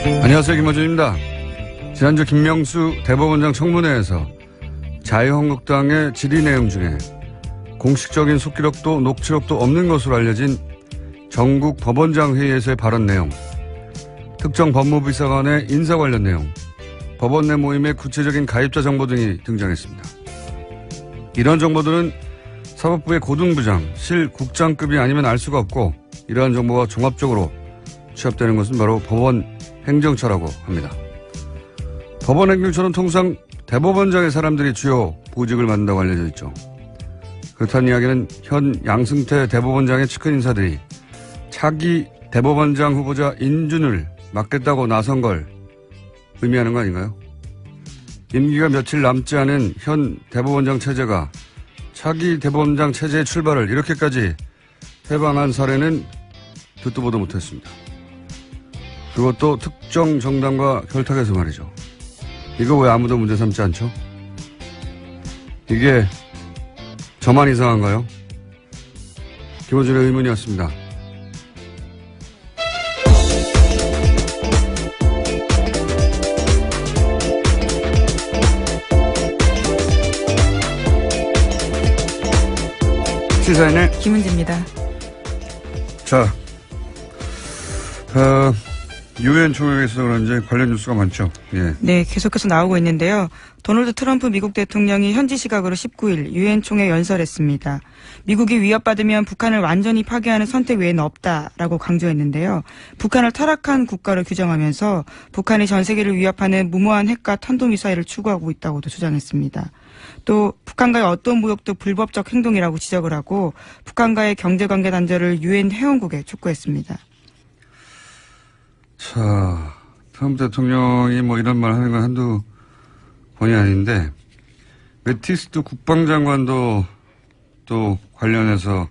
안녕하세요, 김어준입니다. 지난주 김명수 대법원장 청문회에서 자유한국당의 질의 내용 중에 공식적인 속기록도 녹취록도 없는 것으로 알려진 전국 법원장 회의에서의 발언 내용, 특정 법무부비서관의 인사 관련 내용, 법원 내 모임의 구체적인 가입자 정보 등이 등장했습니다. 이런 정보들은 사법부의 고등부장, 실국장급이 아니면 알 수가 없고, 이러한 정보가 종합적으로 취합되는 것은 바로 법원 행정처라고 합니다. 법원 행정처는 통상 대법원장의 사람들이 주요 보직을 맡는다고 알려져 있죠. 그렇다는 이야기는 현 양승태 대법원장의 측근 인사들이 차기 대법원장 후보자 인준을 맡겠다고 나선 걸 의미하는 거 아닌가요? 임기가 며칠 남지 않은 현 대법원장 체제가 차기 대법원장 체제의 출발을 이렇게까지 해방한 사례는 듣도 보도 못했습니다. 그것도 특정 정당과 결탁해서 말이죠. 이거 왜 아무도 문제 삼지 않죠? 이게 저만 이상한가요? 김어준의 의문이었습니다. 시사인의 김은지입니다. 자, 유엔 총회에서 그런지 관련 뉴스가 많죠. 예. 네, 계속해서 나오고 있는데요. 도널드 트럼프 미국 대통령이 현지 시각으로 19일 유엔 총회 연설했습니다. 미국이 위협받으면 북한을 완전히 파괴하는 선택 외에는 없다라고 강조했는데요. 북한을 타락한 국가로 규정하면서 북한이 전 세계를 위협하는 무모한 핵과 탄도미사일을 추구하고 있다고도 주장했습니다. 또 북한과의 어떤 무역도 불법적 행동이라고 지적을 하고 북한과의 경제관계 단절을 유엔 회원국에 촉구했습니다. 자, 트럼프 대통령이 뭐 이런 말 하는 건 한두 번이 아닌데, 매티스 국방장관도 또 관련해서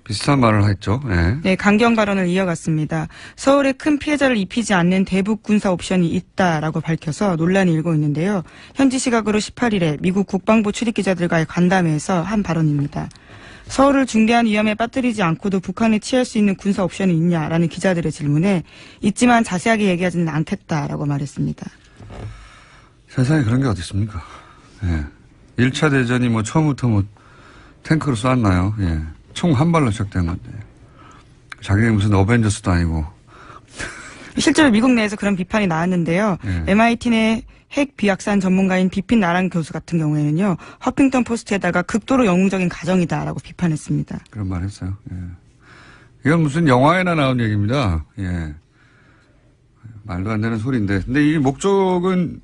비슷한 말을 했죠. 네. 네, 강경 발언을 이어갔습니다. 서울에 큰 피해자를 입히지 않는 대북 군사 옵션이 있다라고 밝혀서 논란이 일고 있는데요. 현지 시각으로 18일에 미국 국방부 출입기자들과의 간담회에서 한 발언입니다. 서울을 중대한 위험에 빠뜨리지 않고도 북한에 취할 수 있는 군사 옵션이 있냐라는 기자들의 질문에 있지만 자세하게 얘기하지는 않겠다라고 말했습니다. 세상에 그런 게 어디 있습니까? 예. 1차 대전이 뭐 처음부터 뭐 탱크로 쐈나요? 예. 총 한 발로 시작된 건데. 자기네 무슨 어벤져스도 아니고. 실제로 미국 내에서 그런 비판이 나왔는데요. 예. MIT 내 핵 비확산 전문가인 비핀 나랑 교수 같은 경우에는요. 허핑턴 포스트에다가 극도로 영웅적인 가정이다라고 비판했습니다. 그런 말 했어요. 예. 이건 무슨 영화에나 나온 얘기입니다. 예. 말도 안 되는 소리인데. 근데 이 목적은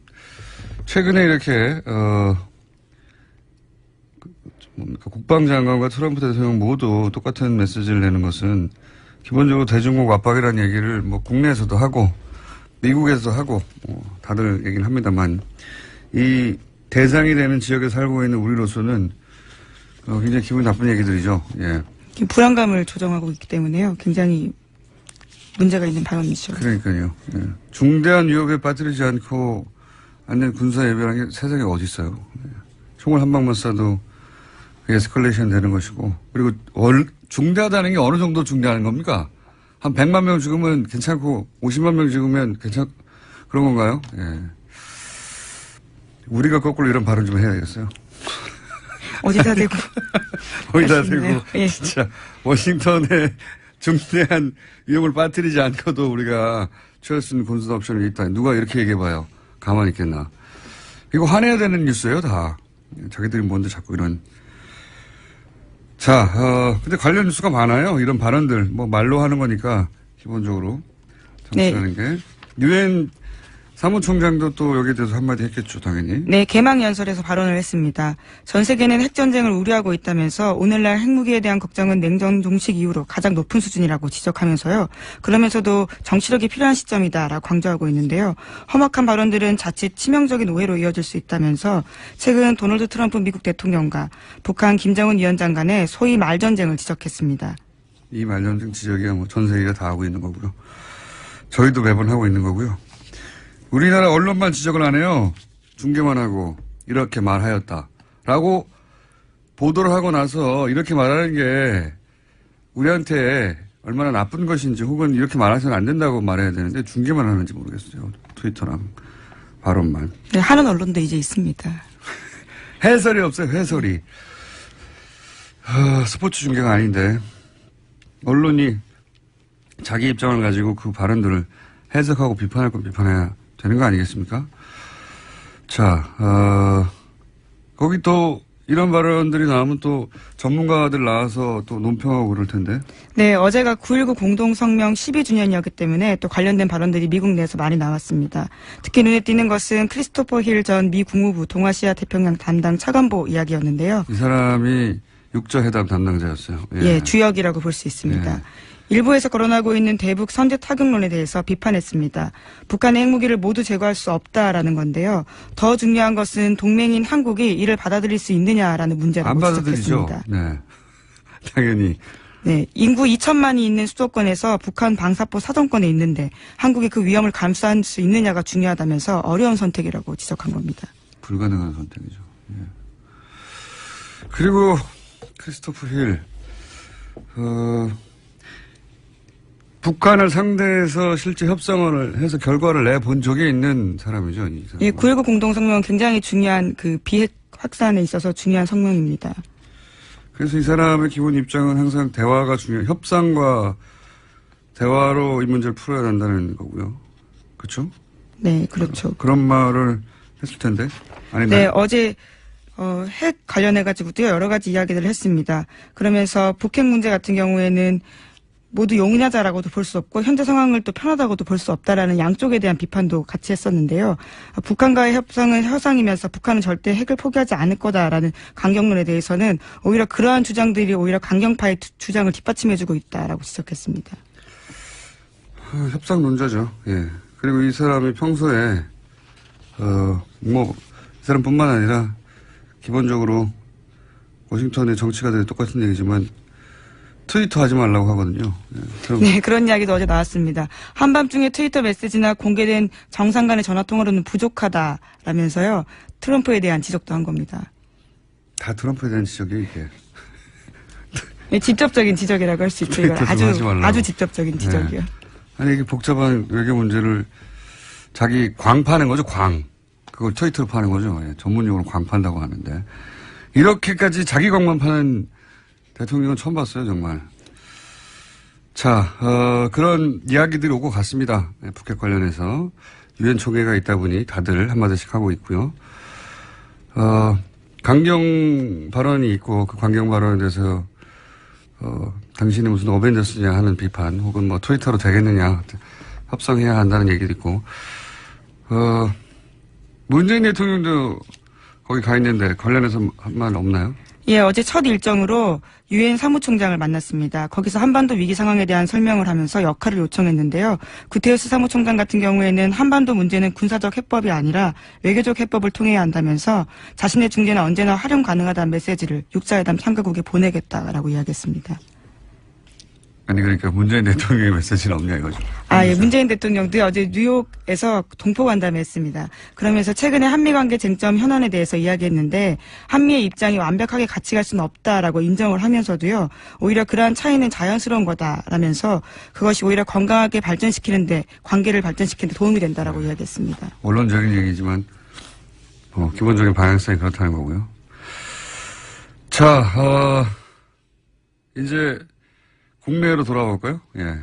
최근에 이렇게, 국방장관과 트럼프 대통령 모두 똑같은 메시지를 내는 것은 기본적으로 대중국 압박이라는 얘기를 뭐 국내에서도 하고 미국에서도 하고 다들 얘기를 합니다만 이 대상이 되는 지역에 살고 있는 우리로서는 굉장히 기분 나쁜 얘기들이죠. 예. 불안감을 조정하고 있기 때문에요. 굉장히 문제가 있는 발언이죠. 그러니까요. 예. 중대한 위협에 빠뜨리지 않고 않는 군사 예비라는 게 세상에 어디 있어요. 예. 총을 한 방만 쏴도 에스컬레이션 되는 것이고 그리고 중대하다는 게 어느 정도 중대한 겁니까? 한 100만 명 죽으면 괜찮고 50만 명 죽으면 그런 건가요? 예. 우리가 거꾸로 이런 발언 좀 해야겠어요. 어디다 대고. 어디다 대고. 예. 진짜 워싱턴에 중대한 위험을 빠뜨리지 않고도 우리가 취할 수 있는 군사 옵션이 있다. 누가 이렇게 얘기해봐요. 가만히 있겠나. 이거 화내야 되는 뉴스예요, 다. 자기들이 뭔데 자꾸 이런. 자, 근데 관련 뉴스가 많아요. 이런 발언들. 뭐 말로 하는 거니까 기본적으로 정치하는 게. 유엔 사무총장도 또 여기에 대해서 한마디 했겠죠, 당연히. 네, 개막 연설에서 발언을 했습니다. 전 세계는 핵전쟁을 우려하고 있다면서 오늘날 핵무기에 대한 걱정은 냉전 종식 이후로 가장 높은 수준이라고 지적하면서요. 그러면서도 정치력이 필요한 시점이다라고 강조하고 있는데요. 험악한 발언들은 자칫 치명적인 오해로 이어질 수 있다면서 최근 도널드 트럼프 미국 대통령과 북한 김정은 위원장 간의 소위 말전쟁을 지적했습니다. 이 말전쟁 지적이야 뭐 전 세계가 다 하고 있는 거고요. 저희도 매번 하고 있는 거고요. 우리나라 언론만 지적을 안 해요. 중계만 하고 이렇게 말하였다라고 보도를 하고 나서 이렇게 말하는 게 우리한테 얼마나 나쁜 것인지 혹은 이렇게 말해서는 안 된다고 말해야 되는데 중계만 하는지 모르겠어요. 트위터랑 발언만. 네, 하는 언론도 이제 있습니다. 해설이 없어요. 해설이. 스포츠 중계가 아닌데 언론이 자기 입장을 가지고 그 발언들을 해석하고 비판할 건 비판해야 되는 거 아니겠습니까? 자, 거기 또 이런 발언들이 나오면 또 전문가들 나와서 또 논평하고 그럴 텐데. 네, 어제가 9.19 공동성명 12주년이었기 때문에 또 관련된 발언들이 미국 내에서 많이 나왔습니다. 특히 눈에 띄는 것은 크리스토퍼 힐 전 미 국무부 동아시아 태평양 담당 차관보 이야기였는데요. 이 사람이 육자회담 담당자였어요. 예, 주역이라고 볼 수 있습니다. 예. 일부에서 거론하고 있는 대북 선제 타격론에 대해서 비판했습니다. 북한의 핵무기를 모두 제거할 수 없다라는 건데요. 더 중요한 것은 동맹인 한국이 이를 받아들일 수 있느냐라는 문제라고 지적했습니다. 안 받아들이죠. 네, 당연히. 네, 인구 2천만이 있는 수도권에서 북한 방사포 사정권에 있는데 한국이 그 위험을 감수할 수 있느냐가 중요하다면서 어려운 선택이라고 지적한 겁니다. 불가능한 선택이죠. 예. 그리고 크리스토프 힐, 북한을 상대해서 실제 협상을 해서 결과를 내본 적이 있는 사람이죠. 이 사람은. 예, 9.19 공동성명은 굉장히 중요한 그 비핵 확산에 있어서 중요한 성명입니다. 그래서 이 사람의 기본 입장은 항상 대화가 협상과 대화로 이 문제를 풀어야 한다는 거고요. 그렇죠? 네, 그렇죠. 그런 말을 했을 텐데. 아닌가요? 네, 어제 핵 관련해가지고도 여러 가지 이야기를 했습니다. 그러면서 북핵 문제 같은 경우에는 모두 용인하자라고도 볼 수 없고 현재 상황을 또 편하다고도 볼 수 없다라는 양쪽에 대한 비판도 같이 했었는데요. 북한과의 협상은 협상이면서 북한은 절대 핵을 포기하지 않을 거다라는 강경론에 대해서는 오히려 그러한 주장들이 오히려 강경파의 주장을 뒷받침해주고 있다라고 지적했습니다. 협상 논자죠. 예. 그리고 이 사람이 평소에 이 사람뿐만 아니라 기본적으로 워싱턴의 정치가들이 똑같은 얘기지만 트위터 하지 말라고 하거든요. 예, 네, 그런 이야기도 어제 나왔습니다. 한밤중에 트위터 메시지나 공개된 정상 간의 전화통화로는 부족하다라면서요. 트럼프에 대한 지적도 한 겁니다. 다 트럼프에 대한 지적이에요, 이게. 네, 직접적인 지적이라고 할 수 있죠. 이걸 아주 직접적인 지적이요. 네. 아니, 이게 복잡한 외교 문제를 자기 광 파는 거죠, 광. 그걸 트위터로 파는 거죠. 예, 전문용어로 광 판다고 하는데. 이렇게까지 자기 광만 파는 대통령은 처음 봤어요, 정말. 자, 그런 이야기들이 오고 갔습니다. 네, 북핵 관련해서. 유엔 총회가 있다 보니 다들 한마디씩 하고 있고요. 강경 발언이 있고 그 강경 발언에 대해서 당신이 무슨 어벤져스냐 하는 비판 혹은 뭐 트위터로 되겠느냐 협상해야 한다는 얘기도 있고 문재인 대통령도 거기 가 있는데 관련해서 한 말 없나요? 예, 어제 첫 일정으로 유엔 사무총장을 만났습니다. 거기서 한반도 위기 상황에 대한 설명을 하면서 역할을 요청했는데요. 구테우스 사무총장 같은 경우에는 한반도 문제는 군사적 해법이 아니라 외교적 해법을 통해야 한다면서 자신의 중재는 언제나 활용 가능하다는 메시지를 육자회담 참가국에 보내겠다라고 이야기했습니다. 아니 그러니까 문재인 대통령의 메시지는 없냐 이거죠. 예, 문재인 대통령도 어제 뉴욕에서 동포간담회 했습니다. 그러면서 최근에 한미관계 쟁점 현안에 대해서 이야기했는데 한미의 입장이 완벽하게 같이 갈 수는 없다라고 인정을 하면서도요. 오히려 그러한 차이는 자연스러운 거다라면서 그것이 오히려 건강하게 발전시키는데 관계를 발전시키는 데 도움이 된다라고 이야기했습니다. 원론적인 얘기지만 기본적인 방향성이 그렇다는 거고요. 자, 이제 국내로 돌아볼까요? 예.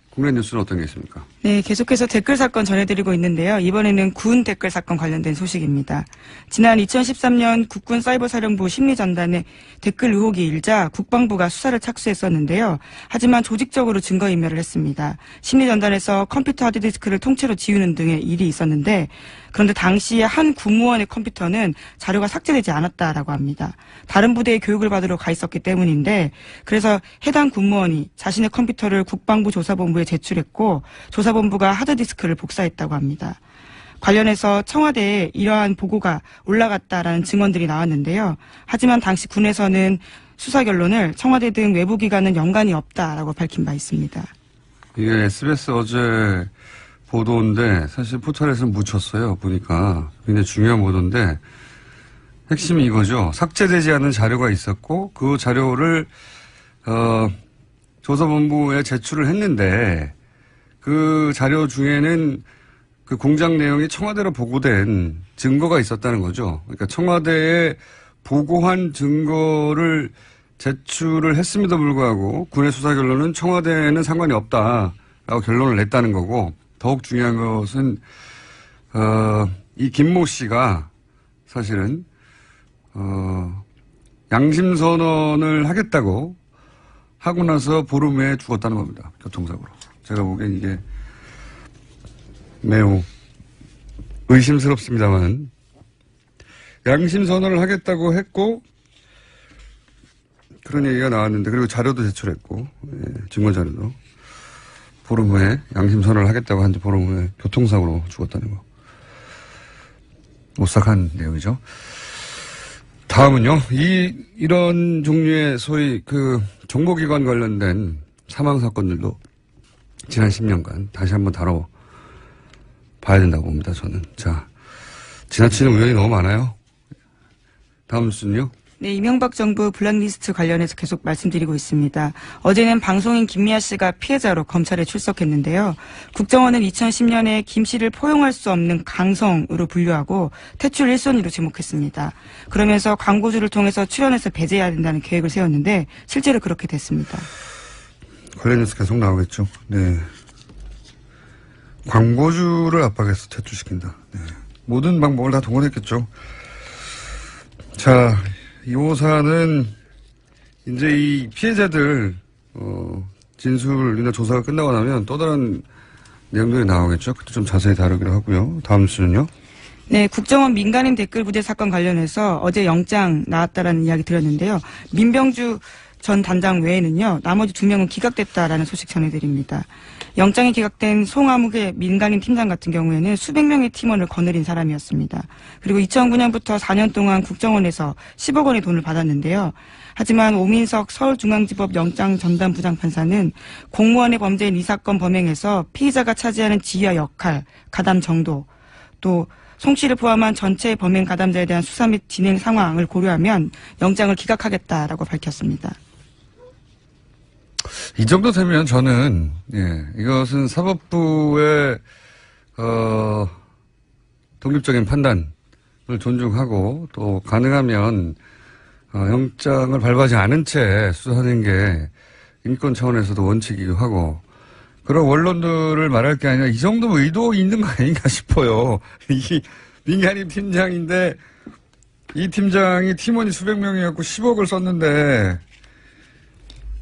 국내 뉴스는 어떤 게 있습니까? 네, 계속해서 댓글 사건 전해드리고 있는데요. 이번에는 군 댓글 사건 관련된 소식입니다. 지난 2013년 국군 사이버사령부 심리전단에 댓글 의혹이 일자 국방부가 수사를 착수했었는데요. 하지만 조직적으로 증거인멸을 했습니다. 심리전단에서 컴퓨터 하드디스크를 통째로 지우는 등의 일이 있었는데 그런데 당시에 한 군무원의 컴퓨터는 자료가 삭제되지 않았다라고 합니다. 다른 부대에 교육을 받으러 가 있었기 때문인데 그래서 해당 군무원이 자신의 컴퓨터를 국방부 조사본부에 제출했고 조사본부가 하드디스크를 복사했다고 합니다. 관련해서 청와대에 이러한 보고가 올라갔다라는 증언들이 나왔는데요. 하지만 당시 군에서는 수사 결론을 청와대 등 외부기관은 연관이 없다라고 밝힌 바 있습니다. 이게 SBS 어제 보도인데 사실 포털에서 묻혔어요. 보니까 굉장히 중요한 보도인데 핵심이 이거죠. 삭제되지 않은 자료가 있었고 그 자료를 조사본부에 제출을 했는데 그 자료 중에는 그 공장 내용이 청와대로 보고된 증거가 있었다는 거죠. 그러니까 청와대에 보고한 증거를 제출을 했음에도 불구하고 군의 수사 결론은 청와대에는 상관이 없다라고 결론을 냈다는 거고, 더욱 중요한 것은 이 김모 씨가 사실은 양심 선언을 하겠다고 하고 나서 보름 후에 죽었다는 겁니다. 교통사고로. 제가 보기엔 이게 매우 의심스럽습니다만, 양심 선언을 하겠다고 했고 그런 얘기가 나왔는데, 그리고 자료도 제출했고, 증거 자료도. 보름 후에 양심 선언을 하겠다고 한 지 보름 후에 교통사고로 죽었다는 거. 오싹한 내용이죠. 다음은요. 이런 종류의 소위 그 정보기관 관련된 사망 사건들도 지난 10년간 다시 한번 다뤄봐야 된다고 봅니다. 저는. 자, 지나치는 우연이 너무 많아요. 다음 순요. 네, 이명박 정부 블랙리스트 관련해서 계속 말씀드리고 있습니다. 어제는 방송인 김미아 씨가 피해자로 검찰에 출석했는데요. 국정원은 2010년에 김 씨를 포용할 수 없는 강성으로 분류하고 퇴출 1순위로 지목했습니다. 그러면서 광고주를 통해서 출연해서 배제해야 된다는 계획을 세웠는데 실제로 그렇게 됐습니다. 관련 뉴스 계속 나오겠죠. 네. 광고주를 압박해서 퇴출시킨다. 네. 모든 방법을 다 동원했겠죠. 자, 이 호사는 이제 이 피해자들 진술이나 조사가 끝나고 나면 또 다른 내용들이 나오겠죠. 그때 좀 자세히 다루기로 하고요. 다음 수는요. 네, 국정원 민간인 댓글 부대 사건 관련해서 어제 영장 나왔다라는 이야기 드렸는데요. 민병주 전 단장 외에는요, 나머지 2명은 기각됐다라는 소식 전해드립니다. 영장이 기각된 송아묵의 민간인 팀장 같은 경우에는 수백 명의 팀원을 거느린 사람이었습니다. 그리고 2009년부터 4년 동안 국정원에서 10억 원의 돈을 받았는데요. 하지만 오민석 서울중앙지법 영장 전담 부장판사는 공무원의 범죄인 이 사건 범행에서 피의자가 차지하는 지위와 역할, 가담 정도, 또 송 씨를 포함한 전체 범행 가담자에 대한 수사 및 진행 상황을 고려하면 영장을 기각하겠다라고 밝혔습니다. 이 정도 되면 저는, 이것은 사법부의, 독립적인 판단을 존중하고 또 가능하면, 영장을 발부하지 않은 채 수사하는 게 인권 차원에서도 원칙이기도 하고, 그런 원론들을 말할 게 아니라 이 정도 의도 있는 거 아닌가 싶어요. 이 민간인 팀장인데, 이 팀장이 팀원이 수백 명이었고 10억을 썼는데,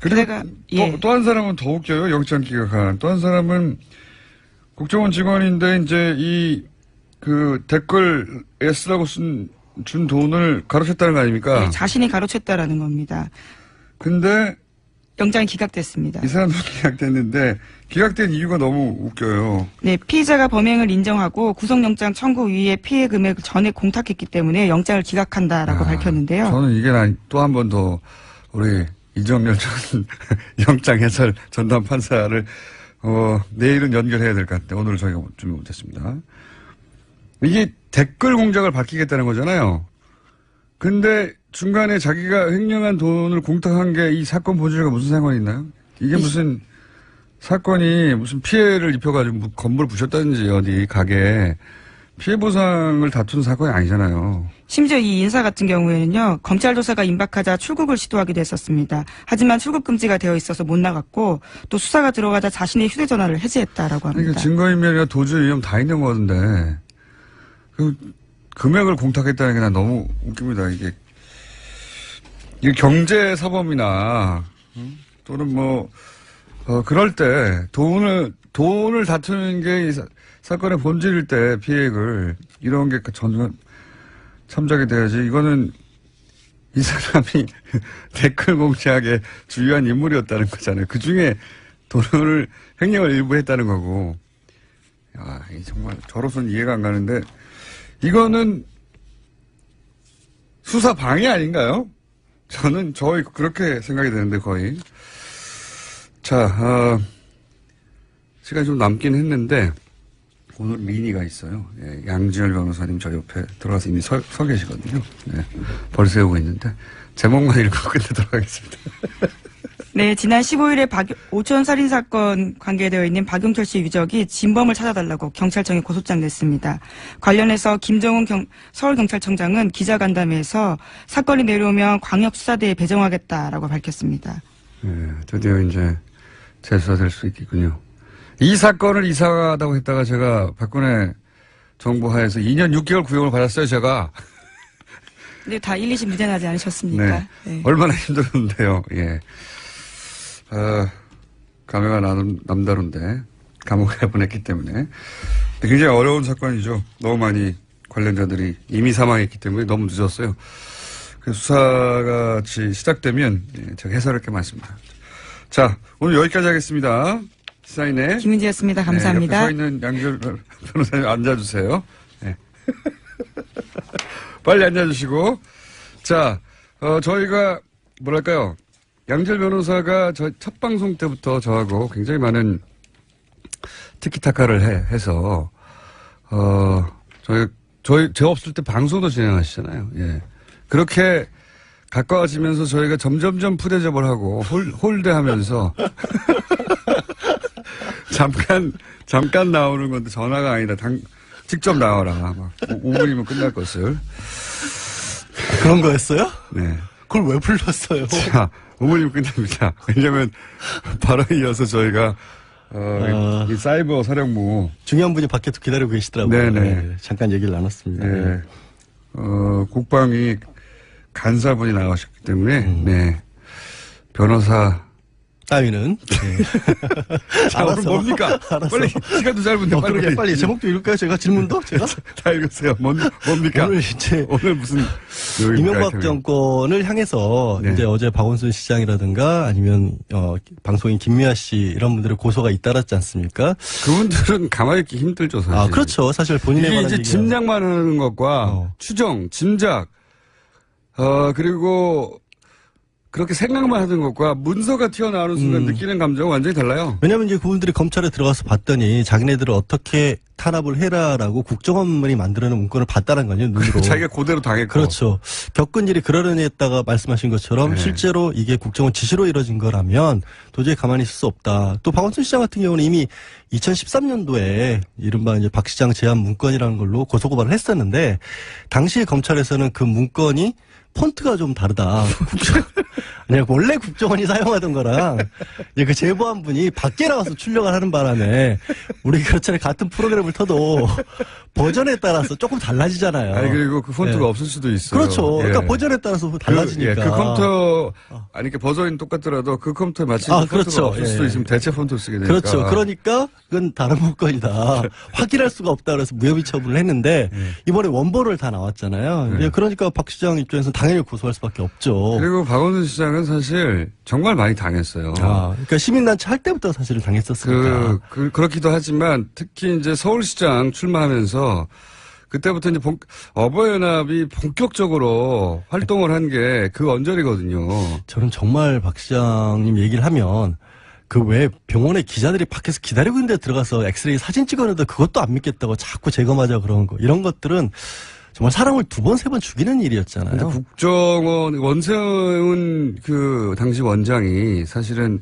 그리고 또 한 사람은 더 웃겨요. 영장 기각한. 또 한 사람은 국정원 직원인데 이제 그 댓글에 쓰라고 준 돈을 가로챘다는 거 아닙니까? 네, 자신이 가로챘다라는 겁니다. 근데 영장이 기각됐습니다. 이 사람도 기각됐는데 기각된 이유가 너무 웃겨요. 네, 피의자가 범행을 인정하고 구속영장 청구 위에 피해 금액을 전액 공탁했기 때문에 영장을 기각한다라고 밝혔는데요. 저는 이게 또 한 번 더 우리 이정열 전 영장 해설 전담 판사를 내일은 연결해야 될 것 같은데 오늘 저희가 준비 못했습니다. 이게 댓글 공작을 밝히겠다는 거잖아요. 근데 중간에 자기가 횡령한 돈을 공탁한 게 이 사건 본질과 무슨 상관이 있나요? 이게 무슨 사건이 무슨 피해를 입혀가지고 건물 부셨다든지 어디 가게 피해 보상을 다투는 사건이 아니잖아요. 심지어 이 인사 같은 경우에는요, 검찰 조사가 임박하자 출국을 시도하기도 했었습니다. 하지만 출국 금지가 되어 있어서 못 나갔고, 또 수사가 들어가자 자신의 휴대전화를 해지했다라고 합니다. 그러니까 증거인멸이나 도주 위험 다 있는 거던데, 그 금액을 공탁했다는 게 난 너무 웃깁니다. 이게 경제 사범이나 또는 그럴 때 돈을 다투는 게 사건의 본질일 때 피해액을 이런 게 참작이 돼야지. 이거는 이 사람이 댓글 공작에 주요한 인물이었다는 거잖아요. 그 중에 돈을 횡령을 일부 했다는 거고. 야, 정말 저로서는 이해가 안 가는데 이거는 수사 방해 아닌가요? 저는 그렇게 생각이 되는데 거의. 자, 시간이 좀 남긴 했는데 오늘 미니가 있어요. 예, 양지열 변호사님 저 옆에 들어가서 이미 서 계시거든요. 네, 벌 세우고 있는데 제목만 읽고 끝내도록 하겠습니다. 네, 지난 15일에 오천 살인 사건 관계되어 있는 박용철 씨 유족이 진범을 찾아달라고 경찰청에 고소장 냈습니다. 관련해서 김정은 서울경찰청장은 기자간담회에서 사건이 내려오면 광역수사대에 배정하겠다라고 밝혔습니다. 네, 드디어 이제 재수사될 수 있겠군요. 이 사건을 이상하다고 했다가 제가 박근혜 정부 하에서 2년 6개월 구형을 받았어요, 제가. 근데 다 1, 2심 무죄 나지 않으셨습니까? 네. 네. 얼마나 힘들었는데요, 예. 감회가 남다른데, 감옥에 보냈기 때문에. 굉장히 어려운 사건이죠. 너무 많이 관련자들이 이미 사망했기 때문에 너무 늦었어요. 그래서 수사가 시작되면 제가 해설할 게 많습니다. 자, 오늘 여기까지 하겠습니다. 시사인의 김은지였습니다. 감사합니다. 네, 옆에 서 있는 양절 변호사님 앉아주세요. 네. 빨리 앉아주시고. 자, 저희가 뭐랄까요. 양절 변호사가 저 첫 방송 때부터 저하고 굉장히 많은 티키타카를 해서, 제가 없을 때 방송도 진행하시잖아요. 예. 그렇게 가까워지면서 저희가 점점점 푸대접을 하고 홀대하면서 잠깐 나오는 건데 전화가 아니다. 직접 나와라. 막 5분이면 끝날 것을. 그런 거였어요? 네. 그걸 왜 불렀어요? 자, 5분이면 끝납니다. 왜냐면 바로 이어서 저희가 이 사이버 사령부 중요한 분이 밖에 기다리고 계시더라고요. 네네. 네, 잠깐 얘기를 나눴습니다. 네. 국방위 간사분이 나오셨기 때문에 네. 변호사 따위는. 자, 오늘 뭡니까? 알았어. 빨리 시간도 짧은데 그러게 빨리 제목도 읽을까요? 제가 질문도 제가 다 읽으세요. 뭡니까? 오늘 이제 오늘 무슨 이명박 정권을 향해서 네. 이제 어제 박원순 시장이라든가 아니면 방송인 김미아 씨 이런 분들의 고소가 잇따랐지 않습니까? 그분들은 가만히 있기 힘들죠, 사실. 아 그렇죠. 사실 본인의 이게 말한 이제 얘기가- 짐작만 하는 것과 추정, 짐작, 그리고 그렇게 생각만 하는 것과 문서가 튀어나오는 순간 느끼는 감정은 완전히 달라요. 왜냐하면 이제 그분들이 검찰에 들어가서 봤더니 자기네들을 어떻게 탄압을 해라라고 국정원만이 만들어놓은 문건을 봤다는 거죠, 눈으로. 자기가 그대로 당했고. 그렇죠. 겪은 일이 그러려니 했다가 말씀하신 것처럼 네. 실제로 이게 국정원 지시로 이뤄진 거라면 도저히 가만히 있을 수 없다. 또 박원순 시장 같은 경우는 이미 2013년도에 이른바 이제 박 시장 제안 문건이라는 걸로 고소고발을 했었는데 당시 검찰에서는 그 문건이 폰트가 좀 다르다. 아니, 원래 국정원이 사용하던 거랑 이제 그 제보한 분이 밖에 나가서 출력을 하는 바람에 우리 그렇잖아요. 같은 프로그램을 터도 버전에 따라서 조금 달라지잖아요. 아니, 그리고 그 폰트가 네. 없을 수도 있어요. 그렇죠. 예. 그러니까 버전에 따라서 달라지니까. 그 컴퓨터, 아니, 그 버전이 똑같더라도 그 컴퓨터에 맞춘 폰트가 그렇죠. 없을 수도 예. 있으면 대체 폰트를 쓰게 되니까. 그렇죠. 그러니까 그건 다른 문건이다. 확인할 수가 없다 그래서 무혐의 처분을 했는데 이번에 원본을 다 나왔잖아요. 네. 그러니까 박 시장 입장에서는 당연히 고소할 수밖에 없죠. 그리고 박원순 시장은 사실 정말 많이 당했어요. 그러니까 시민단체 할 때부터 사실은 당했었으니까. 그렇기도 하지만 특히 이제 서울시장 출마하면서 그때부터 이제 어버이연합이 본격적으로 활동을 한 게 그 언저리거든요. 저는 정말 박 시장님 얘기를 하면 그 왜 병원에 기자들이 밖에서 기다리고 있는데 들어가서 엑스레이 사진 찍어내도 그것도 안 믿겠다고 자꾸 재검하자 그런 거. 이런 것들은 정말 사람을 2번, 3번 죽이는 일이었잖아요. 근데 국정원 원세훈 그 당시 원장이 사실은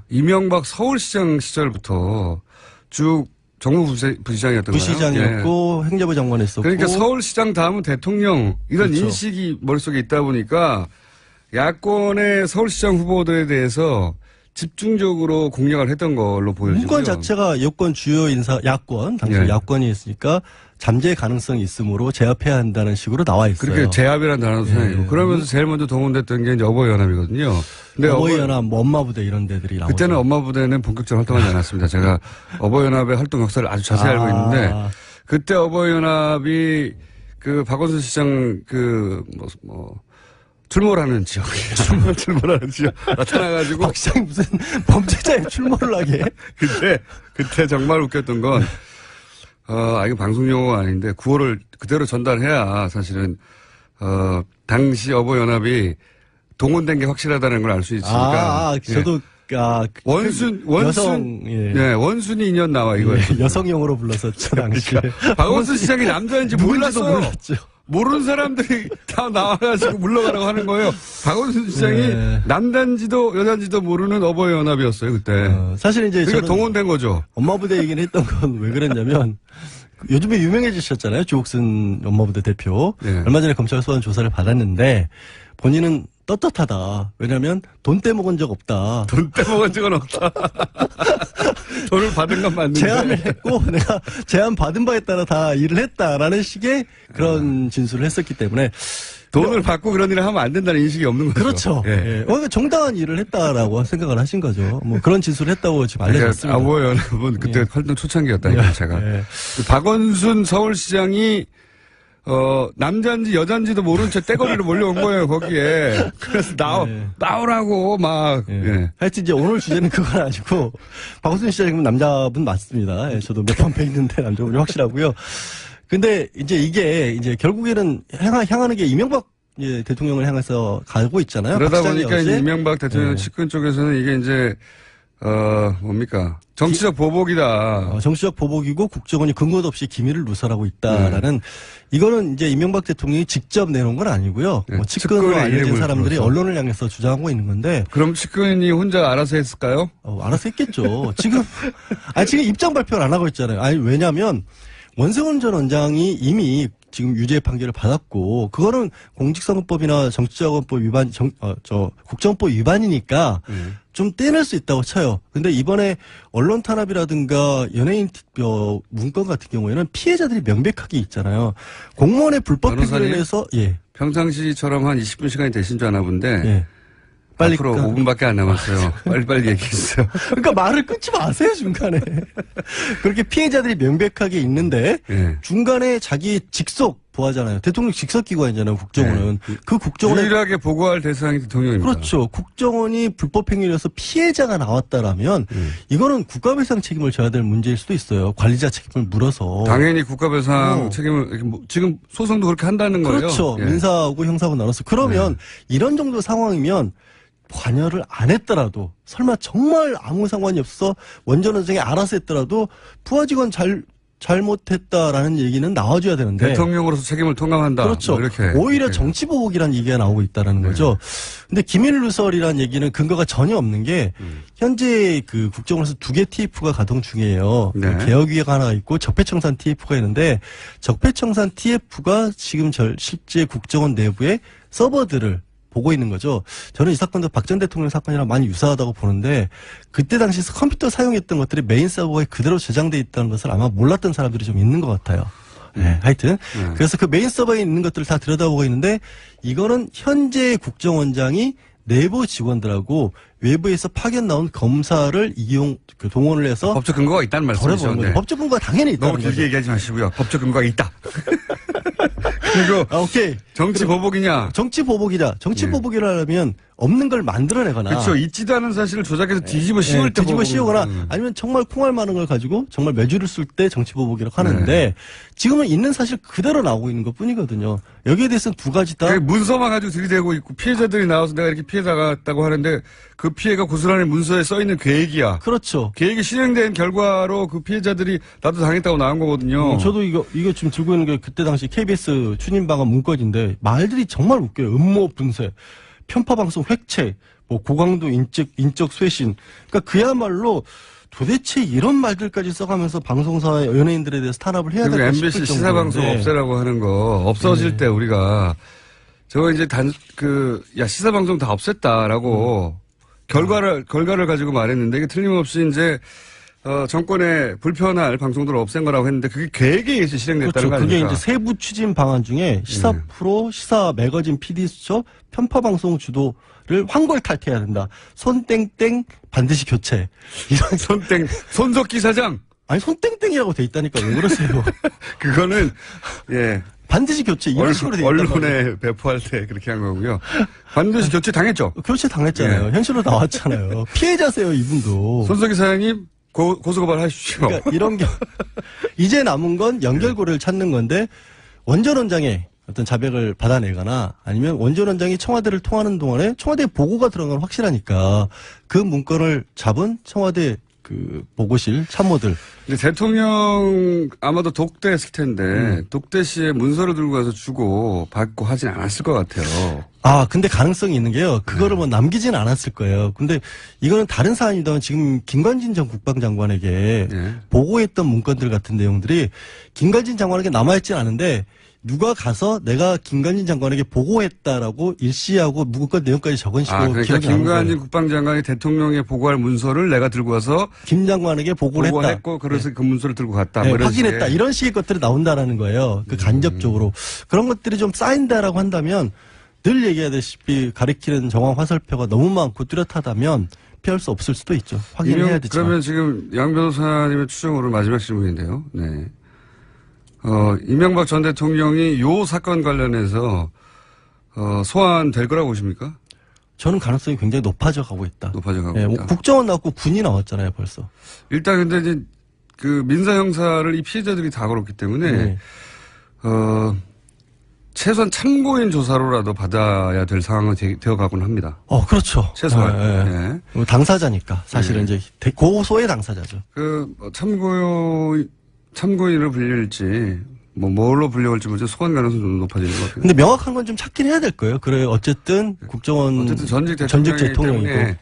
이명박 서울시장 시절부터 쭉 정무부시장이었던 거예요. 부시장이었고 행정부 장관을 했었고. 그러니까 서울시장 다음은 대통령 이런 그렇죠. 인식이 머릿속에 있다 보니까 야권의 서울시장 후보들에 대해서 집중적으로 공략을 했던 걸로 보여지고요. 문건 자체가 여권 주요 인사 야권 당시 예. 야권이 있으니까 잠재 가능성이 있으므로 제압해야 한다는 식으로 나와 있어요. 그렇게 제압이라는 단어도 사용이고 예. 그러면서 제일 먼저 동원됐던 게 이제 어버이연합이거든요. 근데 어버이연합, 뭐 엄마부대 이런 데들이 나오죠. 그때는 엄마부대는 본격적으로 활동하지 않았습니다. 제가 어버이연합의 활동 역사를 아주 자세히 알고 있는데 그때 어버이연합이 그 박원순 시장 출몰하는 지역에 출몰하는 지역 나타나가지고 박 시장이 무슨 범죄자에 출몰을 하게. 그때 정말 웃겼던 건 이거 방송 용어가 아닌데 구호를 그대로 전달해야 사실은 당시 어버이연합이 동원된 게 확실하다는 걸 알 수 있으니까. 저도 여성, 예. 네, 원순이 인연 나와 이거예요. 여성용으로 불렀었죠 당시에. 박원순 시장이 남자인지 누군지도 몰랐어요. 몰랐죠. 모르는 사람들이 다 나와가지고 물러가라고 하는 거예요. 박원순 시장이 네. 남단지도 여단지도 모르는 어버이 연합이었어요 그때. 사실 이제 그러니까 저는 동원된 거죠. 엄마부대 얘기를 했던 건 왜 그랬냐면 요즘에 유명해지셨잖아요. 주옥순 엄마부대 대표. 네. 얼마 전에 검찰 소환 조사를 받았는데 본인은 떳떳하다. 왜냐하면 돈 떼먹은 적 없다. 돈 떼먹은 적은 없다. 돈을 받은 건 맞는데. 제안을 했고 내가 제안 받은 바에 따라 다 일을 했다라는 식의 그런 진술을 했었기 때문에 돈을 받고 그런 일을 하면 안 된다는 인식이 없는 거죠. 그렇죠. 예. 예. 그러니까 정당한 일을 했다라고 생각을 하신 거죠. 뭐 그런 진술을 했다고 지금 알려졌습니다. 그러니까 아버의 연합은 그때 활동 초창기였다니까 제가. 예. 그 박원순 서울시장이 남자인지 여자인지도 모른 채 떼거리로 몰려온 거예요 거기에. 그래서 나오라고 막. 예. 예. 하여튼 이제 오늘 주제는 그건 아니고 박원순 시장은 남자분 맞습니다. 예, 저도 몇 번 뵀는데 남자분이 확실하고요. 근데 이제 이게 이제 결국에는 향하는 게 이명박 대통령을 향해서 가고 있잖아요. 그러다 박 시장이 보니까 이제 어제 이명박 대통령 예. 측근 쪽에서는 이게 이제 뭡니까 정치적 보복이다. 정치적 보복이고 국정원이 근거도 없이 기밀을 누설하고 있다라는 이거는 이제 이명박 대통령이 직접 내놓은 건 아니고요. 네, 뭐 측근으로 측근의 알려진 이름을 사람들이 불러서. 언론을 향해서 주장하고 있는 건데 그럼 측근이 혼자 알아서 했을까요? 알아서 했겠죠. 지금 지금 입장 발표를 안 하고 있잖아요. 아니 왜냐하면 원세훈 전 원장이 이미 지금 유죄 판결을 받았고 그거는 공직선거법이나 정치자금법 위반 국정법 위반이니까 좀 떼낼 수 있다고 쳐요. 근데 이번에 언론 탄압이라든가 연예인 문건 같은 경우에는 피해자들이 명백하게 있잖아요. 공무원의 불법 변호사님? 핑계를 내서 예. 평상시처럼 한 20분 시간이 되신 줄 아나 본데 예. 빨리 앞으로 5분밖에 안 남았어요. 빨리빨리 얘기해주세요. 그러니까 말을 끊지 마세요 중간에. 그렇게 피해자들이 명백하게 있는데 예. 중간에 자기 직속 보하잖아요. 대통령 직속 기관이잖아요. 국정원은 그 국정원에 유일하게 보고할 대상이 대통령입니다. 그렇죠. 국정원이 불법 행위로서 피해자가 나왔다라면 이거는 국가배상 책임을 져야 될 문제일 수도 있어요. 관리자 책임을 물어서. 당연히 국가배상 책임을 이렇게 지금 소송도 그렇게 한다는 거예요. 그렇죠. 예. 민사하고 형사하고 나눠서 그러면 이런 정도 상황이면 관여를 안 했더라도 설마 정말 아무 상관이 없어 원전 원장이 알아서 했더라도 부하 직원 잘못했다라는 얘기는 나와줘야 되는데 대통령으로서 책임을 통감한다. 그렇죠. 뭐 이렇게. 오히려 정치보복이라는 얘기가 나오고 있다는 거죠. 근데 기밀누설이라는 얘기는 근거가 전혀 없는 게 현재 그 국정원에서 2개 TF가 가동 중이에요. 네. 개혁위가 하나 있고 적폐청산 TF가 있는데 적폐청산 TF가 지금 실제 국정원 내부의 서버들을 보고 있는 거죠. 저는 이 사건도 박 전 대통령 사건이랑 많이 유사하다고 보는데 그때 당시 컴퓨터 사용했던 것들이 메인 서버에 그대로 저장돼 있다는 것을 아마 몰랐던 사람들이 좀 있는 것 같아요. 네, 하여튼 그래서 그 메인 서버에 있는 것들을 다 들여다보고 있는데 이거는 현재 국정원장이 내부 직원들하고 외부에서 파견 나온 검사를 동원을 해서 법적 근거가 있다는 말씀이죠. 덜어보는 거죠. 법적 근거가 당연히 있다는 너무 길게 거죠. 얘기하지 마시고요. 법적 근거가 있다. 그리고 오케이. 정치 보복이냐? 정치 보복이다. 정치 보복이라면 없는 걸 만들어내거나 그렇죠. 있지도 않은 사실을 조작해서 뒤집어 씌울 때 뒤집어 보복은- 씌우거나 아니면 정말 콩알 많은 걸 가지고 정말 매주를 쓸 때 정치 보복이라고 하는데 지금은 있는 사실 그대로 나오고 있는 것 뿐이거든요. 여기에 대해서는 두 가지 다 문서만 가지고 들이대고 있고 피해자들이 나와서 내가 이렇게 피해 당했다고 하는데 그 피해가 고스란히 문서에 써 있는 계획이야. 그렇죠. 계획이 실행된 결과로 그 피해자들이 나도 당했다고 나온 거거든요. 저도 이거 지금 들고 있는 게 그때 당시 KBS 추진방안 문건인데 말들이 정말 웃겨요. 음모 분쇄, 편파 방송 획책, 뭐 고강도 인적 쇄신. 그러니까 그야말로 도대체 이런 말들까지 써가면서 방송사 연예인들에 대해서 탄압을 해야 그리고 될까 MBC 싶을 시사방송 정도인데. 없애라고 하는 거 없어질 때 우리가 저거 이제 시사방송 다 없앴다라고 결과를 가지고 말했는데 이게 틀림없이 이제 정권에 불편할 방송들을 없앤 거라고 했는데 그게 계획에 의해서 실행됐다는 그렇죠. 거 그게 아닙니까? 이제 세부 추진 방안 중에 시사 프로, 시사 매거진 PD 수첩, 편파 방송 주도를 황골 탈퇴해야 된다. 손땡땡 반드시 교체. 이런 손석기 사장. 아니 손땡땡이라고 돼 있다니까 왜 그러세요? 그거는 반드시 교체 이런 식으로 돼 있단 말이에요. 언론에 배포할 때 그렇게 한 거고요. 반드시 교체 당했죠. 교체 당했잖아요. 현실로 나왔잖아요. 피해자세요 이분도. 손석희 사장님 고소고발 하십시오. 그러니까 이런 게 이제 남은 건 연결고리를 찾는 건데 원전 원장의 어떤 자백을 받아내거나 아니면 원전 원장이 청와대를 통하는 동안에 청와대 보고가 들어간 건 확실하니까 그 문건을 잡은 청와대 그 보고실 참모들. 근데 대통령 아마도 독대했을 텐데 독대 시에 문서를 들고 가서 주고 받고 하진 않았을 것 같아요. 아, 근데 가능성이 있는 게요. 그거를 뭐 남기진 않았을 거예요. 근데 이거는 다른 사안이던 지금 김관진 전 국방장관에게 네. 보고했던 문건들 같은 내용들이 김관진 장관에게 남아있진 않은데 누가 가서 내가 김관진 장관에게 보고했다라고 일시하고 문건 내용까지 적은 식으로 그러니까 기억이 나는 김관진 거예요. 국방장관이 대통령에 보고할 문서를 내가 들고 와서 김 장관에게 보고를 했다. 보고했고 그래서 그 문서를 들고 갔다. 네, 뭐 이런 확인했다. 식의. 이런 식의 것들이 나온다라는 거예요. 그 간접적으로. 그런 것들이 좀 쌓인다라고 한다면 늘 얘기하다시피 가리키는 정황 화살표가 너무 많고 뚜렷하다면 피할 수 없을 수도 있죠. 확인해야 되죠. 그러면 지금 양 변호사님의 추정으로 마지막 질문인데요. 네. 이명박 전 대통령이 요 사건 관련해서 소환될 거라고 보십니까? 저는 가능성이 굉장히 높아져 가고 있다. 높아져 가고 예, 있다. 국정원 나왔고 군이 나왔잖아요, 벌써. 일단 근데 이제 그 민사 형사를 이 피해자들이 다 걸었기 때문에 네. 최소한 참고인 조사로라도 받아야 될 상황은 되어 가곤 합니다. 그렇죠. 최소한. 예, 예. 당사자니까 사실은 이제 고소의 당사자죠. 참고인을 불릴지 뭘로 불려올지 모르지 소환 가능성이 좀 높아지는 것 같아요. 근데 명확한 건 좀 찾긴 해야 될 거예요. 그래 어쨌든 국정원 어쨌든 전직 대통령이고 때문에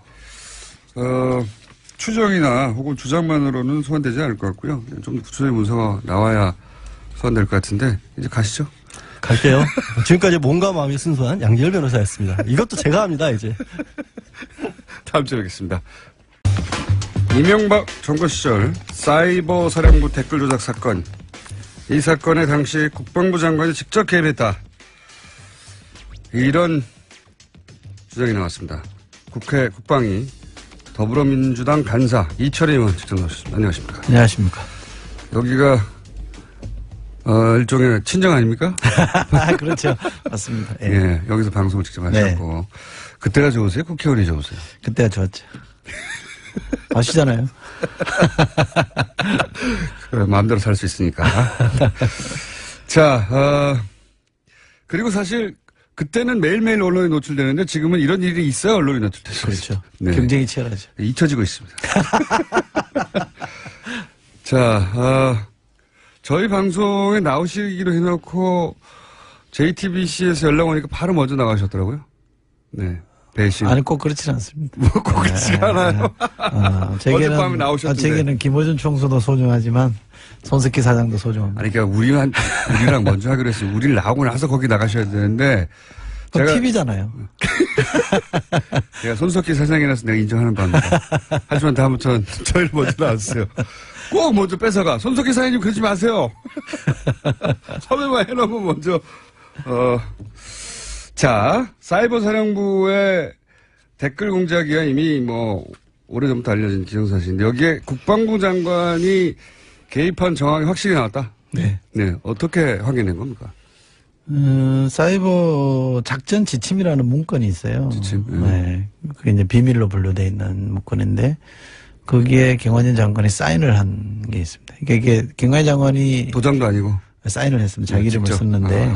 추정이나 혹은 주장만으로는 소환되지 않을 것 같고요. 좀 더 구체적인 문서가 나와야 소환될 것 같은데 이제 가시죠. 갈게요. 지금까지 몸과 마음이 순수한 양지열 변호사였습니다. 이것도 제가 합니다, 이제. 다음 주에 뵙겠습니다. 이명박 정권 시절 사이버 사령부 댓글 조작 사건. 이 사건에 당시 국방부 장관이 직접 개입했다. 이런 주장이 나왔습니다. 국회 국방위 더불어민주당 간사 이철희 의원 직접 나오셨습니다. 안녕하십니까. 안녕하십니까. 여기가 일종의 친정 아닙니까? 그렇죠. 맞습니다. 예. 예, 여기서 방송을 직접 하셨고. 네. 그때가 좋으세요? 국회의원이 좋으세요? 그때가 좋았죠. 아시잖아요. 그래, 마음대로 살 수 있으니까. 자, 그리고 사실 그때는 매일매일 언론에 노출되는데 지금은 이런 일이 있어야 언론에 노출되죠. 그렇죠. 네. 경쟁이 치열하죠. 잊혀지고 있습니다. 자, 저희 방송에 나오시기로 해놓고 JTBC에서 연락 오니까 바로 먼저 나가셨더라고요. 네. 배신. 아니, 꼭 그렇지는 않습니다. 꼭 그렇지가 않아요. 어젯밤에 나오셨는데. 제게는 김호준 총수도 소중하지만 손석희 사장도 소중합니다. 아니, 그러니까 우리랑 먼저 하기로 했어요. 우리를 나오고 나서 거기 나가셔야 되는데. 제가 TV잖아요. 제가 손석희 사장이라서 내가 인정하는 바입니다. 하지만 다음부터는 저희를 먼저 나왔어요. 꼭 먼저 뺏어가. 손석희 사장님 그러지 마세요. 섭외만 해놓으면 먼저. 자, 사이버 사령부의 댓글 공작이야 이미 오래전부터 알려진 기정사실인데 여기에 국방부 장관이 개입한 정황이 확실히 나왔다. 네. 네, 어떻게 확인한 겁니까? 사이버 작전 지침이라는 문건이 있어요. 지침? 네. 그게 이제 비밀로 분류되어 있는 문건인데 거기에 김관진 장관이 사인을 한 게 있습니다. 이게 김관진 장관이 도장도 아니고 사인을 했습니다. 자기 이름을 직접? 썼는데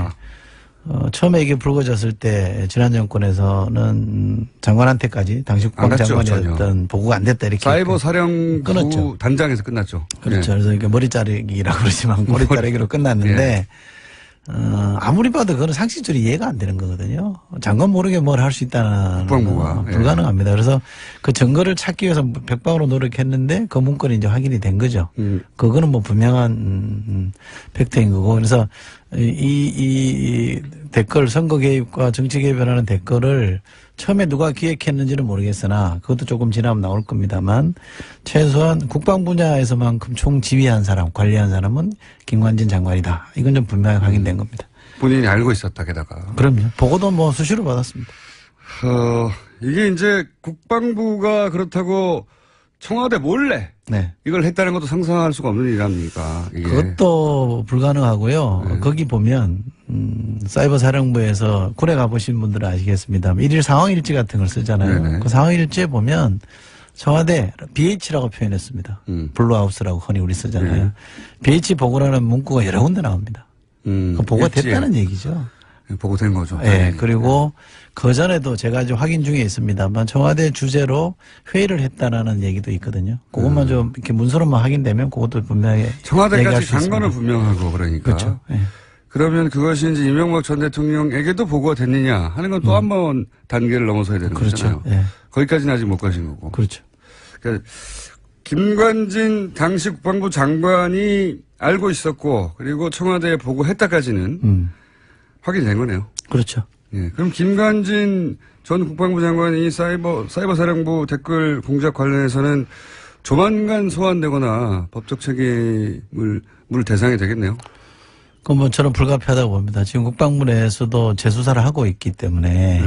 처음에 이게 불거졌을 때 지난 정권에서는 장관한테까지 당시 국방장관이었던 보고가 안 됐다 이렇게 사이버 사령부 끊었죠. 단장에서 끝났죠. 그렇죠. 네. 그래서 이게 머리 자르기라고 그러지만 머리 자르기로 끝났는데 예. 아무리 봐도 그건 상식적으로 이해가 안 되는 거거든요. 장관 모르게 뭘 할 수 있다는 국방부가 불가능합니다. 그래서 그 증거를 찾기 위해서 백방으로 노력했는데 그 문건이 이제 확인이 된 거죠. 그거는 분명한 팩트인 거고 그래서 이 댓글 선거 개입과 정치 개입이라는 댓글을 처음에 누가 기획했는지는 모르겠으나 그것도 조금 지나면 나올 겁니다만 최소한 국방 분야에서만큼 총지휘한 사람, 관리한 사람은 김관진 장관이다. 이건 좀 분명히 확인된 겁니다. 본인이 알고 있었다 게다가. 그럼요. 보고도 수시로 받았습니다. 이게 이제 국방부가 그렇다고 청와대 몰래 네. 이걸 했다는 것도 상상할 수가 없는 일입니까? 이게. 그것도 불가능하고요. 네. 거기 보면 사이버 사령부에서 군에 가보신 분들은 아시겠습니다만 일일 상황일지 같은 걸 쓰잖아요. 네네. 그 상황일지에 보면 청와대 BH라고 표현했습니다. 블루하우스라고 흔히 우리 쓰잖아요. 네. BH 보고라는 문구가 여러 군데 나옵니다. 그 보고가 일지에. 됐다는 얘기죠. 보고된 거죠. 예. 그리고 그 전에도 제가 아직 확인 중에 있습니다만 청와대 주재로 회의를 했다라는 얘기도 있거든요. 그것만 좀 이렇게 문서로만 확인되면 그것도 분명히 얘기할 청와대까지 수 간 거는 있습니다. 분명하고 그러니까. 그렇죠. 예. 그러면 그것이 이제 이명박 전 대통령에게도 보고가 됐느냐 하는 건 또 한 번 단계를 넘어서야 되는 그렇죠. 거잖아요. 예. 거기까지는 아직 못 가신 거고. 그렇죠. 그러니까 김관진 당시 국방부 장관이 알고 있었고 그리고 청와대에 보고했다까지는 확인된 거네요. 그렇죠. 예. 그럼 김관진 전 국방부 장관이 사이버 사령부 댓글 공작 관련해서는 조만간 소환되거나 법적 책임을 물 대상이 되겠네요. 그건 저는 불가피하다고 봅니다. 지금 국방부 내에서도 재수사를 하고 있기 때문에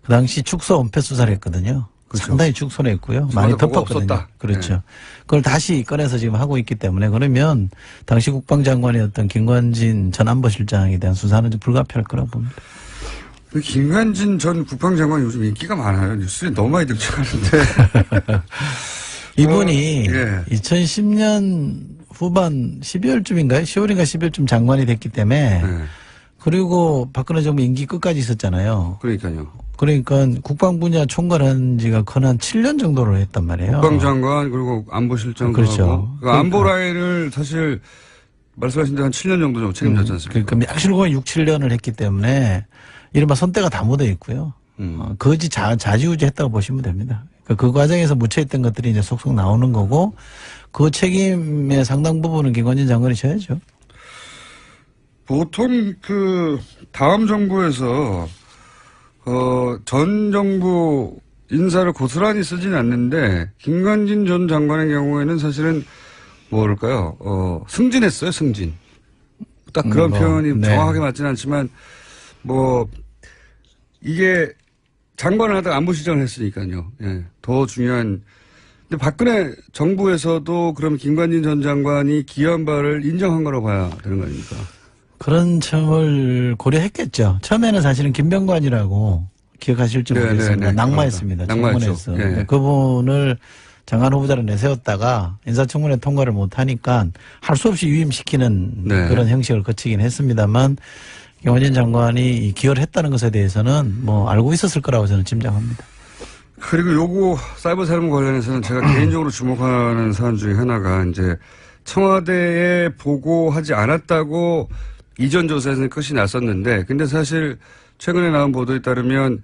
그 당시 축소 은폐 수사를 했거든요. 그렇죠. 상당히 축소를 했고요. 많이 보고 덮었거든요. 없었다. 그렇죠. 네. 그걸 다시 꺼내서 지금 하고 있기 때문에 그러면 당시 국방장관이었던 김관진 전 안보실장에 대한 수사는 좀 불가피할 거라고 봅니다. 김관진 전 국방장관이 요즘 인기가 많아요. 뉴스에 너무 많이 등장하는데. 이분이 예. 2010년 후반 12월쯤인가요? 10월인가 12월쯤 장관이 됐기 때문에 네. 그리고 박근혜 정부 임기 끝까지 있었잖아요. 그러니까요. 그러니까 국방 분야 총괄한 지가 거의 한 7년 정도를 했단 말이에요. 국방장관 그리고 안보실장도 그렇죠. 하고 그 안보 라인을 사실 말씀하신 대로 한 7년 정도 좀 책임졌지 않습니까? 그러니까 약실고 6, 7년을 했기 때문에 이른바 손때가 다 묻어 있고요. 거지 자지우지 했다고 보시면 됩니다. 그 과정에서 묻혀있던 것들이 이제 속속 나오는 거고 그 책임의 상당 부분은 김관진 장관이 져야죠. 보통 그 다음 정부에서 전 정부 인사를 고스란히 쓰지는 않는데 김관진 전 장관의 경우에는 사실은 뭐랄까요? 승진했어요, 승진. 딱 그런 표현이 네. 정확하게 맞지는 않지만 뭐 이게 장관을 하다가 안보실장을 했으니까요. 예. 더 중요한. 근데 박근혜 정부에서도 그럼 김관진 전 장관이 기여한 바를 인정한 거라고 봐야 되는 거 아닙니까? 그런 점을 고려했겠죠. 처음에는 사실은 김병관이라고 기억하실지 모르겠습니다. 낙마했습니다. 낙마했죠. 청문회에서. 예. 그분을 장관 후보자로 내세웠다가 인사청문회 통과를 못하니까 할 수 없이 유임시키는 네. 그런 형식을 거치긴 했습니다만 김관진 장관이 기여를 했다는 것에 대해서는 뭐 알고 있었을 거라고 저는 짐작합니다. 그리고 요거 사이버 살인 관련해서는 제가 개인적으로 주목하는 사안 중에 하나가 이제 청와대에 보고하지 않았다고 이전 조사에서는 끝이 났었는데 근데 사실 최근에 나온 보도에 따르면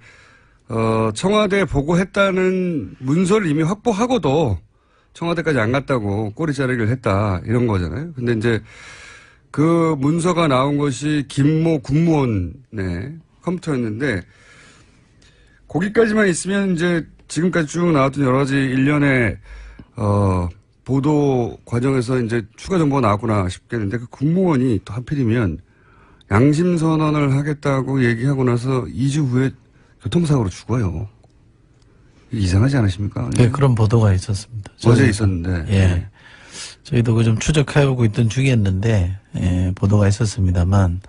청와대에 보고했다는 문서를 이미 확보하고도 청와대까지 안 갔다고 꼬리 자르기를 했다 이런 거잖아요. 근데 이제 그 문서가 나온 것이 김모 국무원의 컴퓨터였는데 거기까지만 있으면 이제 지금까지 쭉 나왔던 여러 가지 일련의 보도 과정에서 이제 추가 정보가 나왔구나 싶겠는데 그 국무원이 또 하필이면 양심 선언을 하겠다고 얘기하고 나서 2주 후에 교통사고로 죽어요. 이상하지 않으십니까? 네, 그런 보도가 있었습니다. 어제 있었는데. 예. 저희도 그 좀 추적해오고 있던 중이었는데, 예, 보도가 있었습니다만,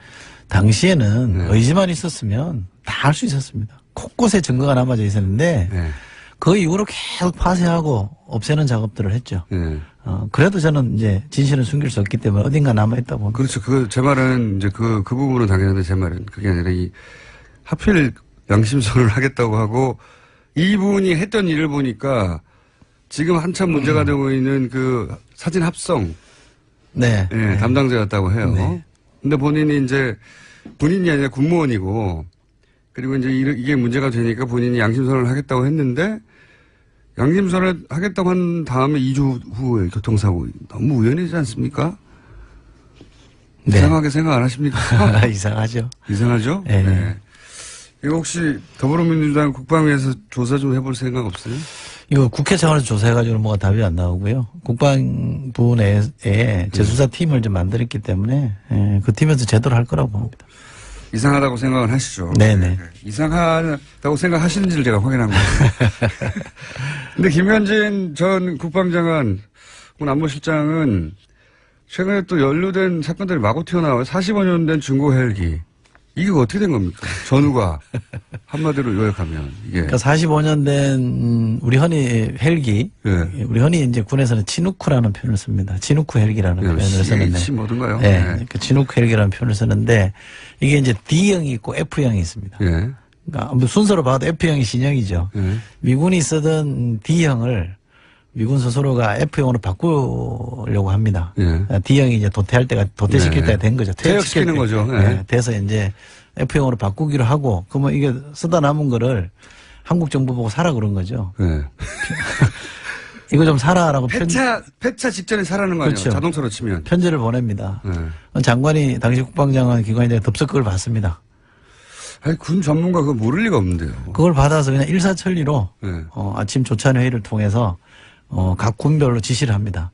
당시에는 네. 의지만 있었으면 다 할 수 있었습니다. 곳곳에 증거가 남아져 있었는데, 네. 그 이후로 계속 파쇄하고 없애는 작업들을 했죠. 네. 그래도 저는 이제 진실은 숨길 수 없기 때문에 어딘가 남아있다고 봅니다. 그렇죠. 제 말은 이제 그 부분은 당연한데 제 말은 그게 아니라 하필 양심선언을 하겠다고 하고 이분이 했던 일을 보니까 지금 한참 문제가 되고 있는 그 사진 합성. 네. 예, 담당자였다고 해요. 네. 근데 본인이 이제 본인이 아니라 군무원이고 그리고 이제 이게 문제가 되니까 본인이 양심선언을 하겠다고 했는데 양심선언을 하겠다고 한 다음에 2주 후에 교통사고 너무 우연이지 않습니까? 네. 이상하게 생각 안 하십니까? 이상하죠. 이상하죠? 네. 네. 이거 혹시 더불어민주당 국방위에서 조사 좀 해볼 생각 없어요? 이거 국회 차원에서 조사해가지고 뭐가 답이 안 나오고요. 국방부 내에 재수사 팀을 좀 만들었기 때문에 예, 그 팀에서 제대로 할 거라고 봅니다. 이상하다고 생각을 하시죠? 네네. 이상하다고 생각하시는지를 제가 확인한 거예요. 근데 김관진 전 국방장관, 안보실장은 최근에 또 연루된 사건들이 마구 튀어나와요. 45년 된 중고 헬기. 이게 어떻게 된 겁니까? 전후가 한마디로 요약하면 이게 그러니까 45년 된 우리 헌이 헬기, 예. 우리 헌이 이제 군에서는 치누크라는 표현을 씁니다. 치누크 헬기라는 표현을 쓰는데, CH 뭐든가요? 네, 그 치누크 헬기라는 표현을 쓰는데 이게 이제 D형이 있고 F형이 있습니다. 예. 그러니까 뭐 순서로 봐도 F형이 신형이죠. 예. 미군이 쓰던 D형을 미군 스스로가 F형으로 바꾸려고 합니다. 예. D형이 이제 도태시킬 네. 때가 된 거죠. 퇴역시키는 거죠. 예. 네, 돼서 이제 F형으로 바꾸기로 하고, 그러면 이게 쓰다 남은 거를 한국 정부 보고 사라 그런 거죠. 예. 이거 좀 사라라고 폐차 직전에 사라는 거 아니에요? 그렇죠. 자동차로 치면. 편지를 보냅니다. 예. 장관이 당시 국방장관 기관이 덥석 그걸 받습니다. 아니, 군 전문가 그거 모를 리가 없는데요. 그걸 받아서 그냥 일사천리로 예. 아침 조찬 회의를 통해서 각 군별로 지시를 합니다.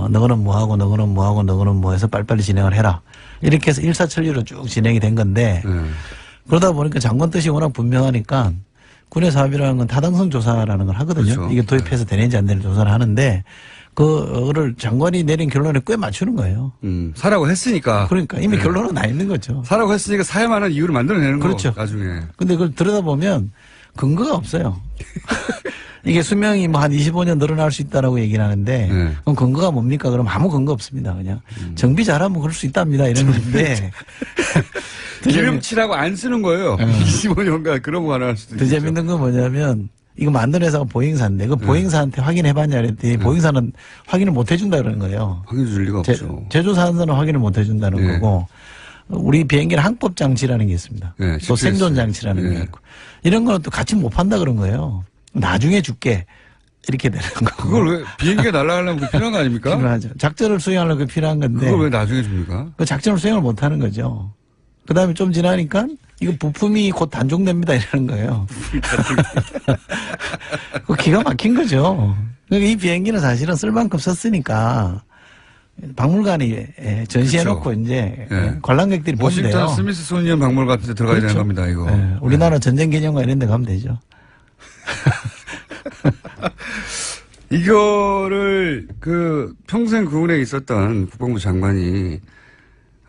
너거는 뭐하고 너거는 뭐하고 너거는 뭐해서 빨리빨리 진행을 해라. 이렇게 해서 일사천리로 쭉 진행이 된 건데 예. 그러다 보니까 장관 뜻이 워낙 분명하니까 군의 사업이라는 건 타당성 조사라는 걸 하거든요. 그렇죠. 이게 도입해서 되는지 안 되는지 조사를 하는데 그거를 장관이 내린 결론에 꽤 맞추는 거예요. 사라고 했으니까. 그러니까 이미 예. 결론은 나 있는 거죠. 사라고 했으니까 사야만 한 이유를 만들어내는 그렇죠. 거 나중에. 근데 그걸 들여다보면 근거가 없어요. 이게 수명이 뭐 한 25년 늘어날 수 있다라고 얘기를 하는데 네. 그럼 근거가 뭡니까? 그럼 아무 근거 없습니다. 그냥 정비 잘하면 그럴 수 있답니다. 이러는데 기름칠하고 안 쓰는 거예요. 25년간 그런 거 하나 할 수도 더 있죠. 재밌는 건 뭐냐면 이거 만든 회사가 보잉사인데 그 보잉사한테 확인해봤냐 그랬더니 보잉사는 확인을 못 해준다 그러는 거예요. 확인해 줄 리가 없죠. 제조사는 확인을 못 해준다는 예. 거고 우리 비행기는 항법 장치라는 게 있습니다. 예, 또 GPS. 생존 장치라는 예. 게 있고 이런 거는 또 같이 못 판다 그런 거예요. 나중에 줄게 이렇게 되는 거. 그걸 왜 비행기가 날아가려면 그게 필요한 거 아닙니까? 필요하죠. 작전을 수행하려면 그게 필요한 건데 그걸 왜 나중에 줍니까? 그 작전을 수행을 못 하는 거죠. 그 다음에 좀 지나니까 이거 부품이 곧 단종됩니다 이러는 거예요. 그 기가 막힌 거죠. 그러니까 이 비행기는 사실은 쓸 만큼 썼으니까 박물관에 전시해놓고 그렇죠. 이제 예. 관람객들이 보면 돼요. 워싱턴 스미스소니언 박물관 같은 데 들어가야 그렇죠. 되는 겁니다, 이거. 예. 우리나라 전쟁 기념관 이런 데 가면 되죠. 이거를 평생 군에 있었던 국방부 장관이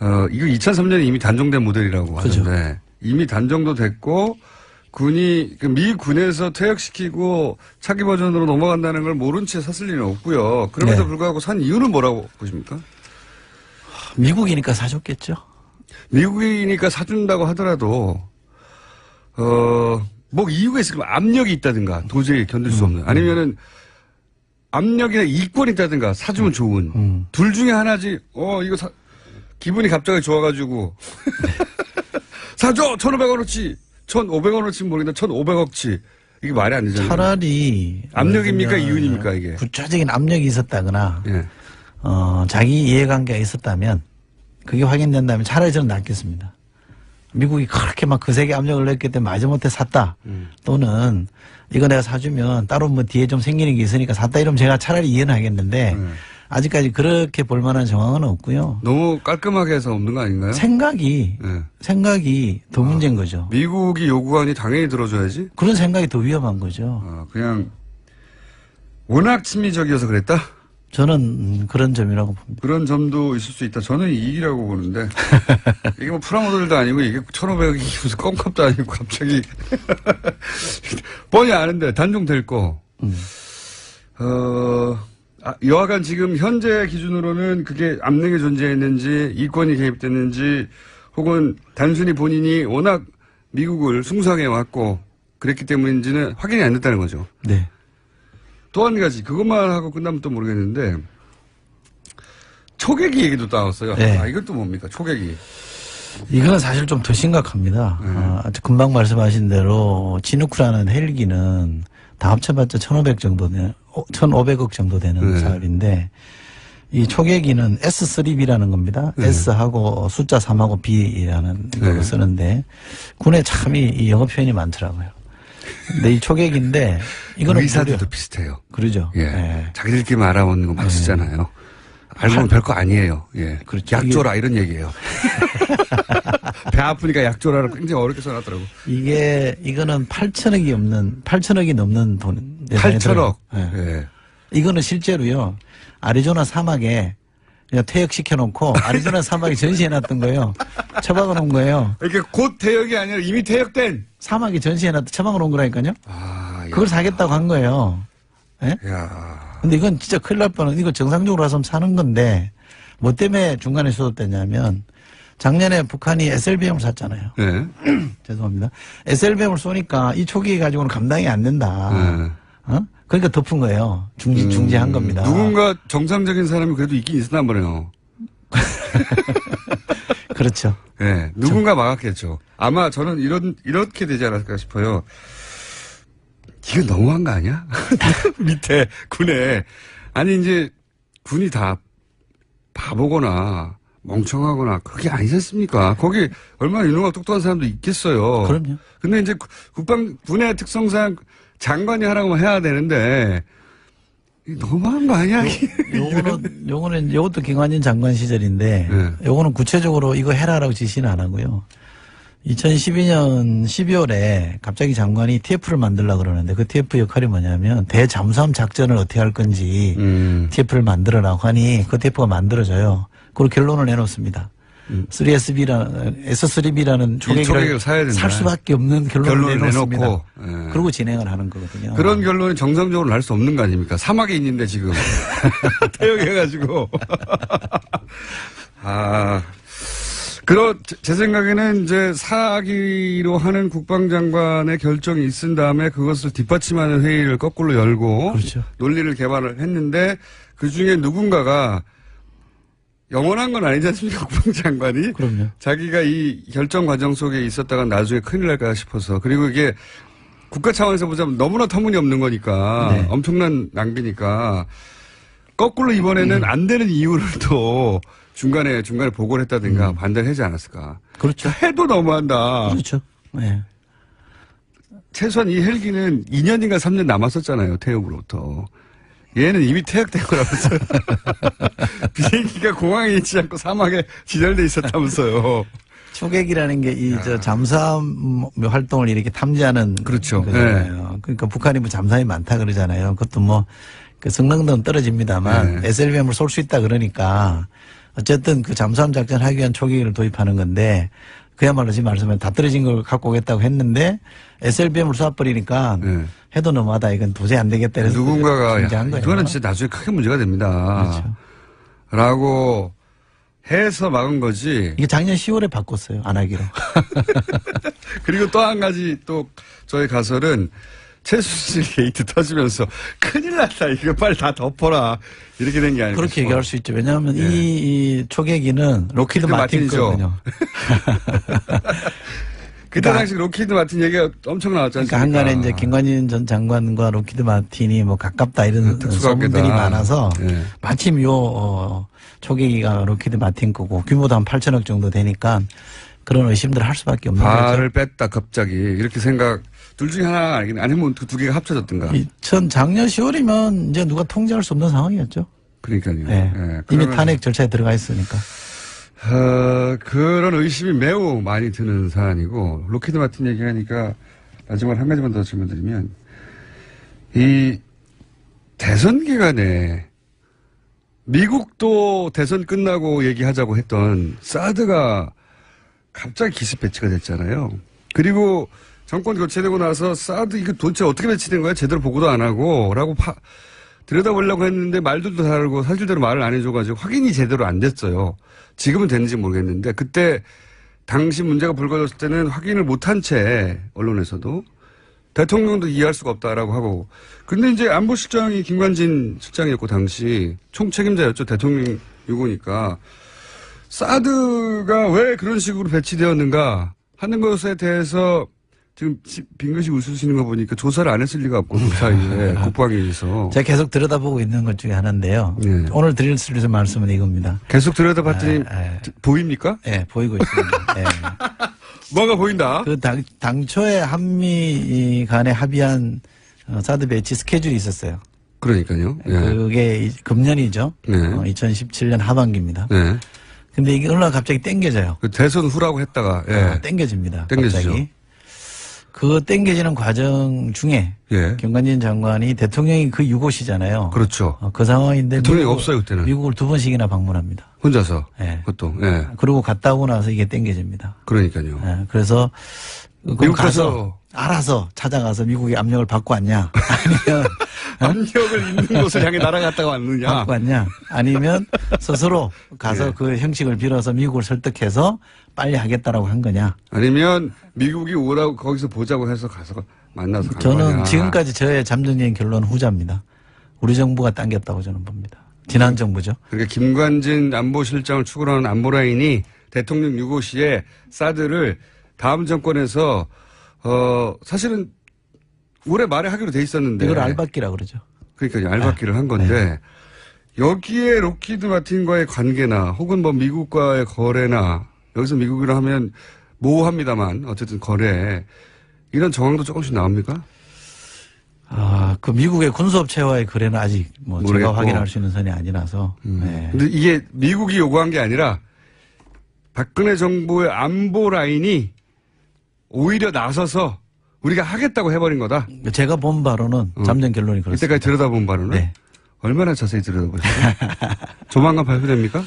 이거 2003년에 이미 단종된 모델이라고 그렇죠. 하는데 이미 단종도 됐고 군이 미 군에서 퇴역시키고 차기 버전으로 넘어간다는 걸 모른 채 샀을 리는 없고요. 그럼에도 네. 불구하고 산 이유는 뭐라고 보십니까? 미국이니까 사줬겠죠. 미국이니까 사준다고 하더라도 뭐 이유가 있을 거면 압력이 있다든가 도저히 견딜 수 없는 아니면은 압력이나 이권이 있다든가 사주면 좋은 둘 중에 하나지. 이거 기분이 갑자기 좋아가지고 사줘 1,500원어치 1,500원어치 모르겠는데 1,500억치 이게 말이 안 되잖아요. 차라리 압력입니까 이윤입니까 이게? 구체적인 압력이 있었다거나 예. 자기 이해관계가 있었다면 그게 확인된다면 차라리 저는 낫겠습니다. 미국이 그렇게 막 거세게 압력을 넣었기 때문에 마지못해 샀다. 또는 이거 내가 사주면 따로 뭐 뒤에 좀 생기는 게 있으니까 샀다 이러면 제가 차라리 이해는 하겠는데 아직까지 그렇게 볼 만한 정황은 없고요. 너무 깔끔하게 해서 없는 거 아닌가요? 생각이 더 문제인 거죠. 미국이 요구하니 당연히 들어줘야지. 그런 생각이 더 위험한 거죠. 그냥 워낙 친미적이어서 그랬다? 저는 그런 점이라고 봅니다. 그런 점도 있을 수 있다. 저는 이익이라고 보는데 이게 뭐 프라모델도 아니고 이게 1,500억이 무슨 껌값도 아니고 갑자기 뻔히 아는데 단종될 거. 여하간 지금 현재 기준으로는 그게 압력이 존재했는지 이권이 개입됐는지 혹은 단순히 본인이 워낙 미국을 숭상해 왔고 그랬기 때문인지는 확인이 안 됐다는 거죠. 네. 또 한 가지 그것만 하고 끝나면 또 모르겠는데 초계기 얘기도 나왔어요. 네. 이것도 뭡니까 초계기. 이거는 사실 좀 더 심각합니다. 금방 말씀하신 대로 지누크라는 헬기는 다 합쳐봤자 1,500억 정도 되는 사업인데 이 초계기는 S3B라는 겁니다. S하고 숫자 3하고 B라는 걸 쓰는데 군에 참 이 영어 표현이 많더라고요. 근데 이 초계기인데 이거는 의사들도 비슷해요. 그러죠. 예. 예. 자기들끼리 알아먹는 거 막 쓰잖아요. 알고 보면 별거 아니에요. 예. 그렇죠. 약 줘라 이런 얘기예요. 배 아프니까 약 줘라를 굉장히 어렵게 써놨더라고. 이거는 8천억이 넘는 돈. 8천억. 예. 예. 이거는 실제로요. 아리조나 사막에 그냥 퇴역시켜놓고 아리조나 사막에 전시해놨던 거예요. 처박아 놓은 거예요. 이렇게 곧 퇴역이 아니라 이미 퇴역된. 사막에 전시해놨던 처박아 놓은 거라니까요. 아, 야. 그걸 사겠다고 한 거예요. 예? 야. 근데 이건 진짜 큰일 날 뻔한, 이거 정상적으로 와서 사는 건데, 뭐 때문에 중간에 소속됐냐면, 작년에 북한이 SLBM을 샀잖아요. 네. 죄송합니다. SLBM을 쏘니까 이 초기 가지고는 감당이 안 된다. 네. 어? 그러니까 덮은 거예요. 중지한 겁니다. 누군가 정상적인 사람이 그래도 있긴 있었나 보네요. 그렇죠. 네. 누군가 막았겠죠. 아마 저는 이렇게 되지 않았을까 싶어요. 이거 너무한 거 아니야? 밑에 군에. 아니, 이제 군이 다 바보거나 멍청하거나 그게 아니지 않습니까? 거기 얼마나 유능하고 똑똑한 사람도 있겠어요. 그럼요. 근데 이제 군의 특성상 장관이 하라고 해야 되는데 너무한 거 아니야? 요거는 요것도 김관진 장관 시절인데, 네. 요거는 구체적으로 이거 해라라고 지시는 안 하고요. 2012년 12월에 갑자기 장관이 TF를 만들려고 그러는데 그 TF 역할이 뭐냐면 대잠수함 작전을 어떻게 할 건지 TF를 만들어라고 하니 그 TF가 만들어져요. 그리고 결론을 내놓습니다. 3SB라는 초계기를 사야 된다. 살 수밖에 없는 결론을 내놓습니다. 내놓고. 예. 그리고 진행을 하는 거거든요. 그런 결론이 정상적으로 날 수 없는 거 아닙니까? 사막에 있는데 지금. 태역해가지고. 제 생각에는 이제 사기로 하는 국방장관의 결정이 있은 다음에 그것을 뒷받침하는 회의를 거꾸로 열고. 그렇죠. 논리를 개발을 했는데 그 중에 누군가가 영원한 건 아니지 않습니까? 국방장관이. 그럼요. 자기가 이 결정 과정 속에 있었다가 나중에 큰일 날까 싶어서. 그리고 이게 국가 차원에서 보자면 너무나 터무니없는 거니까. 네. 엄청난 낭비니까. 거꾸로 이번에는 안 되는 이유를 또 중간에 보고를 했다든가 반대를 하지 않았을까. 그렇죠. 해도 너무한다. 그렇죠. 네. 최소한 이 헬기는 2년인가 3년 남았었잖아요. 태역으로부터. 얘는 이미 퇴역된 거라면서요. 비행기가 공항에 있지 않고 사막에 지절돼 있었다면서요. 초계기라는 게 잠수함 활동을 이렇게 탐지하는 그렇죠. 거잖아요. 네. 그러니까 북한이 뭐 잠수함이 많다 그러잖아요. 그것도 뭐 그 성능은 떨어집니다만 네. SLBM을 쏠 수 있다 그러니까 어쨌든 그 잠수함 작전 하기 위한 초계기를 도입하는 건데 그야말로 지금 말씀하신 다 떨어진 걸 갖고 오겠다고 했는데 SLBM을 쏴버리니까 네. 해도 너무하다. 이건 도저히 안 되겠다. 그래서 누군가가 중지한 거예요. 이거는 진짜 나중에 크게 문제가 됩니다. 그렇죠. 라고 해서 막은 거지. 이게 작년 10월에 바꿨어요. 안 하기로. 그리고 또 한 가지 또 저희 가설은 최순실 게이트 터지면서 큰일 났다. 이거 빨리 다 덮어라. 이렇게 된 게 아니고. 그렇게 얘기할 수 있죠. 왜냐하면 예. 이 초계기는 로키드 마틴 마틴이죠. 거거든요. 그때 당시 로키드 마틴 얘기가 엄청 나왔지 않습니까? 그러니까 한간에 이제 김관진 전 장관과 로키드 마틴이 뭐 가깝다 이런 특수관계다. 소문들이 많아서 예. 마침 초계기가 로키드 마틴 거고 규모도 한 8천억 정도 되니까 그런 의심들을 할 수밖에 없는 거죠. 발을 뺐다 갑자기 이렇게 생각 둘 중에 하나가 아니면 두 개가 합쳐졌든가. 작년 10월이면 이제 누가 통제할 수 없는 상황이었죠. 그러니까요. 네. 예. 이미 그러면서 탄핵 절차에 들어가 있으니까. 그런 의심이 매우 많이 드는 사안이고, 로키드 마틴 얘기하니까 마지막으로 한 가지만 더 질문드리면, 이 대선 기간에 미국도 대선 끝나고 얘기하자고 했던 사드가 갑자기 기습 배치가 됐잖아요. 그리고 정권 교체되고 나서 사드 이거 도대체 어떻게 배치된 거야? 제대로 보고도 안 하고, 라고 들여다보려고 했는데 말들도 다르고 사실대로 말을 안 해줘가지고 확인이 제대로 안 됐어요. 지금은 됐는지 모르겠는데 그때 당시 문제가 불거졌을 때는 확인을 못한 채 언론에서도 대통령도 이해할 수가 없다라고 하고 근데 이제 안보실장이 김관진 실장이었고 당시 총책임자였죠. 대통령 유고니까 사드가 왜 그런 식으로 배치되었는가 하는 것에 대해서 지금 빙긋이 웃으시는 거 보니까 조사를 안 했을 리가 없고 그 사이에 국방위에서 제가 계속 들여다보고 있는 것 중에 하나인데요. 네. 오늘 드릴 수 있는 말씀은 이겁니다. 계속 들여다봤더니 보입니까? 네, 보이고 있습니다. 네. 뭐가 보인다? 그 당초에 한미 간에 합의한 사드 배치 스케줄이 있었어요. 그러니까요. 네. 그게 금년이죠. 네. 2017년 하반기입니다. 네. 근데 이게 어느 날 갑자기 땡겨져요. 그 대선 후라고 했다가 예. 땡겨집니다. 땡겨지죠. 갑자기. 그 땡겨지는 과정 중에 예. 김관진 장관이 대통령이 그 6호시잖아요. 그렇죠. 그 상황인데 대통령이 없어요, 그때는. 미국을 2번씩이나 방문합니다. 혼자서. 예. 그것도. 예. 그리고 갔다 오고 나서 이게 땡겨집니다. 그러니까요. 예. 그래서 미국 가서 알아서 찾아가서 미국의 압력을 받고 왔냐? 아니면 압력을 있는 곳을 향해 날아갔다가 왔느냐? 받고 왔냐? 아니면 스스로 가서 예. 그 형식을 빌어서 미국을 설득해서 빨리 하겠다라고 한 거냐? 아니면 미국이 오라고 거기서 보자고 해서 가서 만나서 간 저는 거냐? 지금까지 저의 잠정적인 결론은 후자입니다. 우리 정부가 당겼다고 저는 봅니다. 지난 정부죠. 그러니까 김관진 안보실장을 추구하는 안보라인이 대통령 6호 시에 사드를 다음 정권에서 사실은 올해 말에 하기로 돼 있었는데 이걸 알박기라 그러죠. 그러니까 알박기를 한 건데 여기에 록히드 마틴과의 관계나 혹은 뭐 미국과의 거래나 여기서 미국이라 하면 모호합니다만 어쨌든 거래 이런 정황도 조금씩 나옵니까? 그 미국의 군수업체와의 거래는 아직 뭐 제가 모르겠고. 확인할 수 있는 선이 아니라서. 네. 근데 이게 미국이 요구한 게 아니라 박근혜 정부의 안보 라인이 오히려 나서서 우리가 하겠다고 해버린 거다. 제가 본 바로는 잠정 결론이 그렇습니다. 이때까지 들여다본 바로는 네. 얼마나 자세히 들여다보셨어요? 조만간 발표됩니까?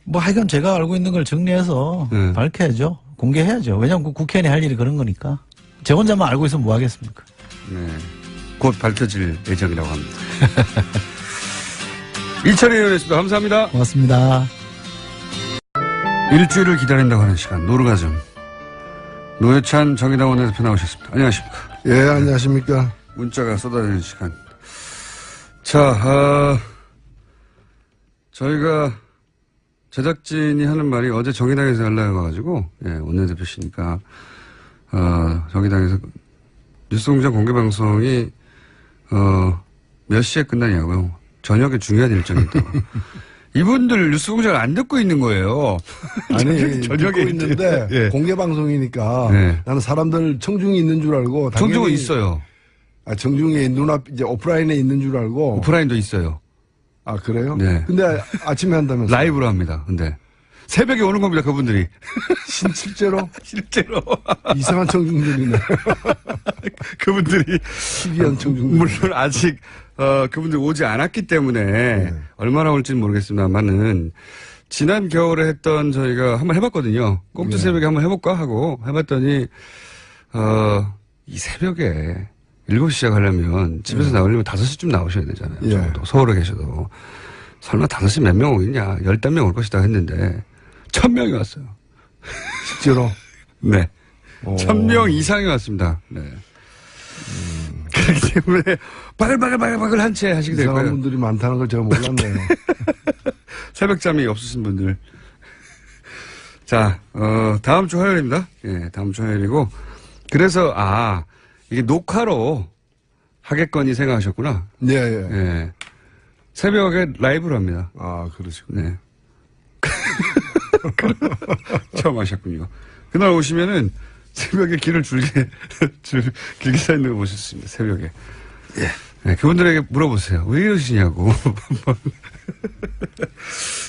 뭐 하여간 제가 알고 있는 걸 정리해서 네. 밝혀야죠. 공개해야죠. 왜냐하면 그 국회의원이 할 일이 그런 거니까. 제 혼자만 알고 있으면 뭐 하겠습니까? 네. 곧 밝혀질 예정이라고 합니다. 이철희 의원이었습니다. 감사합니다. 고맙습니다. 일주일을 기다린다고 하는 시간, 노르가즘. 노회찬 정의당 원내대표 나오셨습니다. 안녕하십니까. 예, 안녕하십니까. 문자가 쏟아지는 시간. 자, 저희가 제작진이 하는 말이 어제 정의당에서 연락이 와가지고, 예, 원내대표시니까, 정의당에서 뉴스공장 공개방송이, 몇 시에 끝나냐고요. 저녁에 중요한 일정이 있다고. 이분들 뉴스공장을 안 듣고 있는 거예요. 아니, 저녁에 듣고 있는데 예. 공개 방송이니까 예. 나는 사람들 청중이 있는 줄 알고 정중은 있어요. 청중이 눈앞 이제 오프라인에 있는 줄 알고 오프라인도 있어요. 아 그래요? 네. 근데 아침에 한다면서 라이브로 합니다. 근데 새벽에 오는 겁니다. 그분들이 실제로 실제로 이상한 청중들이네. 그분들이 희귀한 청중들. 물론 아직 그분들 오지 않았기 때문에 얼마나 올지는 모르겠습니다만은 지난 겨울에 했던 저희가 한번 해봤거든요. 꼼수 새벽에 한번 해볼까 하고 해봤더니 이 새벽에 7시 시작하려면 집에서 나오려면 5시쯤 나오셔야 되잖아요. 예. 적어도 서울에 계셔도 설마 5시 몇 명 오겠냐 10명 올 것이다 했는데 1000명이 왔어요. 실제로. 네. 오. 1000명 이상이 왔습니다. 네. 그렇기 때문에 바글바글 한 채 하시게 될 이상한 거예요. 분들이 많다는 걸 제가 몰랐네요. 새벽잠이 없으신 분들. 자, 다음 주 화요일입니다. 예, 다음 주 화요일이고. 그래서, 이게 녹화로 하겠거니 생각하셨구나. 예, 예. 예. 새벽에 라이브로 합니다. 아, 그러시군요. 네. 처음 하셨군요. 그날 오시면은 새벽에 길을 길게 서 있는 거 보실 수 있습니다. 새벽에. 예. 네, 그분들에게 물어보세요. 왜 이러시냐고.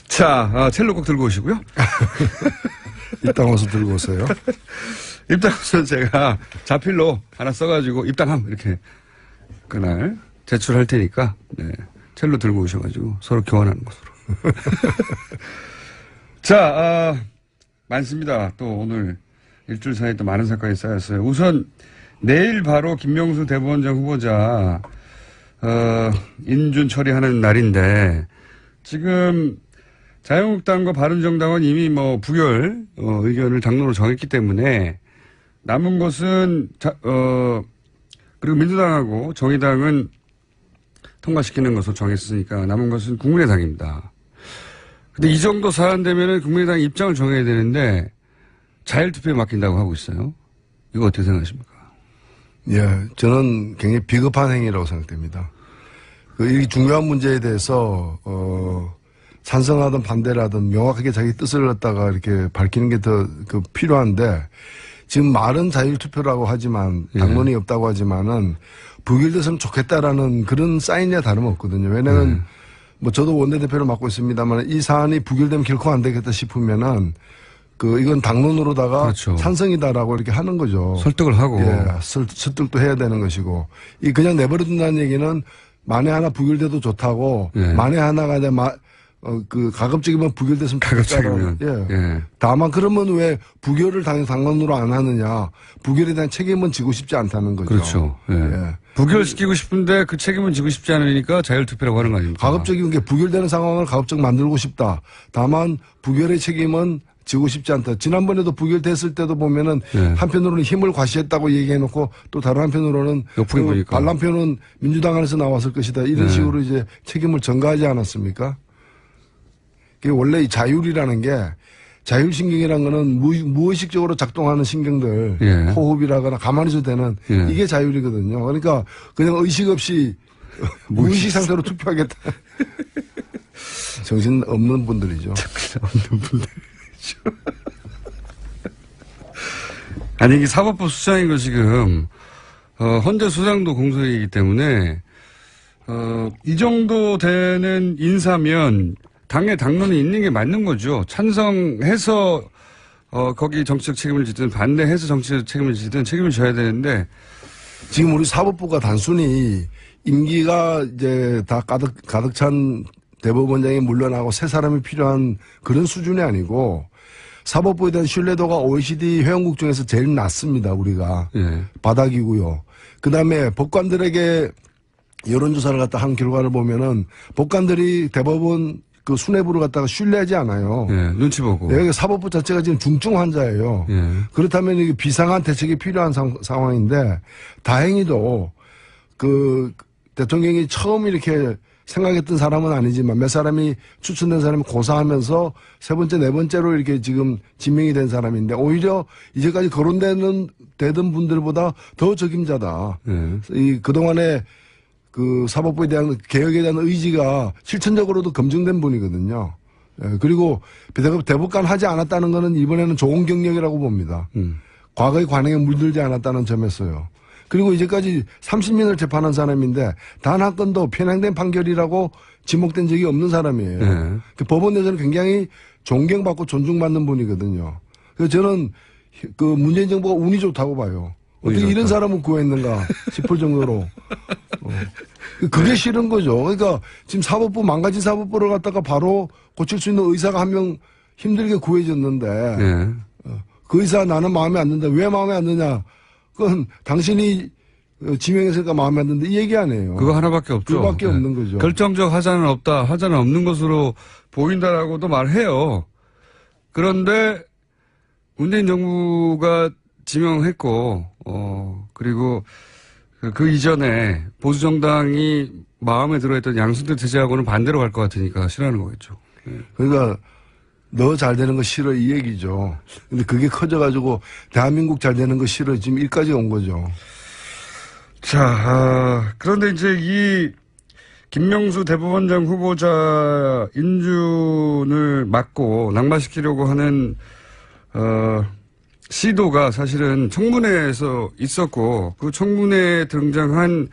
자, 첼로 꼭 들고 오시고요. 이따 와서 들고 오세요. 입당선 제가 자필로 하나 써가지고 입당함 이렇게 그날 제출할 테니까 네, 첼로 들고 오셔가지고 서로 교환하는 것으로. 자, 많습니다. 또 오늘 일주일 사이에 또 많은 사건이 쌓였어요. 우선 내일 바로 김명수 대법원장 후보자 인준 처리하는 날인데 지금 자유한국당과 바른정당은 이미 뭐 부결 의견을 당론으로 정했기 때문에 남은 것은 그리고 민주당하고 정의당은 통과시키는 것으로 정했으니까 남은 것은 국민의당입니다. 근데 이 정도 사안 되면은 국민의당 입장을 정해야 되는데 자율투표에 맡긴다고 하고 있어요. 이거 어떻게 생각하십니까? 예, 저는 굉장히 비겁한 행위라고 생각됩니다. 이 중요한 문제에 대해서 찬성하든 반대라든 명확하게 자기 뜻을 갖다가 이렇게 밝히는 게 더 필요한데 지금 말은 자율투표라고 하지만 당론이 없다고 하지만은 부결돼서는 좋겠다라는 그런 사인이나 다름없거든요. 왜냐하면 뭐 저도 원내대표를 맡고 있습니다만 이 사안이 부결되면 결코 안 되겠다 싶으면은 이건 당론으로다가 그렇죠. 찬성이다라고 이렇게 하는 거죠. 설득을 하고. 예, 설득도 해야 되는 것이고. 그냥 내버려둔다는 얘기는 만에 하나 부결돼도 좋다고, 예. 만에 하나가 이제 가급적이면 부결됐으면 가급적이면. 좋겠다라는, 예. 예. 다만 그러면 왜 부결을 당론으로 안 하느냐. 부결에 대한 책임은 지고 싶지 않다는 거죠. 그렇죠. 예. 예. 부결시키고 싶은데 그 책임은 지고 싶지 않으니까 자율투표라고 하는 거 아닙니까? 가급적인 게 부결되는 상황을 가급적 만들고 싶다. 다만 부결의 책임은 지고 싶지 않다. 지난번에도 부결됐을 때도 보면은 네. 한편으로는 힘을 과시했다고 얘기해놓고 또 다른 한편으로는 역풍이 보니까. 반란표는 민주당 안에서 나왔을 것이다. 이런 네. 식으로 이제 책임을 전가하지 않았습니까? 그게 원래 이 자율이라는 게 자율신경이라는 거는 무의식적으로 작동하는 신경들, 예. 호흡이라거나 가만히 있어도 되는 예. 이게 자율이거든요. 그러니까 그냥 의식 없이 무의식 상태로 투표하겠다. 정신 없는 분들이죠. 없는 분들이죠. 아니, 이게 사법부 수장인 거 지금, 헌재 수장도 공석이기 때문에, 이 정도 되는 인사면 당의 당론이 있는 게 맞는 거죠. 찬성해서, 거기 정치적 책임을 지든 반대해서 정치적 책임을 지든 책임을 져야 되는데, 지금 우리 사법부가 단순히 임기가 이제 다 가득 찬 대법원장이 물러나고 새 사람이 필요한 그런 수준이 아니고 사법부에 대한 신뢰도가 OECD 회원국 중에서 제일 낮습니다. 우리가. 예. 바닥이고요. 그다음에 법관들에게 여론조사를 갖다 한 결과를 보면은 법관들이 대법원 그 수뇌부를 갖다가 신뢰하지 않아요. 예, 눈치 보고. 여기 사법부 자체가 지금 중증 환자예요. 예. 그렇다면 이게 비상한 대책이 필요한 상황인데 다행히도 그 대통령이 처음 이렇게 생각했던 사람은 아니지만 몇 사람이 추천된 사람이 고사하면서 세 번째, 네 번째로 이렇게 지금 지명이 된 사람인데 오히려 이제까지 거론되던 분들보다 더 적임자다. 예. 그동안에 그 사법부에 대한 개혁에 대한 의지가 실천적으로도 검증된 분이거든요. 예, 그리고 대법관 하지 않았다는 거는 이번에는 좋은 경력이라고 봅니다. 과거의 관행에 물들지 않았다는 점에서요. 그리고 이제까지 30년을 재판한 사람인데 단 한 건도 편향된 판결이라고 지목된 적이 없는 사람이에요. 네. 그 법원 내에서는 굉장히 존경받고 존중받는 분이거든요. 그래서 저는 그 문재인 정부가 운이 좋다고 봐요. 어떻게 이런 사람을 구했는가 싶을 정도로. 그게 싫은 거죠. 그러니까 지금 사법부 망가진 사법부를 갖다가 바로 고칠 수 있는 의사가 한 명 힘들게 구해졌는데 예. 그 의사 나는 마음에 안 든다. 왜 마음에 안 드냐. 그건 당신이 지명했으니까 마음에 안 든다. 이 얘기 아니에요. 그거 하나밖에 없죠. 그거밖에 네. 없는 거죠. 결정적 하자는 없다. 하자는 없는 것으로 보인다라고도 말해요. 그런데 문재인 정부가 지명했고, 그리고 그 이전에 보수정당이 마음에 들어했던 양승태 대제하고는 반대로 갈 것 같으니까 싫어하는 거겠죠. 그러니까 너 잘 되는 거 싫어 이 얘기죠. 근데 그게 커져가지고 대한민국 잘 되는 거 싫어 지금 일까지 온 거죠. 자, 그런데 이제 이 김명수 대법원장 후보자 인준을 막고 낙마시키려고 하는 시도가 사실은 청문회에서 있었고 그 청문회에 등장한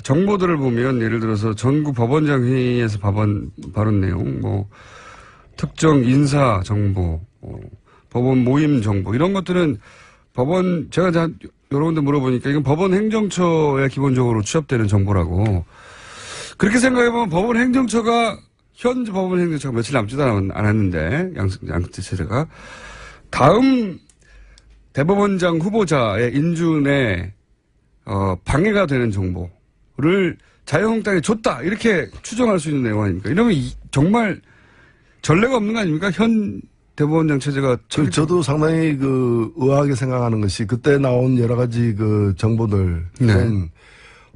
정보들을 보면 예를 들어서 전국 법원장 회의에서 발언 내용, 뭐 특정 인사 정보, 법원 모임 정보 이런 것들은 법원 제가 여러 군데 물어보니까 이건 법원 행정처에 기본적으로 취합되는 정보라고 그렇게 생각해보면 법원 행정처가 현재 법원 행정처가 며칠 남지도 않았는데 양승태 체제가 다음 대법원장 후보자의 인준에 방해가 되는 정보를 자유한국당에 줬다 이렇게 추정할 수 있는 내용 아닙니까? 이러면 정말 전례가 없는 거 아닙니까? 현 대법원장 체제가. 저도 상당히 의아하게 생각하는 것이 그때 나온 여러 가지 정보들. 네.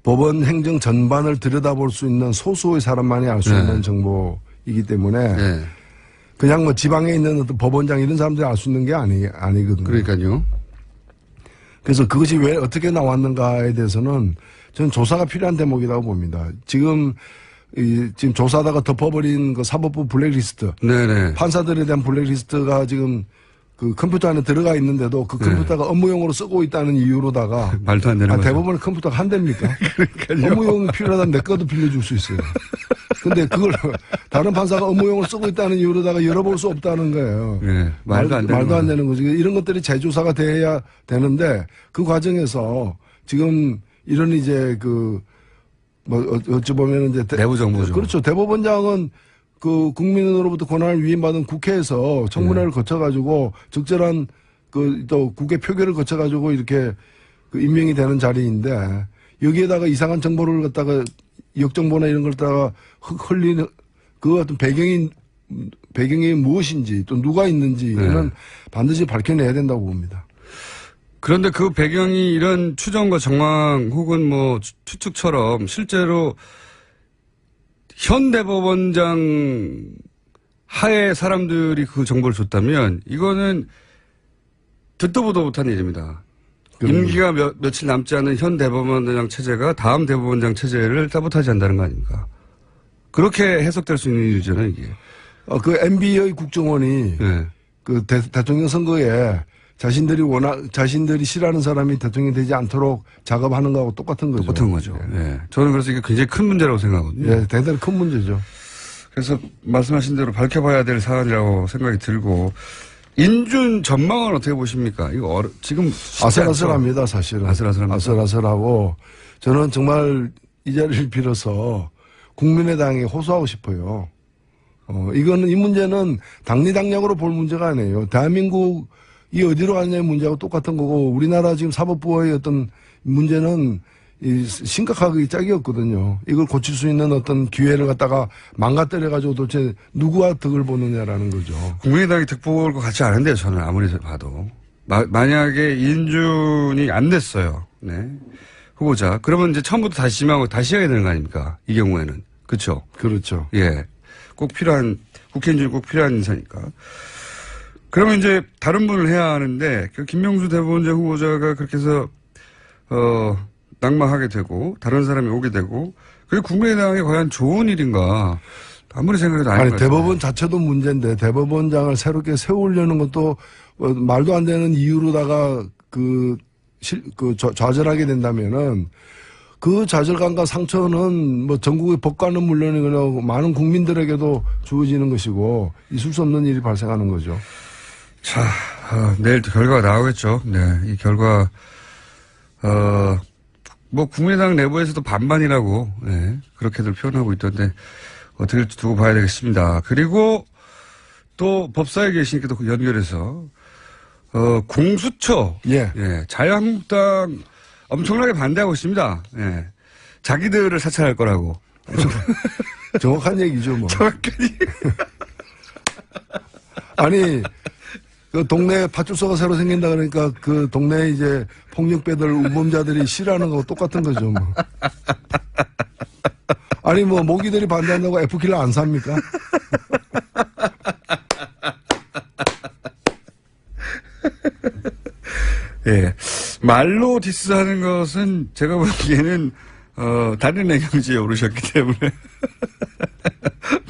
법원 행정 전반을 들여다볼 수 있는 소수의 사람만이 알 수 네. 있는 정보이기 때문에 네. 그냥 뭐 지방에 있는 어떤 법원장 이런 사람들이 알 수 있는 게 아니거든요. 그러니까요. 그래서 그것이 왜 어떻게 나왔는가에 대해서는 저는 조사가 필요한 대목이라고 봅니다. 지금 조사하다가 덮어버린 그 사법부 블랙리스트. 네네. 판사들에 대한 블랙리스트가 지금 그 컴퓨터 안에 들어가 있는데도 그 컴퓨터가 업무용으로 쓰고 있다는 이유로다가 말도 안 되는 거죠. 대법원의 컴퓨터가 한 대입니까? 업무용 필요하다면 내 것도 빌려줄 수 있어요. 근데 그걸 다른 판사가 업무용을 쓰고 있다는 이유로다가 열어볼 수 없다는 거예요. 네, 말도 안 되는 거지. 이런 것들이 재조사가 돼야 되는데 그 과정에서 지금 이런 이제 어찌 보면 이제 내부 정보죠. 그렇죠. 대법원장은 그 국민으로부터 권한을 위임받은 국회에서 청문회를 거쳐가지고 적절한 또 국회 표결을 거쳐가지고 이렇게 임명이 되는 자리인데 여기에다가 이상한 정보를 갖다가 역정보나 이런 걸 갖다가 흘리는 그 어떤 배경이 무엇인지 또 누가 있는지 이거는 반드시 밝혀내야 된다고 봅니다. 그런데 그 배경이 이런 추정과 정황 혹은 뭐 추측처럼 실제로 현 대법원장 하에 사람들이 그 정보를 줬다면 이거는 듣도 보도 못한 일입니다. 임기가 며칠 남지 않은 현 대법원장 체제가 다음 대법원장 체제를 사보타지한다는 거 아닙니까? 그렇게 해석될 수 있는 일이잖아요, 이게. 그 MB의 국정원이 그 대통령 선거에 자신들이 싫어하는 사람이 대통령이 되지 않도록 작업하는 거하고 똑같은 거죠. 똑같은 거죠. 예. 저는 그래서 이게 굉장히 큰 문제라고 생각하거든요. 예, 대단히 큰 문제죠. 그래서 말씀하신 대로 밝혀봐야 될 사안이라고 생각이 들고, 인준 전망은 어떻게 보십니까? 이거 지금 아슬아슬합니다, 사실은. 아슬아슬하고 저는 정말 이 자리를 빌어서 국민의당에 호소하고 싶어요. 이 문제는 당리당략으로 볼 문제가 아니에요. 대한민국이 어디로 가느냐의 문제하고 똑같은 거고 우리나라 지금 사법부의 어떤 문제는 심각하게 짝이 없거든요. 이걸 고칠 수 있는 어떤 기회를 갖다가 망가뜨려가지고 도대체 누구와 득을 보느냐라는 거죠. 국민의당이 득 볼 것 같지 않은데요, 저는 아무리 봐도. 만약에 인준이 안 됐어요. 네. 후보자. 그러면 이제 처음부터 다시 심하고 다시 해야 되는 거 아닙니까? 이 경우에는. 그렇죠? 그렇죠. 예. 꼭 필요한, 국회 인준이 꼭 필요한 인사니까. 그러면 이제 다른 분을 해야 하는데, 김명수 대법원장 후보자가 그렇게 해서, 낙마하게 되고 다른 사람이 오게 되고 그게 국민의당에 과연 좋은 일인가 아무리 생각해도 아닌 것 같아요. 대법원 자체도 문제인데 대법원장을 새롭게 세우려는 것도 말도 안 되는 이유로다가 좌절하게 된다면은 그 좌절감과 상처는 뭐 전국의 법관은 물론이고 많은 국민들에게도 주어지는 것이고 있을 수 없는 일이 발생하는 거죠. 자, 내일 또 결과가 나오겠죠. 네, 이 결과 뭐 국민의당 내부에서도 반반이라고 그렇게들 표현하고 있던데 어떻게 될지 두고 봐야 되겠습니다. 그리고 또 법사에 계시니까 또 연결해서 공수처 자유한국당 엄청나게 반대하고 있습니다. 자기들을 사찰할 거라고. 정확한 얘기죠, 뭐. 정확하니. 아니. 그 동네에 파출소가 새로 생긴다 그러니까 그 동네에 이제 폭력배들 우범자들이 싫어하는 거하고 똑같은 거죠, 뭐. 아니 뭐 모기들이 반대한다고 F킬러 안 삽니까? 예. 말로 디스하는 것은 제가 보기에는 단연의 경지에 오르셨기 때문에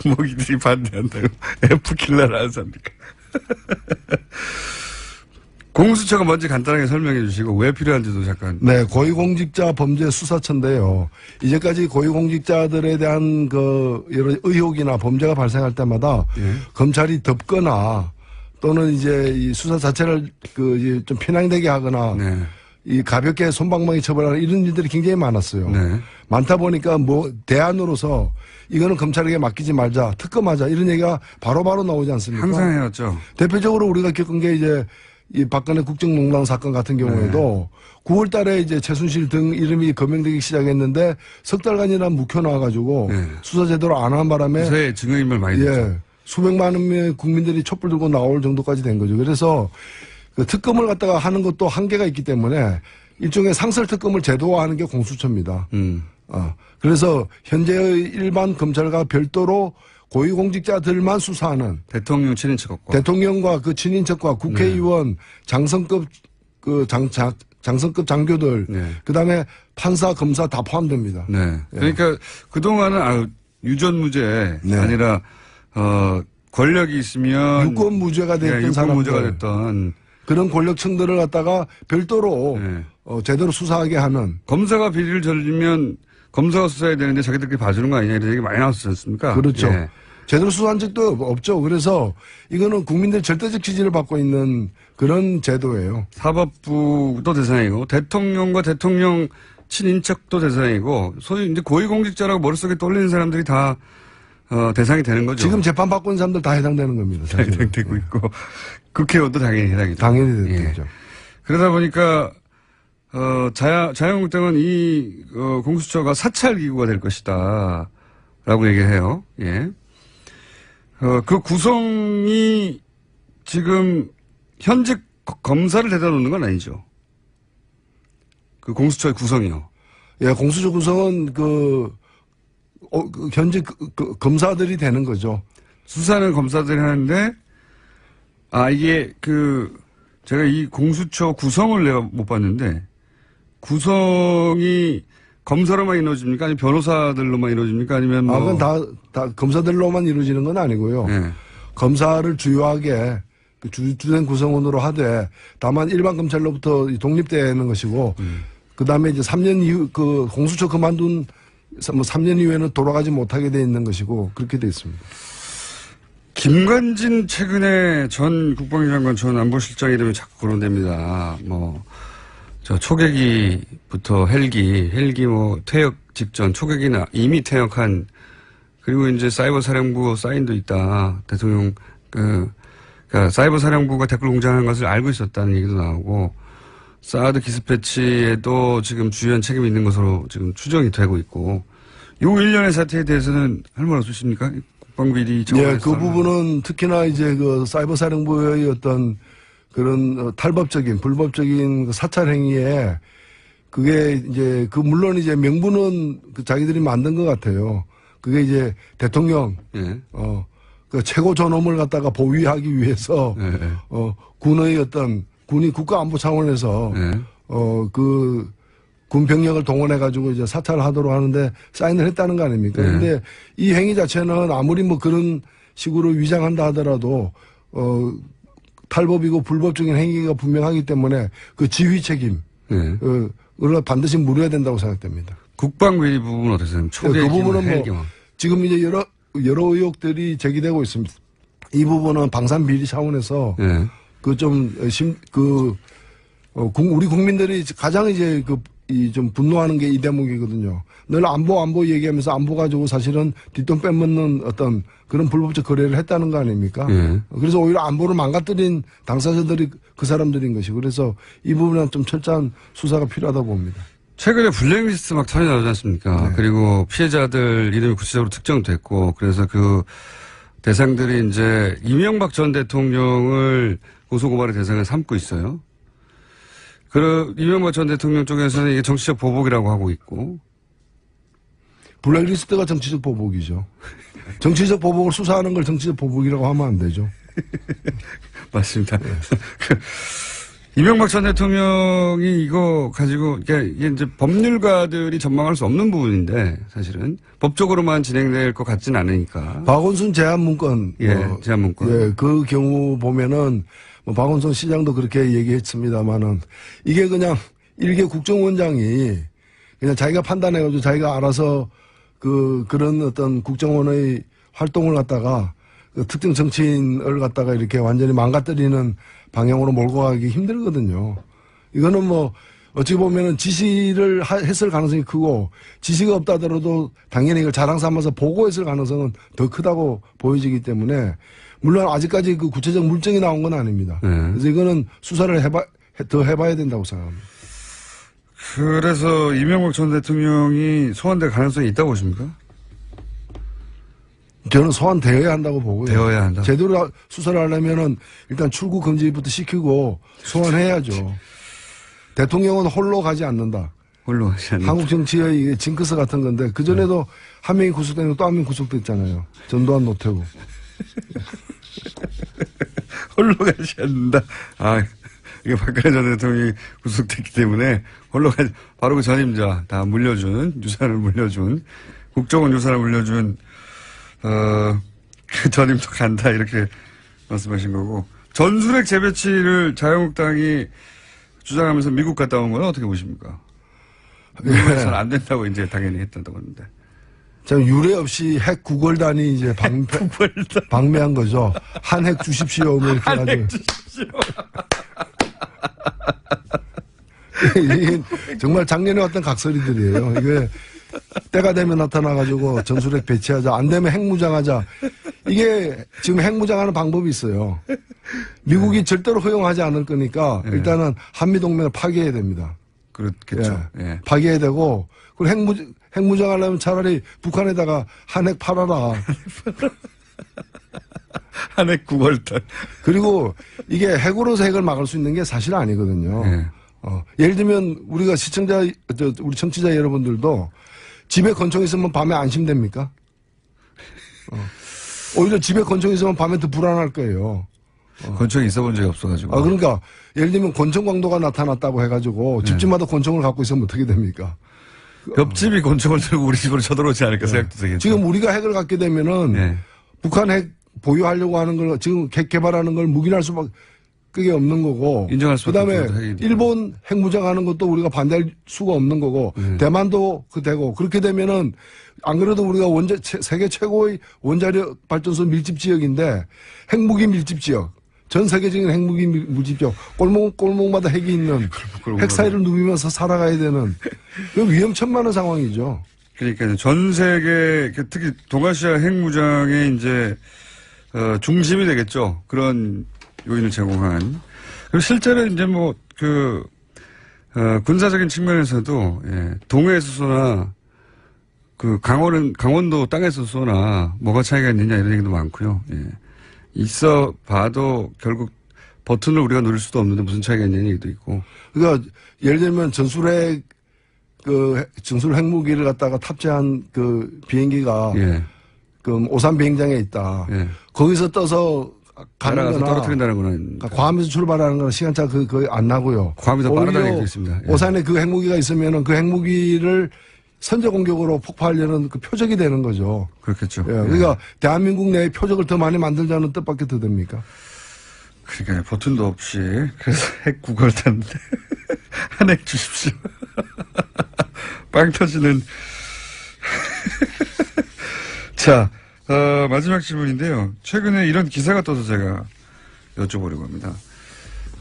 모기들이 반대한다고 F킬러를 안 삽니까? 공수처가 먼저 간단하게 설명해 주시고 왜 필요한지도 잠깐. 네, 고위공직자 범죄 수사처인데요. 이제까지 고위공직자들에 대한 여러 의혹이나 범죄가 발생할 때마다 검찰이 덮거나 또는 이제 이 수사 자체를 좀 편향되게 하거나 이 가볍게 솜방망이 처벌하는 이런 일들이 굉장히 많았어요. 많다 보니까 뭐 대안으로서 이거는 검찰에게 맡기지 말자, 특검하자 이런 얘기가 바로바로 나오지 않습니까? 항상 해왔죠. 대표적으로 우리가 겪은 게 이제 이 박근혜 국정농단 사건 같은 경우에도 9월 달에 이제 최순실 등 이름이 거명되기 시작했는데 석 달간이나 묵혀놔가지고 수사 제대로 안 한 바람에 수사에 증거인멸 많이 됐죠. 수백만 명의 국민들이 촛불 들고 나올 정도까지 된 거죠. 그래서 그 특검을 갖다가 하는 것도 한계가 있기 때문에 일종의 상설 특검을 제도화하는 게 공수처입니다. 그래서 현재의 일반 검찰과 별도로 고위공직자들만 수사하는 대통령과 그 친인척과 국회의원, 장성급 장성급 장교들, 그다음에 판사, 검사 다 포함됩니다. 그러니까 그동안은 유전무죄 아니라 권력이 있으면 유권무죄가 됐던 사람들, 그런 권력층들을 갖다가 별도로 제대로 수사하게 하는. 검사가 비리를 저지르면 검사가 수사해야 되는데 자기들끼리 봐주는 거 아니냐 이런 얘기 많이 나왔지 않습니까? 그렇죠. 예. 제대로 수사한 적도 없죠. 그래서 이거는 국민들 절대적 지지를 받고 있는 그런 제도예요. 사법부도 대상이고 대통령과 대통령 친인척도 대상이고 소위 이제 고위공직자라고 머릿속에 떠올리는 사람들이 다 대상이 되는 거죠. 지금 재판 받고 있는 사람들 다 해당되는 겁니다. 사실은. 해당되고 있고 국회의원도 당연히 해당이죠. 당연히 예. 되죠. 그러다 보니까 자유한국당은 이 공수처가 사찰 기구가 될 것이다라고 얘기해요. 예. 그 구성이 지금 현직 검사를 대다 놓는 건 아니죠. 그 공수처의 구성이요. 예, 공수처 구성은 현재 검사들이 되는 거죠. 수사는 검사들이 하는데 이게 제가 이 공수처 구성을 내가 못 봤는데 구성이 검사로만 이루어집니까? 아니면 변호사들로만 이루어집니까? 아니면 그건 다 검사들로만 이루어지는 건 아니고요. 예. 검사를 주요하게 주된 구성원으로 하되 다만 일반 검찰로부터 독립되는 것이고 그 다음에 이제 3년 이후 공수처 그만둔 3년 이후에는 돌아가지 못하게 돼 있는 것이고 그렇게 돼 있습니다. 김관진 최근에 전 국방위 장관 전 안보실장 이름이 자꾸 거론됩니다. 저 초계기부터 헬기 퇴역 직전 초계기나 이미 퇴역한 그리고 이제 사이버 사령부 사인도 있다. 대통령 그러니까 사이버 사령부가 댓글 공작하는 것을 알고 있었다는 얘기도 나오고 사드 기습배치에도 지금 주요한 책임이 있는 것으로 지금 추정이 되고 있고 요 일련의 사태에 대해서는 할 말 없으십니까? 국방비리 예, 그 부분은 특히나 이제 사이버 사령부의 어떤 그런 탈법적인 불법적인 사찰 행위에 그게 이제 물론 이제 명분은 자기들이 만든 것 같아요. 그게 이제 대통령 예. 그 최고 존엄을 갖다가 보위하기 위해서 예. 군의 군이 국가안보 차원에서 예. 군 병력을 동원해 가지고 이제 사찰을 하도록 하는데 사인을 했다는 거 아닙니까? 네. 근데 이 행위 자체는 아무리 그런 식으로 위장한다 하더라도 탈법이고 불법적인 행위가 분명하기 때문에 그 지휘 책임 그걸 반드시 물어야 된다고 생각됩니다. 국방비리 부분은 어떠세요? 초계기 그 부분은 헬기와. 지금 이제 여러 의혹들이 제기되고 있습니다. 이 부분은 방산 비리 차원에서 예. 우리 국민들이 가장 이제 좀 분노하는 게 이 대목이거든요. 늘 안보 얘기하면서 안보 가지고 사실은 뒷돈 빼먹는 어떤 그런 불법적 거래를 했다는 거 아닙니까? 예. 그래서 오히려 안보를 망가뜨린 당사자들이 그 사람들인 것이. 그래서 이 부분은 좀 철저한 수사가 필요하다고 봅니다. 최근에 블랙리스트 막 턴이 나오지 않습니까? 네. 그리고 피해자들 이름이 구체적으로 특정됐고 그래서 그 대상들이 이제 이명박 전 대통령을 고소고발의 대상을 삼고 있어요. 이명박 전 대통령 쪽에서는 이게 정치적 보복이라고 하고 있고. 블랙리스트가 정치적 보복이죠. 정치적 보복을 수사하는 걸 정치적 보복이라고 하면 안 되죠. 맞습니다. 이명박 전 대통령이 이거 가지고 이게 이제 법률가들이 전망할 수 없는 부분인데 사실은 법적으로만 진행될 것 같지는 않으니까. 박원순 제안 문건. 제안 문건. 예, 그 경우 보면은 박원순 시장도 그렇게 얘기했습니다만은 이게 그냥 일개 국정원장이 그냥 자기가 판단해가지고 자기가 알아서 그런 어떤 국정원의 활동을 갖다가 특정 정치인을 갖다가 이렇게 완전히 망가뜨리는 방향으로 몰고 가기 힘들거든요. 이거는 어찌 보면은 지시를 했을 가능성이 크고 지시가 없다 하더라도 당연히 이걸 자랑 삼아서 보고했을 가능성은 더 크다고 보여지기 때문에 물론 아직까지 그 구체적 물증이 나온 건 아닙니다. 그래서 이거는 수사를 더 해봐야 된다고 생각합니다. 그래서 이명박 전 대통령이 소환될 가능성이 있다고 보십니까? 저는 소환되어야 한다고 보고요. 되어야 한다. 제대로 수사를 하려면은 일단 출국 금지부터 시키고 소환해야죠. 대통령은 홀로 가지 않는다. 홀로 가지 않는다. 한국 정치의 징크스 같은 건데 그 전에도 한 명이 구속되고 또 한 명이 구속됐잖아요. 전두환 노태우. 홀로 가지 않는다. 이게 박근혜 전 대통령이 구속됐기 때문에 홀로 가지, 바로 그 전임자 다 유산을 물려준, 국정원 유산을 물려준, 그 전임자 간다, 이렇게 말씀하신 거고. 전술핵 재배치를 자유한국당이 주장하면서 미국 갔다 온 건 어떻게 보십니까? 미국에서는 안 된다고 이제 당연히 했다고 하는데. 참 유례 없이 핵 구걸단이 이제 방매한 거죠. 한 핵 주십시오. 뭐 이렇게 한핵 주십시오. 이게 정말 작년에 왔던 각설이들이에요. 이게 때가 되면 나타나가지고 전술핵 배치하자. 안 되면 핵무장하자. 이게 지금 핵무장하는 방법이 있어요. 미국이 절대로 허용하지 않을 거니까 일단은 한미동맹을 파괴해야 됩니다. 그렇겠죠. 예. 파괴해야 되고 그리고 핵무장하려면 차라리 북한에다가 한핵 팔아라. 한핵 구걸단. 그리고 이게 핵으로서 핵을 막을 수 있는 게 사실 아니거든요. 예. 예를 들면 우리가 우리 청취자 여러분들도 집에 권총 있으면 밤에 안심됩니까? 오히려 집에 권총 있으면 밤에 더 불안할 거예요. 권총이 있어본 적이 없어가지고. 그러니까 예를 들면 권총 광도가 나타났다고 해가지고 집집마다 권총을 갖고 있으면 어떻게 됩니까? 옆집이 권총을 들고 우리 집으로 쳐들어오지 않을까 생각도 되겠죠. 지금 우리가 핵을 갖게 되면은 예. 북한 핵 보유하려고 하는 걸 지금 핵 개발하는 걸 묵인할 수밖에 그게 없는 거고. 인정할 수밖에 그다음에 없죠, 핵이니까. 일본 핵무장하는 것도 우리가 반대할 수가 없는 거고. 대만도 그 되고. 그렇게 되면은 안 그래도 우리가 세계 최고의 원자력 발전소 밀집 지역인데 핵무기 밀집 지역. 전 세계적인 핵무기 밀집 지역. 골목마다 핵이 있는 핵 사이를 누비면서 살아가야 되는 위험천만한 상황이죠. 그러니까 전 세계 특히 동아시아 핵무장의 이제 중심이 되겠죠. 그런 요인을 제공한. 그리고 실제로 이제 뭐 군사적인 측면에서도 동해에서 쏘나 강원도 땅에서 쏘나 뭐가 차이가 있느냐 이런 얘기도 많고요. 있어 봐도 결국 버튼을 우리가 누릴 수도 없는데 무슨 차이가 있느냐 얘기도 있고. 그러니까 예를 들면 전술핵 핵무기를 갖다가 탑재한 비행기가 오산 비행장에 있다. 거기서 떠서 가는 거나 떨어뜨린다는 거는 괌에서 출발하는 거는 시간차 거의 안 나고요. 괌이 더 빠르다는 얘기도 있습니다. 오산에 그 핵무기가 있으면은 그 핵무기를 선제 공격으로 폭파하려는 그 표적이 되는 거죠. 그렇겠죠. 그러니까 대한민국 내에 표적을 더 많이 만들자는 뜻밖에 더 됩니까? 그러니까 버튼도 없이 그래서 핵 구걸단 한핵 주십시오. 빵 터지는. 자, 마지막 질문인데요. 최근에 이런 기사가 떠서 제가 여쭤보려고 합니다.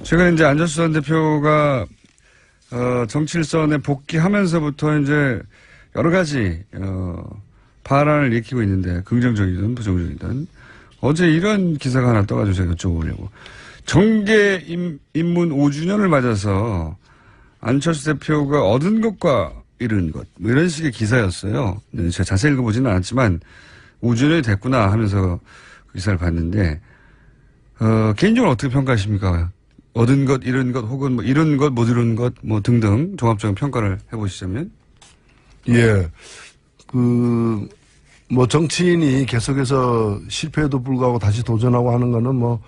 최근에 이제 안철수 전 대표가 정치 일선에 복귀하면서부터 이제 여러 가지 파란을 일으키고 있는데 긍정적이든 부정적이든 어제 이런 기사가 하나 떠가지고 제가 여쭤보려고. 정계 입문 5주년을 맞아서 안철수 대표가 얻은 것과 잃은 것, 뭐 이런 식의 기사였어요. 제가 자세히 읽어보지는 않았지만 5주년이 됐구나 하면서 그 기사를 봤는데 개인적으로 어떻게 평가하십니까? 얻은 것, 잃은 것, 혹은 뭐 잃은 것, 못 잃은 것, 뭐 등등 종합적인 평가를 해보시자면? 예. 뭐 정치인이 계속해서 실패에도 불구하고 다시 도전하고 하는 거는 뭐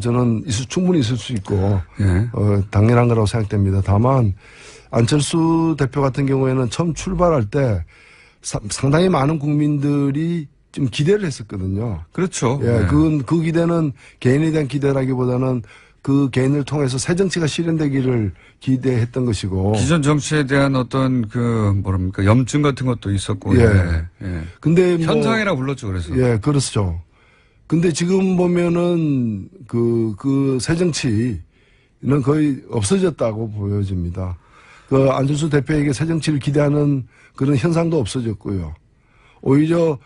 저는 충분히 있을 수 있고 당연한 거라고 생각됩니다. 다만 안철수 대표 같은 경우에는 처음 출발할 때 상당히 많은 국민들이 좀 기대를 했었거든요. 그렇죠. 그 기대는 개인에 대한 기대라기보다는 그 개인을 통해서 새 정치가 실현되기를 기대했던 것이고. 기존 정치에 대한 어떤 염증 같은 것도 있었고. 근데 현상이라 불렀죠, 그래서. 그렇죠. 근데 지금 보면은 그 새 정치는 거의 없어졌다고 보여집니다. 안철수 대표에게 새 정치를 기대하는 그런 현상도 없어졌고요. 오히려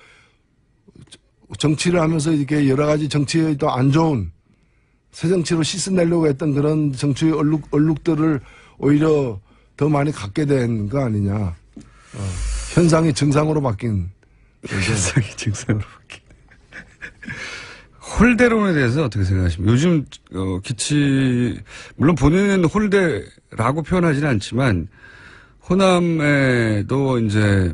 정치를 하면서 이렇게 여러 가지 정치의 또 안 좋은 새 정치로 씻어내려고 했던 그런 정치의 얼룩들을 오히려 더 많이 갖게 된 거 아니냐. 현상이 증상으로 바뀐. 현상이 증상으로 바뀐. 홀대론에 대해서 어떻게 생각하십니까? 요즘 물론 본인은 홀대라고 표현하지는 않지만 호남에도 이제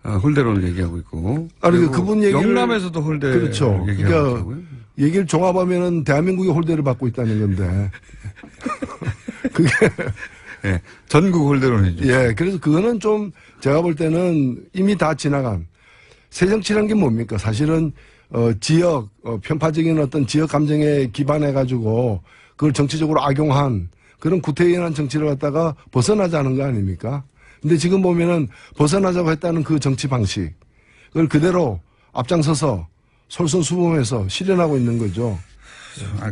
홀대론을 얘기하고 있고. 그분 얘기를 영남에서도 홀대. 그렇죠. 얘기하고 있고요. 얘기를 종합하면은 대한민국이 홀대를 받고 있다는 건데. 그게. 전국 홀대론이죠. 그래서 그거는 좀 제가 볼 때는 이미 다 지나간. 새 정치라는 게 뭡니까? 사실은 지역, 편파적인 어떤 지역 감정에 기반해가지고 그걸 정치적으로 악용한 그런 구태의연한 정치를 갖다가 벗어나자는 거 아닙니까? 근데 지금 보면은 벗어나자고 했다는 그 정치 방식을 그대로 앞장서서 솔선수범해서 실현하고 있는 거죠.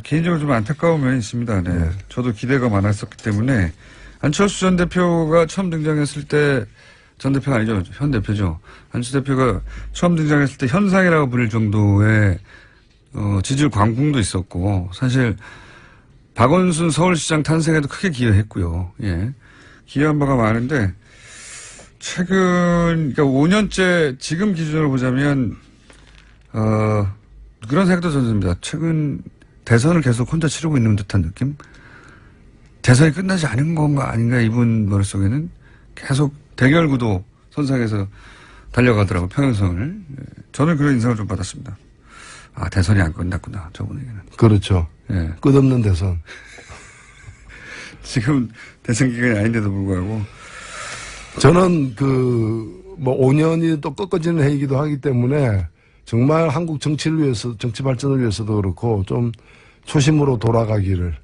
개인적으로 좀 안타까운 면이 있습니다. 네. 저도 기대가 많았었기 때문에 안철수 전 대표가 처음 등장했을 때 전 대표가 아니죠. 현 대표죠. 안철수 대표가 처음 등장했을 때 현상이라고 부를 정도의 지지율 광풍도 있었고 사실 박원순 서울시장 탄생에도 크게 기여했고요. 예. 기여한 바가 많은데 최근 그러니까 5년째 지금 기준으로 보자면 그런 생각도 저는 듭니다. 최근 대선을 계속 혼자 치르고 있는 듯한 느낌? 대선이 끝나지 않은 건가 아닌가 이분 머릿속에는 계속 대결 구도 선상에서 달려가더라고 평행선을. 저는 그런 인상을 좀 받았습니다. 아 대선이 안 끝났구나 저분에게는. 그렇죠. 예. 끝없는 대선. 지금 대선 기간이 아닌데도 불구하고 저는 뭐 5년이 또 꺾어지는 해이기도 하기 때문에 정말 한국 정치를 위해서, 정치 발전을 위해서도 그렇고 좀 초심으로 돌아가기를,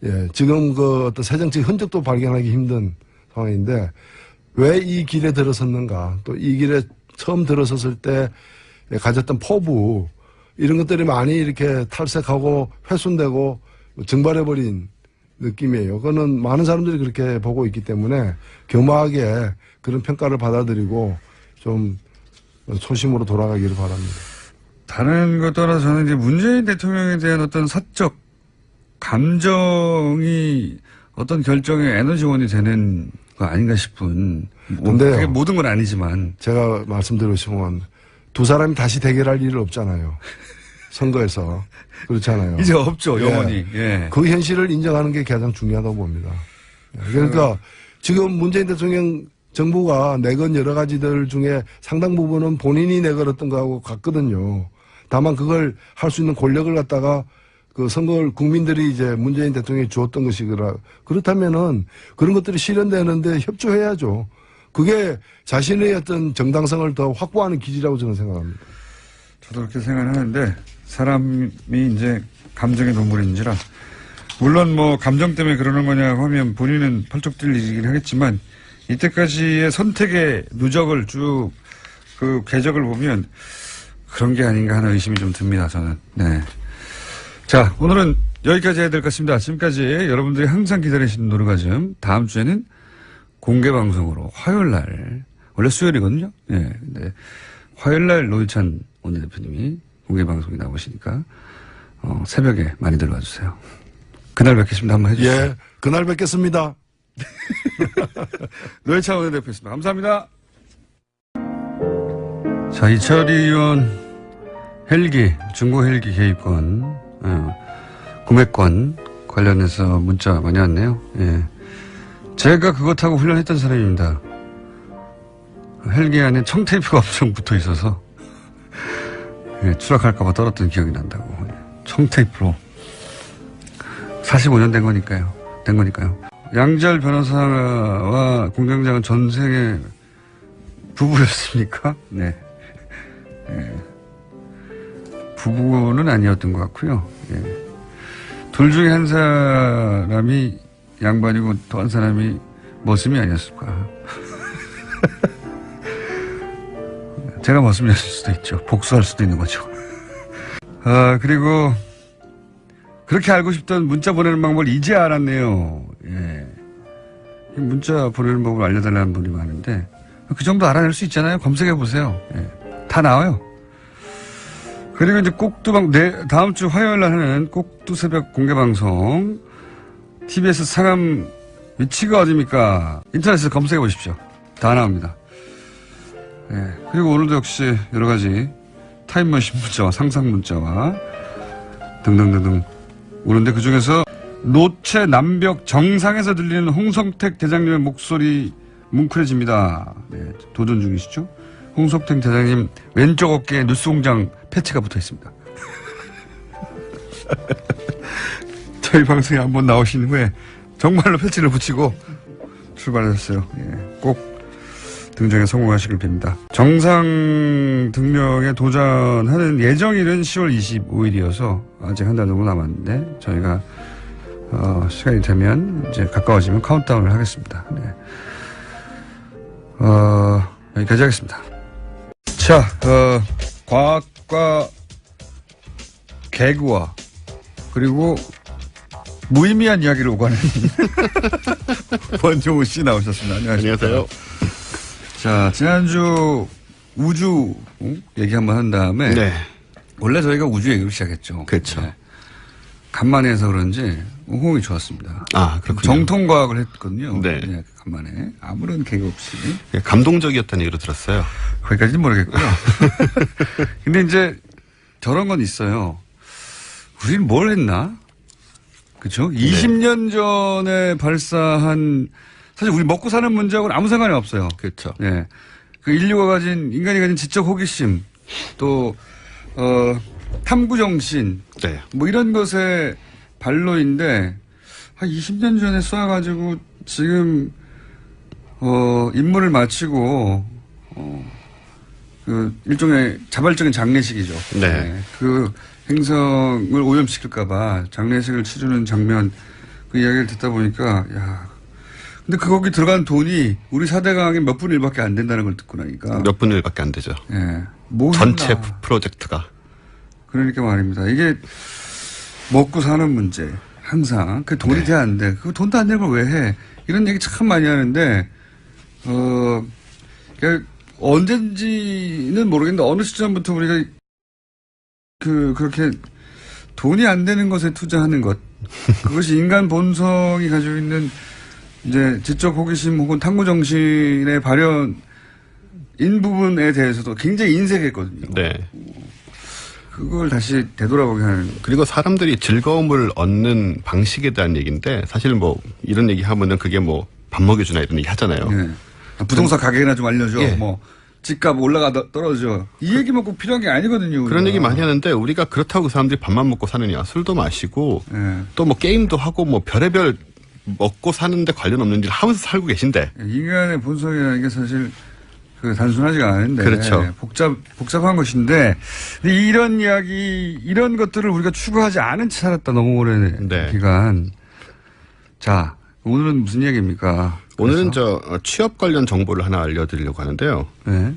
예, 지금 그 어떤 새 정치 흔적도 발견하기 힘든 상황인데 왜 이 길에 들어섰는가, 또 이 길에 처음 들어섰을 때 가졌던 포부, 이런 것들이 많이 이렇게 탈색하고 훼손되고 증발해버린 느낌이에요. 그거는 많은 사람들이 그렇게 보고 있기 때문에 겸허하게 그런 평가를 받아들이고 좀 초심으로 돌아가기를 바랍니다. 다른 것 떠나서 저는 이제 문재인 대통령에 대한 어떤 사적 감정이 어떤 결정의 에너지원이 되는 거 아닌가 싶은. 근데요, 그게 모든 건 아니지만. 제가 말씀드리고 싶은 건 두 사람이 다시 대결할 일은 없잖아요. 선거에서. 그렇잖아요. 이제 없죠, 영원히. 예. 그 현실을 인정하는 게 가장 중요하다고 봅니다. 그러니까 지금 문재인 대통령 정부가 내건 여러 가지들 중에 상당 부분은 본인이 내걸었던 거하고 같거든요. 다만 그걸 할 수 있는 권력을 갖다가 그 선거를 국민들이 이제 문재인 대통령이 주었던 것이거라. 그렇다면은 그런 것들이 실현되는데 협조해야죠. 그게 자신의 어떤 정당성을 더 확보하는 기지라고 저는 생각합니다. 저도 그렇게 생각하는데 사람이 이제 감정의 동물인지라 물론 뭐 감정 때문에 그러는 거냐고 하면 본인은 펄쩍 뛸 일이긴 하겠지만 이때까지의 선택의 누적을 쭉 그 궤적을 보면 그런 게 아닌가 하는 의심이 좀 듭니다. 저는. 네. 자, 오늘은 여기까지 해야 될 것 같습니다. 지금까지 여러분들이 항상 기다리시는 노르가즘 다음 주에는 공개 방송으로 화요일 날 원래 수요일이거든요. 네. 근데 화요일 날 노회찬 원내대표님이 공개 방송에 나오시니까 새벽에 많이들 와주세요. 그날 뵙겠습니다. 한번 해주세요. 예, 그날 뵙겠습니다. 노회찬 원내대표였습니다. 감사합니다. 자, 이철희 의원 헬기, 중고 헬기 개입권, 구매권 관련해서 문자 많이 왔네요. 예. 제가 그거 타고 훈련했던 사람입니다. 헬기 안에 청테이프가 엄청 붙어 있어서 예, 추락할까봐 떨었던 기억이 난다고. 청테이프로 45년 된 거니까요. 양지열 변호사와 공장장은 전생에 부부였습니까? 네. 예. 부부는 아니었던 것 같고요. 예. 둘 중에 한 사람이 양반이고 또 한 사람이 머슴이 아니었을까. 제가 머슴이었을 수도 있죠. 복수할 수도 있는 거죠. 그리고 그렇게 알고 싶던 문자 보내는 방법을 이제 알았네요. 예. 문자 보내는 방법을 알려달라는 분이 많은데 그 정도 알아낼 수 있잖아요. 검색해 보세요. 예. 다 나와요. 그리고 이제 다음 주 화요일 날 하는 꼭두 새벽 공개 방송 TBS 상암 위치가 어디입니까? 인터넷에서 검색해 보십시오. 다 나옵니다. 예. 그리고 오늘도 역시 여러 가지 타임머신 문자와 상상 문자와 등등등등 오는데 그중에서 노체 남벽 정상에서 들리는 홍성택 대장님의 목소리 뭉클해집니다. 네, 도전 중이시죠? 홍성택 대장님 왼쪽 어깨에 뉴스공장 패치가 붙어 있습니다. 저희 방송에 한번 나오신 후에 정말로 패치를 붙이고 출발하셨어요. 예, 꼭 등장에 성공하시길 빕니다. 정상 등령에 도전하는 예정일은 10월 25일이어서 아직 한 달 정도 남았는데 저희가 시간이 되면 이제 가까워지면 카운트다운을 하겠습니다. 네. 여기까지 하겠습니다. 자, 과학과 개그와 그리고 무의미한 이야기를 오가는 권종우 씨 나오셨습니다. 안녕하세요. 자, 지난주 우주 얘기 한번 한 다음에 네. 원래 저희가 우주 얘기로 시작했죠. 그렇죠. 네. 간만에 해서 그런지 호응이 좋았습니다. 아, 그렇군요. 정통과학을 했거든요. 네. 간만에 아무런 개그 없이. 감동적이었다는 얘기로 들었어요. 거기까지는 모르겠고요. 근데 이제 저런 건 있어요. 우리는 뭘 했나? 그렇죠? 20년 전에 발사한 사실 우리 먹고 사는 문제하고는 아무 상관이 없어요. 그렇죠. 네. 그 인간이 가진 지적 호기심 또 탐구 정신 네. 뭐 이런 것의 발로인데 한 20년 전에 쏴가지고 지금 임무를 마치고 그 일종의 자발적인 장례식이죠. 네. 그 행성을 오염시킬까봐 장례식을 치르는 장면 그 이야기를 듣다 보니까 야. 근데 거기 들어간 돈이 우리 4대 강의 몇 분의 1밖에 안 된다는 걸 듣고 나니까 몇 분의 1밖에 안 되죠. 예. 뭐 전체 했나. 프로젝트가. 그러니까 말입니다. 이게 먹고 사는 문제 항상 그 돈이 돼야 안 돼. 그 돈도 안 되는 걸 왜 해? 이런 얘기 참 많이 하는데 그러니까 언젠지는 모르겠는데 어느 시점부터 우리가 그렇게 돈이 안 되는 것에 투자하는 것 그것이 인간 본성이 가지고 있는 이제 지적 호기심 혹은 탐구 정신의 발현인 부분에 대해서도 굉장히 인색했거든요. 네. 그걸 다시 되돌아보게 하는. 그리고 사람들이 즐거움을 얻는 방식에 대한 얘기인데 사실 뭐 이런 얘기 하면은 그게 뭐 밥 먹여주나 이런 얘기 하잖아요. 예. 부동산 가격이나 좀 알려줘. 예. 뭐 집값 올라가 떨어져. 이 얘기만 꼭 필요한 게 아니거든요. 그런 우리가. 얘기 많이 하는데 우리가 그렇다고 그 사람들이 밥만 먹고 사느냐. 술도 마시고 예. 또 뭐 게임도 하고 뭐 별의별 먹고 사는데 관련 없는 일을 하면서 살고 계신데. 인간의 본성이라는 게 사실 그 단순하지가 않은데. 그렇죠. 복잡한 것인데 근데 이런 이야기 이런 것들을 우리가 추구하지 않은 채 살았다 너무 오랜 네. 기간. 자 오늘은 무슨 얘기입니까? 오늘은 취업 관련 정보를 하나 알려드리려고 하는데요. 네.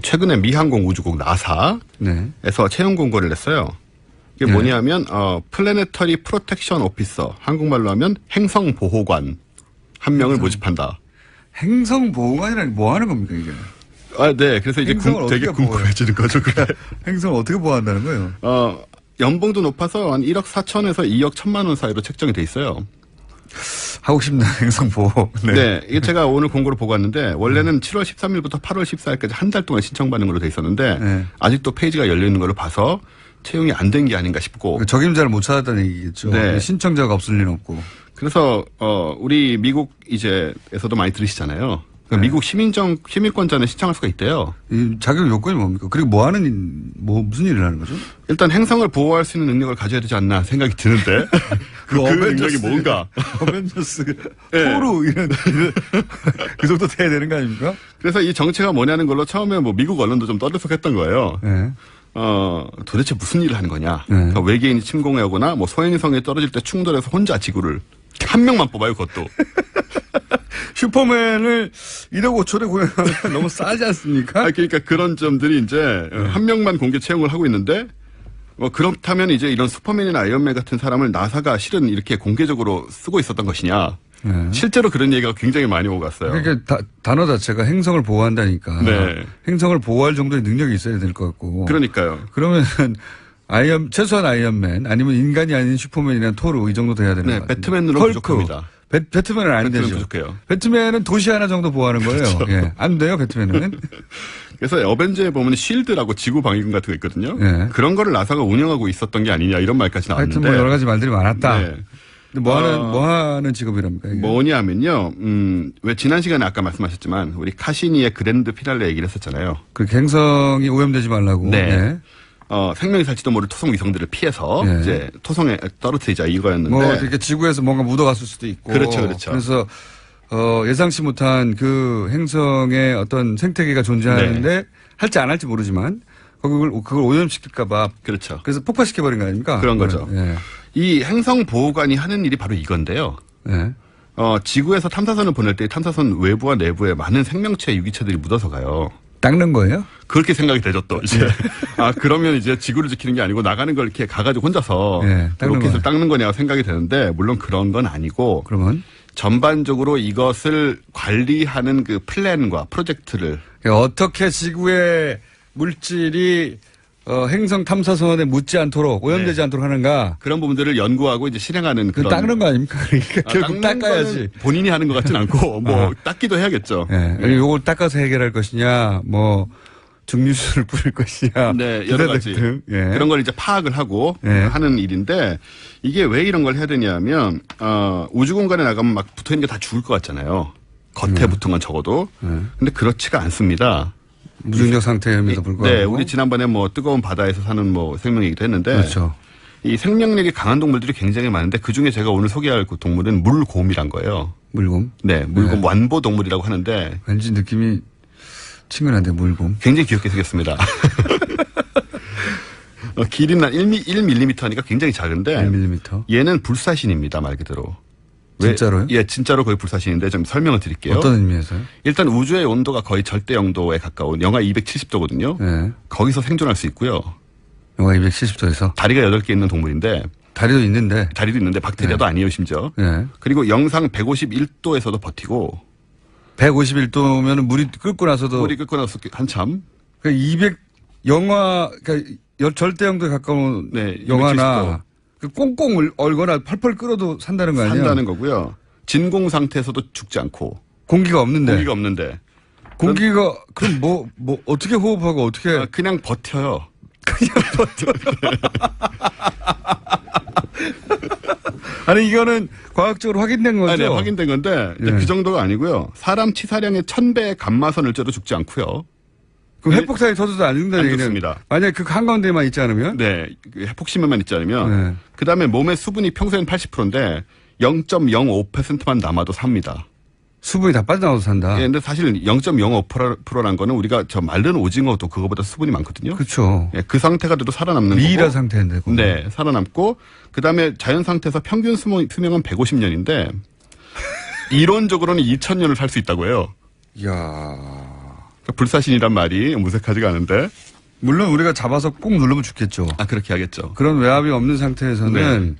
최근에 미항공 우주국 나사에서 네. 채용 공고를 냈어요. 이게 네. 뭐냐면 플래네터리 프로텍션 오피서 한국말로 하면 행성 보호관 한 명을 모집한다. 행성 보호관이라니 뭐 하는 겁니까 이게? 아, 네. 그래서 이제 행성을 되게 어떻게 보호해요? 궁금해지는 거죠. 그래. 행성을 어떻게 보호한다는 거예요? 연봉도 높아서 한 1억 4천에서 2억 1천만 원 사이로 책정이 돼 있어요. 하고 싶나 행성 보호. 네. 이게 제가 오늘 공고를 보고 왔는데 원래는 7월 13일부터 8월 14일까지 한 달 동안 신청받는 걸로 돼 있었는데 네. 아직도 페이지가 열려 있는 걸로 봐서 채용이 안 된 게 아닌가 싶고. 적임자를 못 찾았다는 얘기겠죠. 네. 신청자가 없을 리는 없고. 그래서 우리 미국 에서도 많이 들으시잖아요. 그러니까 네. 미국 시민권자는 신청할 수가 있대요. 이 자격 요건이 뭡니까? 그리고 무슨 일을 하는 거죠? 일단 행성을 보호할 수 있는 능력을 가져야 되지 않나 생각이 드는데 그 능력이 뭔가? 어벤져스 네. 토르 이런 그 정도 돼야 되는 거 아닙니까? 그래서 이 정체가 뭐냐는 걸로 처음에 뭐 미국 언론도 좀 떠들썩했던 거예요. 네. 도대체 무슨 일을 하는 거냐? 네. 그러니까 외계인이 침공해 오거나 뭐 소행성에 떨어질 때 충돌해서 혼자 지구를 한 명만 뽑아요, 그것도. 슈퍼맨을 1억 5천에 구현하면 너무 싸지 않습니까? 그러니까 그런 점들이 이제 한 명만 공개 채용을 하고 있는데 그렇다면 이제 이런 슈퍼맨이나 아이언맨 같은 사람을 나사가 실은 이렇게 공개적으로 쓰고 있었던 것이냐. 네. 실제로 그런 얘기가 굉장히 많이 오고 갔어요. 그러니까 단어 자체가 행성을 보호한다니까. 네. 행성을 보호할 정도의 능력이 있어야 될 것 같고. 그러니까요. 그러면 최소한 아이언맨 아니면 인간이 아닌 슈퍼맨이나 토르 이 정도 돼야 되는 네, 것 같아요. 배트맨으로 부족합니다. 배트맨은 안 배트맨 되죠. 부족해요. 배트맨은 도시 하나 정도 보호하는 거예요. 그렇죠. 예. 안 돼요, 배트맨은. 그래서 어벤져에 보면 쉴드라고 지구 방위군 같은 거 있거든요. 네. 그런 거를 나사가 운영하고 있었던 게 아니냐 이런 말까지 하여튼 나왔는데. 뭐 여러 가지 말들이 많았다. 네. 근데 뭐 하는 직업이랍니까? 이게? 뭐냐면요. 왜 지난 시간에 아까 말씀하셨지만 우리 카시니의 그랜드 피날레 얘기를 했었잖아요. 그렇게 행성이 오염되지 말라고. 네. 생명이 살지도 모를 토성 위성들을 피해서 네. 이제 토성에 떨어뜨리자 이거였는데. 뭐 이렇게 지구에서 뭔가 묻어갔을 수도 있고. 그렇죠, 그렇죠. 그래서 예상치 못한 그 행성의 어떤 생태계가 존재하는데 네. 할지 안 할지 모르지만 그걸 오염시킬까봐. 그렇죠. 그래서 폭파시켜버린 거 아닙니까? 그런 거죠. 예. 이 행성 보호관이 하는 일이 바로 이건데요. 예. 지구에서 탐사선을 보낼 때 탐사선 외부와 내부에 많은 생명체 유기체들이 묻어서 가요. 닦는 거예요? 그렇게 생각이 되죠, 또. 이제. 그러면 이제 지구를 지키는 게 아니고 나가는 걸 이렇게 가가지고 혼자서 로켓을 닦는 거냐고 생각이 되는데, 물론 그런 건 아니고. 그러면? 전반적으로 이것을 관리하는 그 플랜과 프로젝트를. 어떻게 지구의 물질이 행성 탐사선에 묻지 않도록, 오염되지 않도록 하는가. 그런 부분들을 연구하고 이제 실행하는 그런. 닦는 거 아닙니까? 그러니까 결국 닦아야지. 본인이 하는 것 같진 않고, 닦기도 해야겠죠. 요걸 닦아서 해결할 것이냐, 증류수를 뿌릴 것이냐. 네, 여러 가지. 그런 걸 이제 파악을 하고 하는 일인데, 이게 왜 이런 걸 해야 되냐면, 우주 공간에 나가면 막 붙어 있는 게 다 죽을 것 같잖아요. 겉에 붙은 건 적어도. 근데 그렇지가 않습니다. 무중력 상태임에도 불구하고. 네, 우리 지난번에 뜨거운 바다에서 사는 생명 얘기도 했는데. 그렇죠. 이 생명력이 강한 동물들이 굉장히 많은데, 그 중에 제가 오늘 소개할 그 동물은 물곰이란 거예요. 물곰? 네, 물곰 완보 동물이라고 하는데. 왠지 느낌이 친근한데, 물곰. 굉장히 귀엽게 생겼습니다. 길이는 한 1mm니까 굉장히 작은데. 1mm. 얘는 불사신입니다, 말 그대로. 진짜로요? 예, 진짜로 거의 불사신인데 좀 설명을 드릴게요. 어떤 의미에서요? 일단 우주의 온도가 거의 절대 영도에 가까운 영하 270도거든요. 네. 거기서 생존할 수 있고요. 영하 270도에서. 다리가 8개 있는 동물인데. 다리도 있는데. 박테리아도 아니에요, 심지어. 네. 그리고 영상 151도에서도 버티고. 151도면은 물이 끓고 나서도. 물이 끓고 나서 한참. 그러니까 절대 영도에 가까운 영하나. 꽁꽁 얼거나 펄펄 끓어도 산다는 거 아니에요? 산다는 거고요. 진공 상태에서도 죽지 않고. 공기가 없는데. 공기가 그럼 어떻게 호흡하고 어떻게. 그냥 버텨요. 아니, 이거는 과학적으로 확인된 거죠? 네, 확인된 건데, 그 정도가 아니고요. 사람 치사량의 1000배의 감마선을 쬐도 죽지 않고요. 그럼 핵폭탄이 터져도 안 죽는다는 얘기는. 죽습니다. 만약에 그 한가운데만 있지 않으면? 네. 핵폭심에만 있지 않으면. 그 다음에 몸의 수분이 평소에는 80%인데 0.05%만 남아도 삽니다. 수분이 다 빠져나와서 산다. 예, 근데 사실 0.05%란 거는 우리가 마른 오징어도 그거보다 수분이 많거든요. 그렇죠. 예, 그 상태가 돼도 살아남는 거고. 미이라 상태인데. 그건. 네, 살아남고 그 다음에 자연 상태에서 평균 수명은 150년인데 이론적으로는 2000년을 살 수 있다고 해요. 이야. 불사신이란 말이 무색하지가 않은데. 물론 우리가 잡아서 꾹 누르면 죽겠죠. 그렇게 하겠죠. 그런 외압이 없는 상태에서는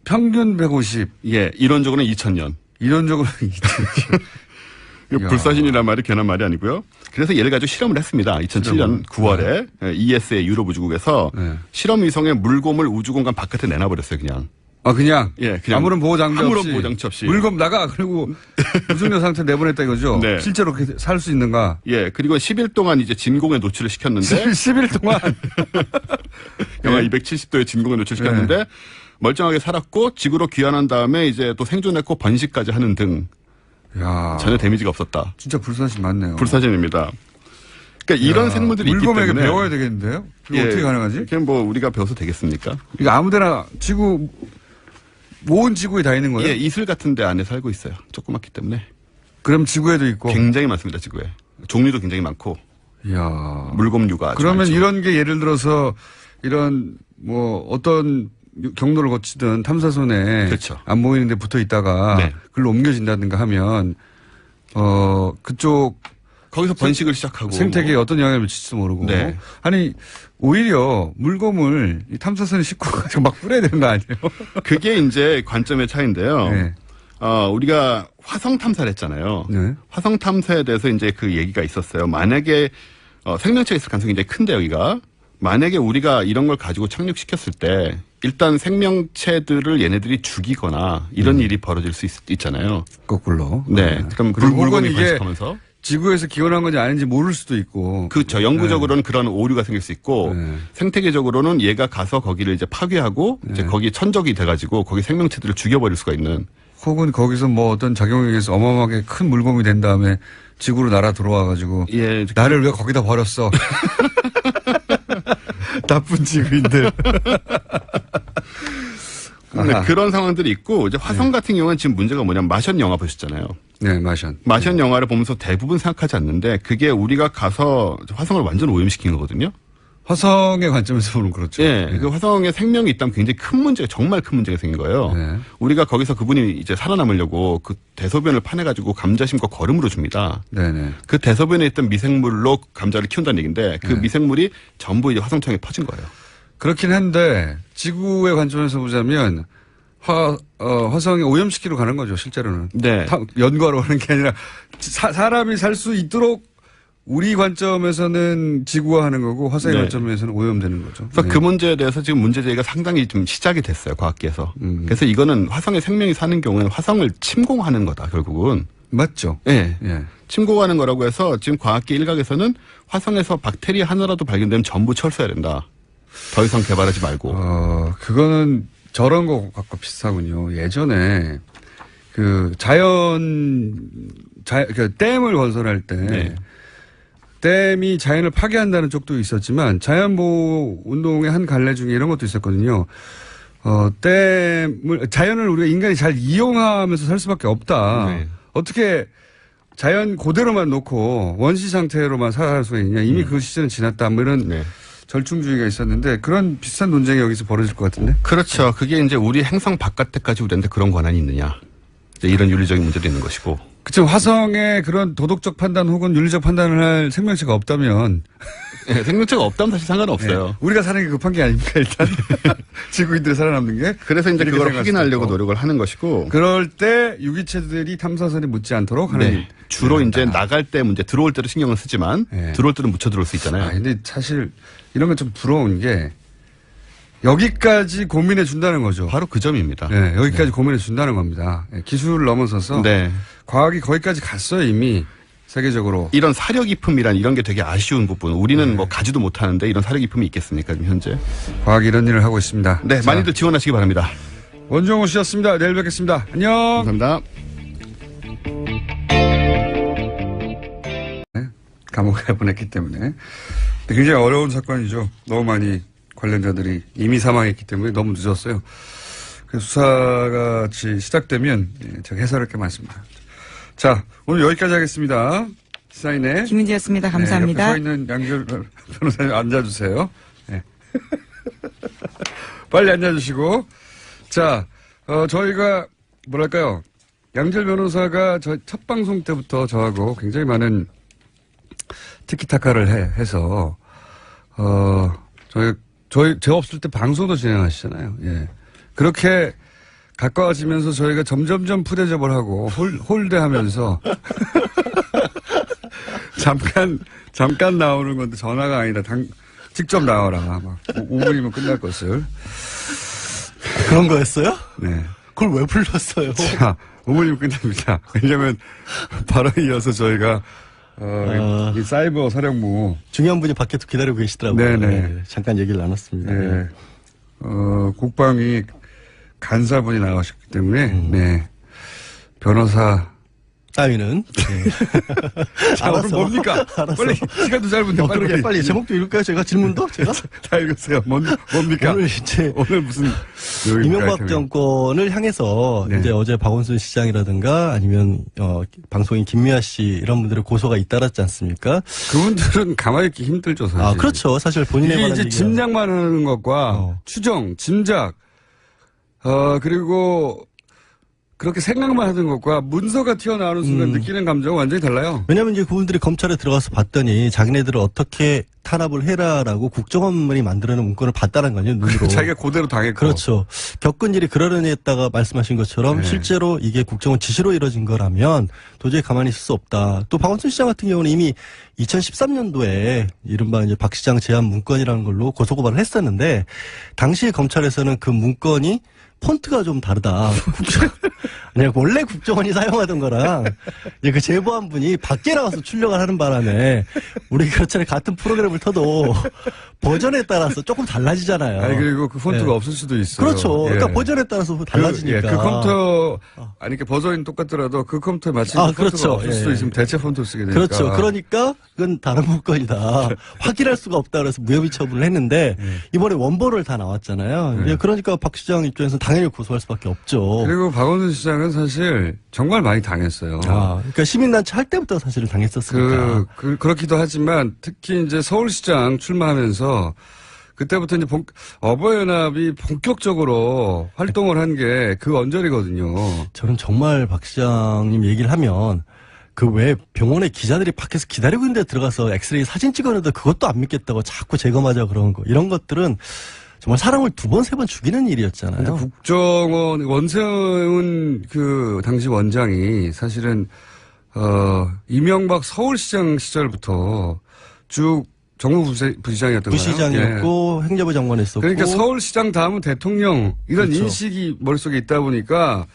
평균 150. 예, 이론적으로는 2000년. 이론적으로는 2000년. 불사신이란 말이 괜한 말이 아니고요. 그래서 얘를 가지고 실험을 했습니다. 2007년 9월에 ESA 유럽 우주국에서 실험 위성의 물곰을 우주공간 바깥에 내놔버렸어요, 그냥. 그냥? 예, 그냥. 아무런 보호 장치 없이. 물곰 나가! 그리고 무중력 상태 내보냈다 이거죠? 네. 실제로 그렇게 살 수 있는가? 예, 그리고 10일 동안 이제 진공에 노출을 시켰는데. 10일 동안? 영하 270도의 진공에 노출시켰는데, 멀쩡하게 살았고, 지구로 귀환한 다음에 이제 또 생존했고, 번식까지 하는 등. 야, 전혀 데미지가 없었다. 진짜 불사신 맞네요. 불사신입니다. 그러니까 이런 생물들이 있기 때문에. 물곰에게 배워야 되겠는데요? 그게 어떻게 가능하지? 그냥 우리가 배워서 되겠습니까? 이거 아무데나 온 지구에 다 있는 거예요? 예, 이슬 같은 데 안에 살고 있어요. 조그맣기 때문에. 그럼 지구에도 있고? 굉장히 많습니다, 지구에. 종류도 굉장히 많고. 이야. 물곰류가. 그러면 많죠. 이런 게 예를 들어서 어떤 경로를 거치든 탐사선에 그렇죠. 안 보이는 데 붙어 있다가 글로 옮겨진다든가 하면 그쪽 거기서 번식을 시작하고 생태계에 어떤 영향을 미칠지도 모르고. 네. 아니 오히려 물곰을 이 탐사선에 싣고 가지고 막 뿌려야 되는 거 아니에요? 그게 이제 관점의 차이인데요. 네. 우리가 화성 탐사를 했잖아요. 네. 화성 탐사에 대해서 이제 그 얘기가 있었어요. 만약에 생명체가 있을 가능성이 굉장히 큰데 여기가 만약에 우리가 이런 걸 가지고 착륙시켰을 때 일단 생명체들을 얘네들이 죽이거나 이런 일이 벌어질 수 있잖아요. 거꾸로. 네. 그럼 그리고 혹은 물건이 이게 번식하면서 지구에서 기원한 건지 아닌지 모를 수도 있고. 그렇죠. 영구적으로는 그런 오류가 생길 수 있고 생태계적으로는 얘가 가서 거기를 이제 파괴하고 이제 거기 천적이 돼가지고 거기 생명체들을 죽여버릴 수가 있는. 혹은 거기서 어떤 작용에 의해서 어마어마하게 큰 물곰이 된 다음에 지구로 날아 들어와가지고 나를 왜 거기다 버렸어? 나쁜 지구인들. 네, 그런 상황들이 있고 이제 화성 같은 경우는 지금 문제가 뭐냐면 마션 영화 보셨잖아요. 네, 마션. 마션 영화를 보면서 대부분 생각하지 않는데 그게 우리가 가서 화성을 완전 오염시킨 거거든요. 화성의 관점에서 보면 그렇죠. 예, 그 화성에 생명이 있다면 굉장히 큰 문제가, 정말 큰 문제가 생긴 거예요. 네. 우리가 거기서 그분이 이제 살아남으려고 그 대소변을 파내가지고 감자 심고 거름으로 줍니다. 네네. 그 대소변에 있던 미생물로 감자를 키운다는 얘기인데 그 네. 미생물이 전부 이제 화성청에 퍼진 거예요. 그렇긴 한데 지구의 관점에서 보자면 화성에 오염시키러 가는 거죠, 실제로는. 네. 연구하러 가는 게 아니라 사람이 살 수 있도록 우리 관점에서는 지구화하는 거고 화성의 네. 관점에서는 오염되는 거죠. 그래서 네. 그 문제에 대해서 지금 문제제기가 상당히 좀 시작이 됐어요, 과학계에서. 그래서 이거는 화성에 생명이 사는 경우에는 화성을 침공하는 거다, 결국은. 맞죠. 예. 예. 침공하는 거라고 해서 지금 과학계 일각에서는 화성에서 박테리아 하나라도 발견되면 전부 철수해야 된다. 더 이상 개발하지 말고. 그거는 저런 것과 비슷하군요. 예전에 그 그 댐을 건설할 때 네. 댐이 자연을 파괴한다는 쪽도 있었지만 자연보호 운동의 한 갈래 중에 이런 것도 있었거든요. 자연을 우리가 인간이 잘 이용하면서 살 수밖에 없다. 네. 어떻게 자연 그대로만 놓고 원시 상태로만 살 수가 있냐. 이미 그 시절은 지났다. 뭐 이런 네. 절충주의가 있었는데 그런 비슷한 논쟁이 여기서 벌어질 것 같은데. 그렇죠. 그게 이제 우리 행성 바깥에까지 우리한테 그런 권한이 있느냐. 이제 이런 윤리적인 문제도 있는 것이고. 그쵸. 화성에 그런 도덕적 판단 혹은 윤리적 판단을 할 생명체가 없다면. 네, 생명체가 없다면 사실 상관없어요. 네. 우리가 사는 게 급한 게 아닙니까, 일단. 지구인들이 살아남는 게. 그래서 이제 이렇게 그걸 생각할 확인하려고 수도 있고. 노력을 하는 것이고. 그럴 때 유기체들이 탐사선에 묻지 않도록 하는. 네. 주로 이제 나갈 때 문제, 들어올 때도 신경을 쓰지만 네. 들어올 때는 묻혀 들어올 수 있잖아요. 근데 사실 이런 건 좀 부러운 게 여기까지 고민해 준다는 거죠. 바로 그 점입니다. 네, 여기까지 고민해 준다는 겁니다. 네, 기술을 넘어서서 네. 과학이 거기까지 갔어요, 이미. 세계적으로. 이런 사려 깊음이란 이런 게 되게 아쉬운 부분. 우리는 뭐 가지도 못하는데 이런 사려 깊음이 있겠습니까, 지금 현재. 과학이 이런 일을 하고 있습니다. 네, 자, 많이들 지원하시기 바랍니다. 원종호 씨였습니다. 내일 뵙겠습니다. 안녕. 감사합니다. 감옥에 보냈기 때문에. 굉장히 어려운 사건이죠. 너무 많이 관련자들이 이미 사망했기 때문에 너무 늦었어요. 그래서 수사가 시작되면 제가 해설할 게 많습니다. 자, 오늘 여기까지 하겠습니다. 시사인의 김은지였습니다. 네, 감사합니다. 옆에 서 있는 양결 변호사님 앉아주세요. 네. 빨리 앉아주시고. 자, 저희가 뭐랄까요. 양결 변호사가 첫 방송 때부터 저하고 굉장히 많은 티키타카를 해서, 제 없을 때 방송도 진행하시잖아요. 예. 그렇게 가까워지면서 저희가 점점점 푸대접을 하고 홀대하면서 잠깐 나오는 건데 전화가 아니라 직접 나와라. 막 5분이면 끝날 것을. 그런 거였어요? 네. 그걸 왜 불렀어요? 자, 5분이면 끝납니다. 왜냐면 바로 이어서 저희가 이 사이버 사령부 중요한 분이 밖에서 기다리고 계시더라고요. 네네. 네, 잠깐 얘기를 나눴습니다. 네. 국방위 간사분이 나오셨기 때문에 네. 변호사 따위는 자, 오늘 알았어. 뭡니까? 알았어. 빨리 시간도 짧은데 그러게 빨리 제목 좀 읽을까요? 제가 질문도 제가 다 읽으세요. 뭡니까? 오늘 이제 오늘 무슨 이명박 아이템이- 정권을 향해서 네. 이제 어제 박원순 시장이라든가 아니면 방송인 김미아 씨 이런 분들의 고소가 잇따랐지 않습니까? 그분들은 가만히 있기 힘들죠, 사실. 아 그렇죠. 사실 본인에 이게 관한 이제 얘기가- 짐작만 하는 것과 추정, 짐작, 그리고 그렇게 생각만 하는 것과 문서가 튀어나오는 순간 느끼는 감정은 완전히 달라요. 왜냐하면 이제 그분들이 검찰에 들어가서 봤더니 자기네들을 어떻게 탄압을 해라라고 국정원만이 만들어낸 문건을 봤다는 거죠, 눈으로. 자기가 그대로 당했고. 그렇죠. 겪은 일이 그러려니 했다가 말씀하신 것처럼 네. 실제로 이게 국정원 지시로 이뤄진 거라면 도저히 가만히 있을 수 없다. 또 박원순 시장 같은 경우는 이미 2013년도에 이른바 이제 박 시장 제안 문건이라는 걸로 고소고발을 했었는데 당시 검찰에서는 그 문건이 폰트가 좀 다르다. 그냥 원래 국정원이 사용하던 거랑 이제 그 제보한 분이 밖에 나와서 출력을 하는 바람에 우리 그렇잖아요. 같은 프로그램을 터도 버전에 따라서 조금 달라지잖아요. 아니, 그리고 그 폰트가 네. 없을 수도 있어요. 그렇죠. 예. 그러니까 버전에 따라서 달라지니까. 그 컴퓨터, 아니, 그 버전이 똑같더라도 그 컴퓨터에 맞춘 폰트가 그렇죠. 없을 수도 예. 있으면 대체 폰트를 쓰게 되니까. 그렇죠. 그러니까 그건 다른 문건이다. 확인할 수가 없다 그래서 무혐의 처분을 했는데 이번에 원본을 다 나왔잖아요. 네. 그러니까 박 시장 입장에서는 당연히 고소할 수밖에 없죠. 그리고 박원순 시장은 시장은 사실 정말 많이 당했어요. 그러니까 시민단체 할 때부터 사실은 당했었으니까. 그렇기도 하지만 특히 이제 서울시장 출마하면서 그때부터 이제 어버이연합이 본격적으로 활동을 한 게 그 언저리거든요. 저는 정말 박 시장님 얘기를 하면 그 왜 병원에 기자들이 밖에서 기다리고 있는데 들어가서 엑스레이 사진 찍었는데 그것도 안 믿겠다고 자꾸 재검하자 그런 거. 이런 것들은 정말 사람을 2번, 3번 죽이는 일이었잖아요. 국정원 원세훈 그 당시 원장이 사실은 이명박 서울시장 시절부터 쭉 정무부시장이었던 거예요. 부시장이었고 행정부 장관 했었고. 그러니까 서울시장 다음은 대통령 이런 그렇죠. 인식이 머릿속에 있다 보니까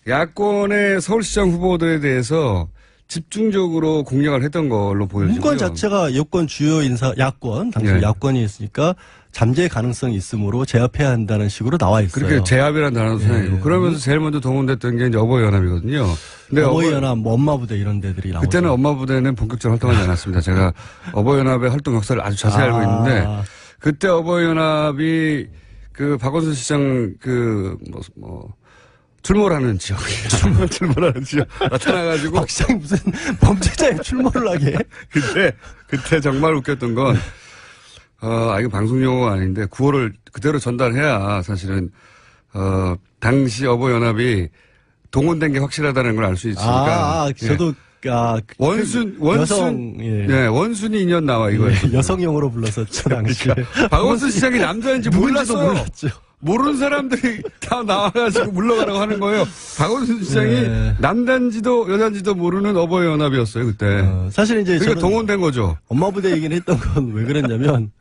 야권의 서울시장 후보들에 대해서 집중적으로 공략을 했던 걸로 보여지고요. 문건 자체가 여권 주요 인사 야권 당시 예. 야권이 있으니까 잠재 가능성이 있으므로 제압해야 한다는 식으로 나와 있어요. 그렇게 제압이라는 단어도 사용이고 예. 그러면서 제일 먼저 동원됐던 게 이제 어버이연합이거든요. 근데 어버이연합, 뭐 엄마부대 이런 데들이 나오죠. 그때는 엄마부대는 본격적으로 활동하지 않았습니다. 제가 어버이연합의 활동 역사를 아주 자세히 알고 있는데 그때 어버이연합이 그 박원순 시장 출몰하는 지역이에요. 출몰하는 지역 나타나가지고 박 시장이 무슨 범죄자의 출몰을 하게. 그때 정말 웃겼던 건 이거 방송 용어가 아닌데 구호를 그대로 전달해야 사실은 당시 어버이연합이 동원된 게 확실하다는 걸 알 수 있으니까. 저도 원순이 인연 나와 이거예요. 여성용으로 불렀었죠 당시에. 박원순 시장이 남자인지 누군지도 몰랐어요. 몰랐죠. 모르는 사람들이 다 나와가지고 물러가라고 하는 거예요. 박원순 시장이 남단지도 여단지도 모르는 어버이연합이었어요 그때. 사실 이제 그러니까 동원된 거죠. 엄마부대 얘기를 했던 건 왜 그랬냐면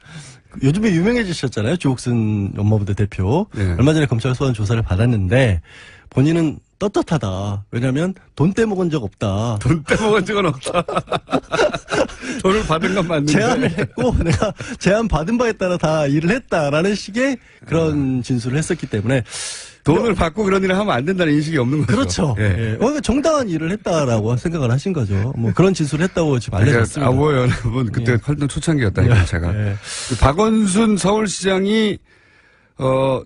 요즘에 유명해지셨잖아요. 주옥순 엄마부대 대표. 네. 얼마 전에 검찰 소환 조사를 받았는데 본인은 떳떳하다. 왜냐하면 돈 떼먹은 적 없다. 돈 떼먹은 적은 없다. 돈을 받은 건 맞는데. 제안을 했고 내가 제안 받은 바에 따라 다 일을 했다라는 식의 그런 진술을 했었기 때문에 돈을 받고 그런 일을 하면 안 된다는 인식이 없는 거죠. 그렇죠. 예. 그러니까 정당한 일을 했다라고 생각을 하신 거죠. 뭐 그런 진술을 했다고 지금 알려졌습니다. 어버이연합은 그때 활동 초창기였다니까 제가. 박원순 서울시장이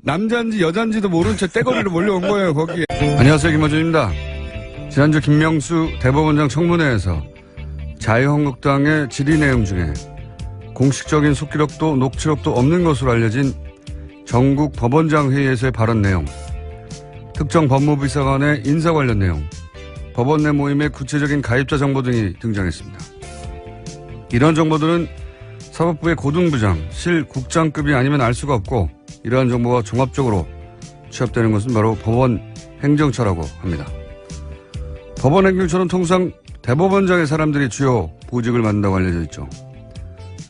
남자인지 여자인지도 모른 채 떼거리로 몰려온 거예요, 거기에. 안녕하세요, 김어준입니다. 지난주 김명수 대법원장 청문회에서 자유한국당의 질의 내용 중에 공식적인 속기록도 녹취록도 없는 것으로 알려진 전국 법원장 회의에서의 발언 내용, 특정 법무부비서관의 인사 관련 내용, 법원 내 모임의 구체적인 가입자 정보 등이 등장했습니다. 이런 정보들은 사법부의 고등부장, 실국장급이 아니면 알 수가 없고 이러한 정보가 종합적으로 취합되는 것은 바로 법원 행정처라고 합니다. 법원 행정처는 통상 대법원장의 사람들이 주요 보직을 맡는다고 알려져 있죠.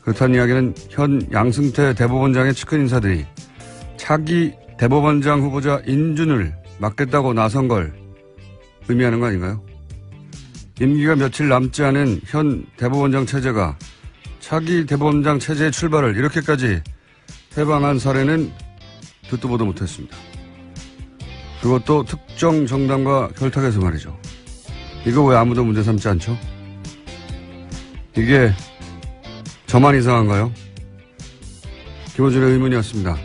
그렇다는 이야기는 현 양승태 대법원장의 측근 인사들이 차기 대법원장 후보자 인준을 맡겠다고 나선 걸 의미하는 거 아닌가요? 임기가 며칠 남지 않은 현 대법원장 체제가 차기 대법원장 체제의 출발을 이렇게까지 해방한 사례는 듣도 보도 못했습니다. 그것도 특정 정당과 결탁해서 말이죠. 이거 왜 아무도 문제 삼지 않죠? 이게 저만 이상한가요? 김어준의 의문이었습니다.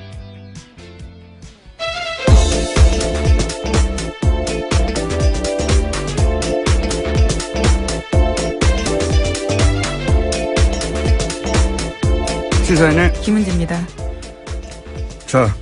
시사인의 김은지입니다. 자,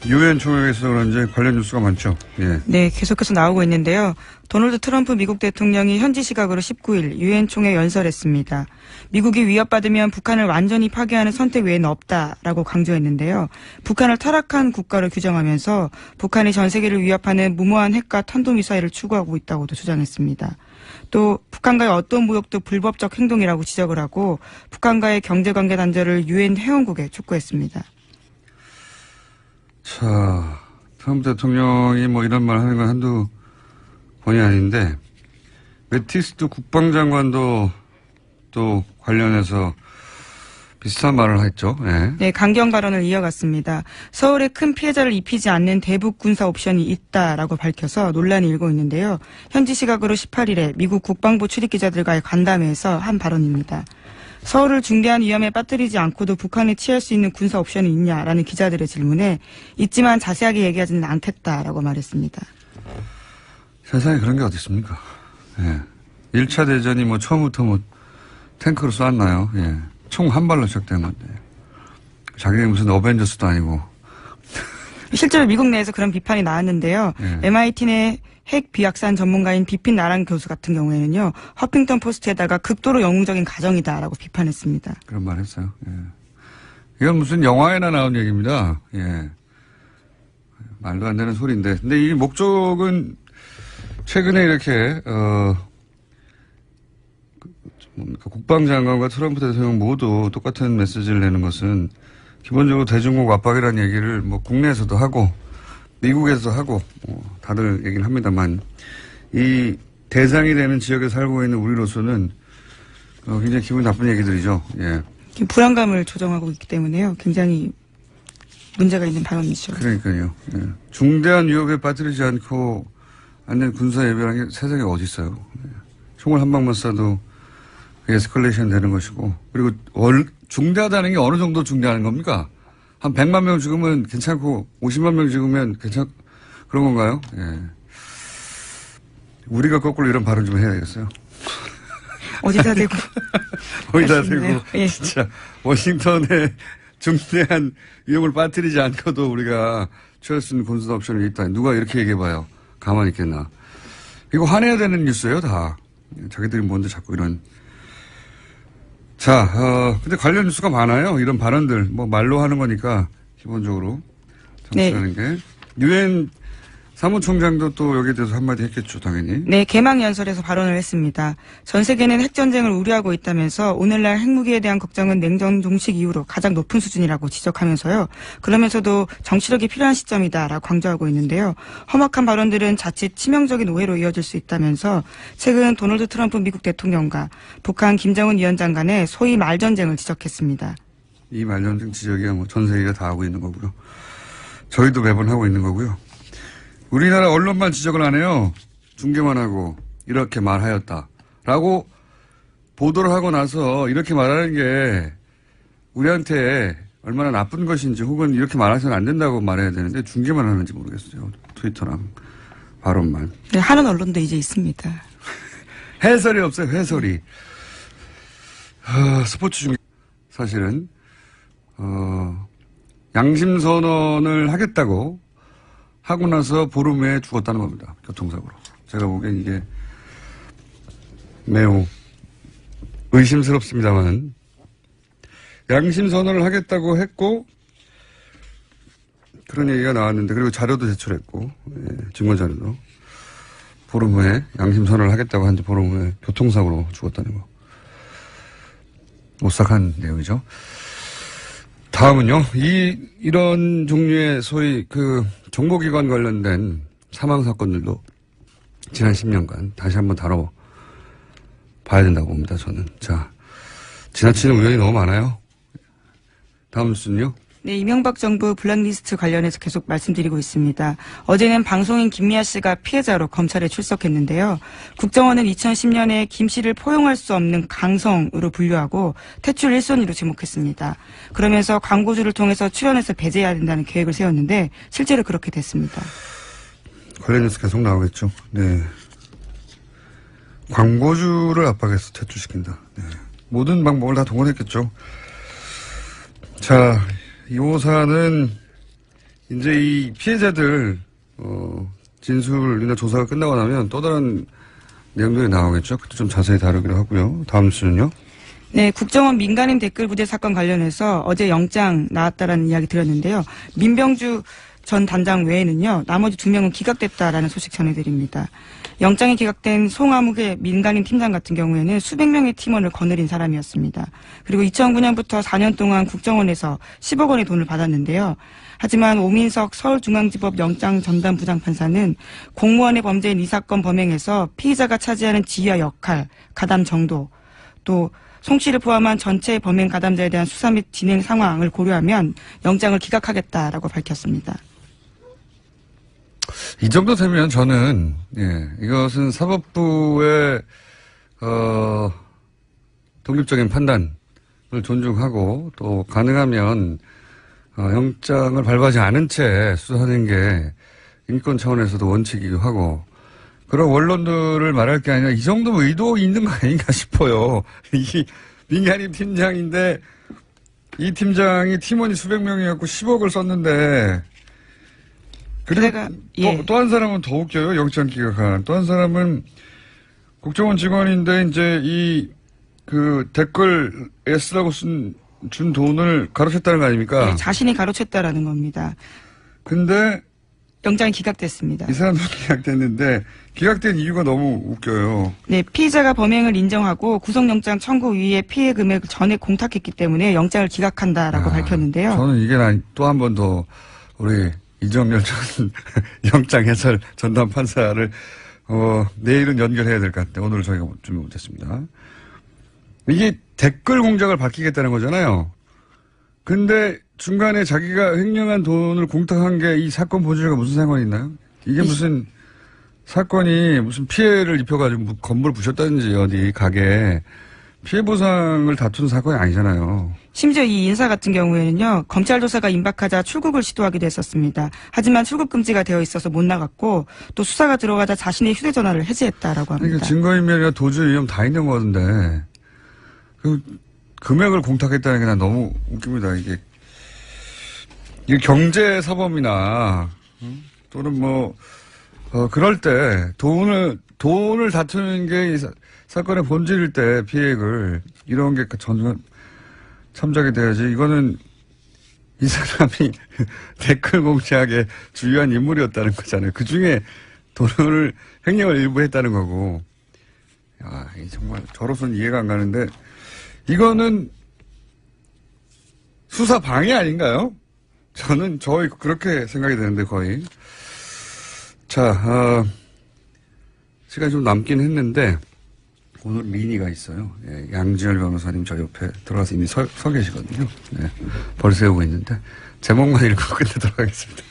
유엔 총회에서 그런지 관련 뉴스가 많죠. 예. 네, 계속해서 나오고 있는데요. 도널드 트럼프 미국 대통령이 현지 시각으로 19일 유엔 총회 연설했습니다. 미국이 위협받으면 북한을 완전히 파괴하는 선택 외에는 없다라고 강조했는데요. 북한을 타락한 국가로 규정하면서 북한이 전 세계를 위협하는 무모한 핵과 탄도미사일을 추구하고 있다고도 주장했습니다. 또 북한과의 어떤 무역도 불법적 행동이라고 지적을 하고 북한과의 경제관계 단절을 유엔 회원국에 촉구했습니다. 자, 트럼프 대통령이 뭐 이런 말 하는 건 한두 번이 아닌데, 매티스 국방장관도 또 관련해서 비슷한 말을 했죠. 네. 네, 강경 발언을 이어갔습니다. 서울에 큰 피해자를 입히지 않는 대북 군사 옵션이 있다라고 밝혀서 논란이 일고 있는데요. 현지 시각으로 18일에 미국 국방부 출입기자들과의 간담회에서 한 발언입니다. 서울을 중대한 위험에 빠뜨리지 않고도 북한에 취할 수 있는 군사 옵션이 있냐라는 기자들의 질문에 있지만 자세하게 얘기하지는 않겠다라고 말했습니다. 세상에 그런 게 어디 있습니까? 예. 1차 대전이 뭐 처음부터 탱크로 쐈나요? 예. 총 한 발로 시작된 건데. 자기네 무슨 어벤져스도 아니고. 실제로 미국 내에서 그런 비판이 나왔는데요. 예. MIT 내 핵 비확산 전문가인 비핀 나랑 교수 같은 경우에는요. 허핑턴 포스트에다가 극도로 영웅적인 가정이다라고 비판했습니다. 그런 말 했어요. 예. 이건 무슨 영화에나 나온 얘기입니다. 예. 말도 안 되는 소리인데. 근데 이 목적은 최근에 이렇게, 뭡니까. 국방장관과 트럼프 대통령 모두 똑같은 메시지를 내는 것은 기본적으로 대중국 압박이라는 얘기를 뭐 국내에서도 하고 미국에서도 하고 다들 얘기를 합니다만 이 대상이 되는 지역에 살고 있는 우리로서는 굉장히 기분 나쁜 얘기들이죠. 예. 불안감을 조정하고 있기 때문에요. 굉장히 문제가 있는 발언이죠. 그러니까요. 예. 중대한 위협에 빠뜨리지 않고 안된 군사 예비라는 게 세상에 어디 있어요. 예. 총을 한 방만 쏴도 에스컬레이션 되는 것이고 그리고 중대하다는 게 어느 정도 중대한 겁니까? 한 100만 명 죽으면 괜찮고 50만 명 죽으면 그런 건가요? 예. 우리가 거꾸로 이런 발언 좀 해야겠어요. 어디다 대고. 어디다 대고. 예. 진짜 워싱턴에 중대한 위협을 빠뜨리지 않고도 우리가 취할 수 있는 군사 옵션이 있다. 누가 이렇게 얘기해봐요. 가만히 있겠나. 이거 화내야 되는 뉴스예요, 다. 자기들이 뭔데 자꾸 이런. 자, 근데 관련 뉴스가 많아요. 이런 발언들. 뭐 말로 하는 거니까 기본적으로 정치라는 게. 유엔 사무총장도 또 여기에 대해서 한마디 했겠죠, 당연히. 네, 개막 연설에서 발언을 했습니다. 전 세계는 핵전쟁을 우려하고 있다면서 오늘날 핵무기에 대한 걱정은 냉전 종식 이후로 가장 높은 수준이라고 지적하면서요. 그러면서도 정치력이 필요한 시점이다라고 강조하고 있는데요. 험악한 발언들은 자칫 치명적인 오해로 이어질 수 있다면서 최근 도널드 트럼프 미국 대통령과 북한 김정은 위원장 간의 소위 말전쟁을 지적했습니다. 이 말전쟁 지적이야 뭐 전 세계가 다 하고 있는 거고요. 저희도 매번 하고 있는 거고요. 우리나라 언론만 지적을 안 해요. 중계만 하고 이렇게 말하였다라고 보도를 하고 나서 이렇게 말하는 게 우리한테 얼마나 나쁜 것인지 혹은 이렇게 말해서는 안 된다고 말해야 되는데 중계만 하는지 모르겠어요. 트위터랑 발언만. 네, 하는 언론도 이제 있습니다. 해설이 없어요. 해설이. 스포츠 중에 사실은 양심선언을 하겠다고 하고 나서 보름 후에 죽었다는 겁니다. 교통사고로. 제가 보기엔 이게 매우 의심스럽습니다만 양심선언을 하겠다고 했고 그런 얘기가 나왔는데 그리고 자료도 제출했고 증거자료도 보름 후에 양심선언을 하겠다고 한 지 보름 후에 교통사고로 죽었다는 거. 오싹한 내용이죠. 다음은요. 이런 종류의 소위 정보기관 관련된 사망 사건들도 지난 10년간 다시 한번 다뤄봐야 된다고 봅니다. 저는. 자, 지나치는 우연이 너무 많아요. 다음 뉴스는요. 네, 이명박 정부 블랙리스트 관련해서 계속 말씀드리고 있습니다. 어제는 방송인 김미아 씨가 피해자로 검찰에 출석했는데요. 국정원은 2010년에 김 씨를 포용할 수 없는 강성으로 분류하고 퇴출 1순위로 지목했습니다. 그러면서 광고주를 통해서 출연해서 배제해야 된다는 계획을 세웠는데 실제로 그렇게 됐습니다. 관련 뉴스 계속 나오겠죠. 네. 광고주를 압박해서 퇴출시킨다. 네. 모든 방법을 다 동원했겠죠. 자, 이 사안은 이제 이 피해자들 진술이나 조사가 끝나고 나면 또 다른 내용들이 나오겠죠. 그때 좀 자세히 다루기로 하고요. 다음 뉴스는요. 네, 국정원 민간인 댓글 부재 사건 관련해서 어제 영장 나왔다라는 이야기 드렸는데요. 민병주 전 단장 외에는요. 나머지 2명은 기각됐다라는 소식 전해드립니다. 영장이 기각된 송아묵의 민간인 팀장 같은 경우에는 수백 명의 팀원을 거느린 사람이었습니다. 그리고 2009년부터 4년 동안 국정원에서 10억 원의 돈을 받았는데요. 하지만 오민석 서울중앙지법 영장 전담 부장판사는 공무원의 범죄인 이 사건 범행에서 피의자가 차지하는 지위와 역할, 가담 정도, 또 송 씨를 포함한 전체 범행 가담자에 대한 수사 및 진행 상황을 고려하면 영장을 기각하겠다라고 밝혔습니다. 이 정도 되면 저는 이것은 사법부의 독립적인 판단 존중하고 또 가능하면 영장을 발부하지 않은 채 수사하는 게 인권 차원에서도 원칙이기도 하고 그런 원론들을 말할 게 아니라 이 정도 의도 있는 거 아닌가 싶어요. 이 민간인 팀장인데 이 팀장이 팀원이 수백 명이었고 10억을 썼는데 그리고 또 한 사람은 더 웃겨요. 영장 기각한. 또 한 사람은 국정원 직원인데 이제 이 그 댓글에 쓰라고 준 돈을 가로챘다는 거 아닙니까? 네, 자신이 가로챘다라는 겁니다. 근데 영장이 기각됐습니다. 이 사람도 기각됐는데 기각된 이유가 너무 웃겨요. 네, 피의자가 범행을 인정하고 구속영장 청구 이후에 피해 금액을 전액 공탁했기 때문에 영장을 기각한다라고 밝혔는데요. 저는 이게 또 한 번 더 우리 이정열 전 영장 해설 전담 판사를 내일은 연결해야 될 것 같아요. 오늘 저희가 준비 못했습니다. 이게 댓글 공작을 밝히겠다는 거잖아요. 근데 중간에 자기가 횡령한 돈을 공탁한 게 이 사건 본질과 무슨 상관이 있나요? 이게 무슨 사건이 무슨 피해를 입혀가지고 건물 부셨다든지 어디 가게 피해 보상을 다툰 사건이 아니잖아요. 심지어 이 인사 같은 경우에는요. 검찰 조사가 임박하자 출국을 시도하기도 했었습니다. 하지만 출국 금지가 되어 있어서 못 나갔고 또 수사가 들어가자 자신의 휴대전화를 해지했다라고 합니다. 그러니까 증거인멸이나 도주 위험 다 있는 거던데 그 금액을 공탁했다는 게 난 너무 웃깁니다. 이게 경제사범이나 또는 그럴 때 돈을 다투는 게 사건의 본질일 때 피해액을 이런 게 전혀 참작이 돼야지. 이거는 이 사람이 댓글 공작에 주요한 인물이었다는 거잖아요. 그 중에 돈을 횡령을 일부 했다는 거고. 야, 정말 저로서는 이해가 안 가는데 이거는 수사 방해 아닌가요? 저는 그렇게 생각이 되는데 거의. 자, 시간이 좀 남긴 했는데 오늘 미니가 있어요. 예, 양지열 변호사님 저 옆에 들어가서 이미 서 계시거든요. 네, 벌 세우고 있는데 제목만 읽고 끝내도록 하겠습니다.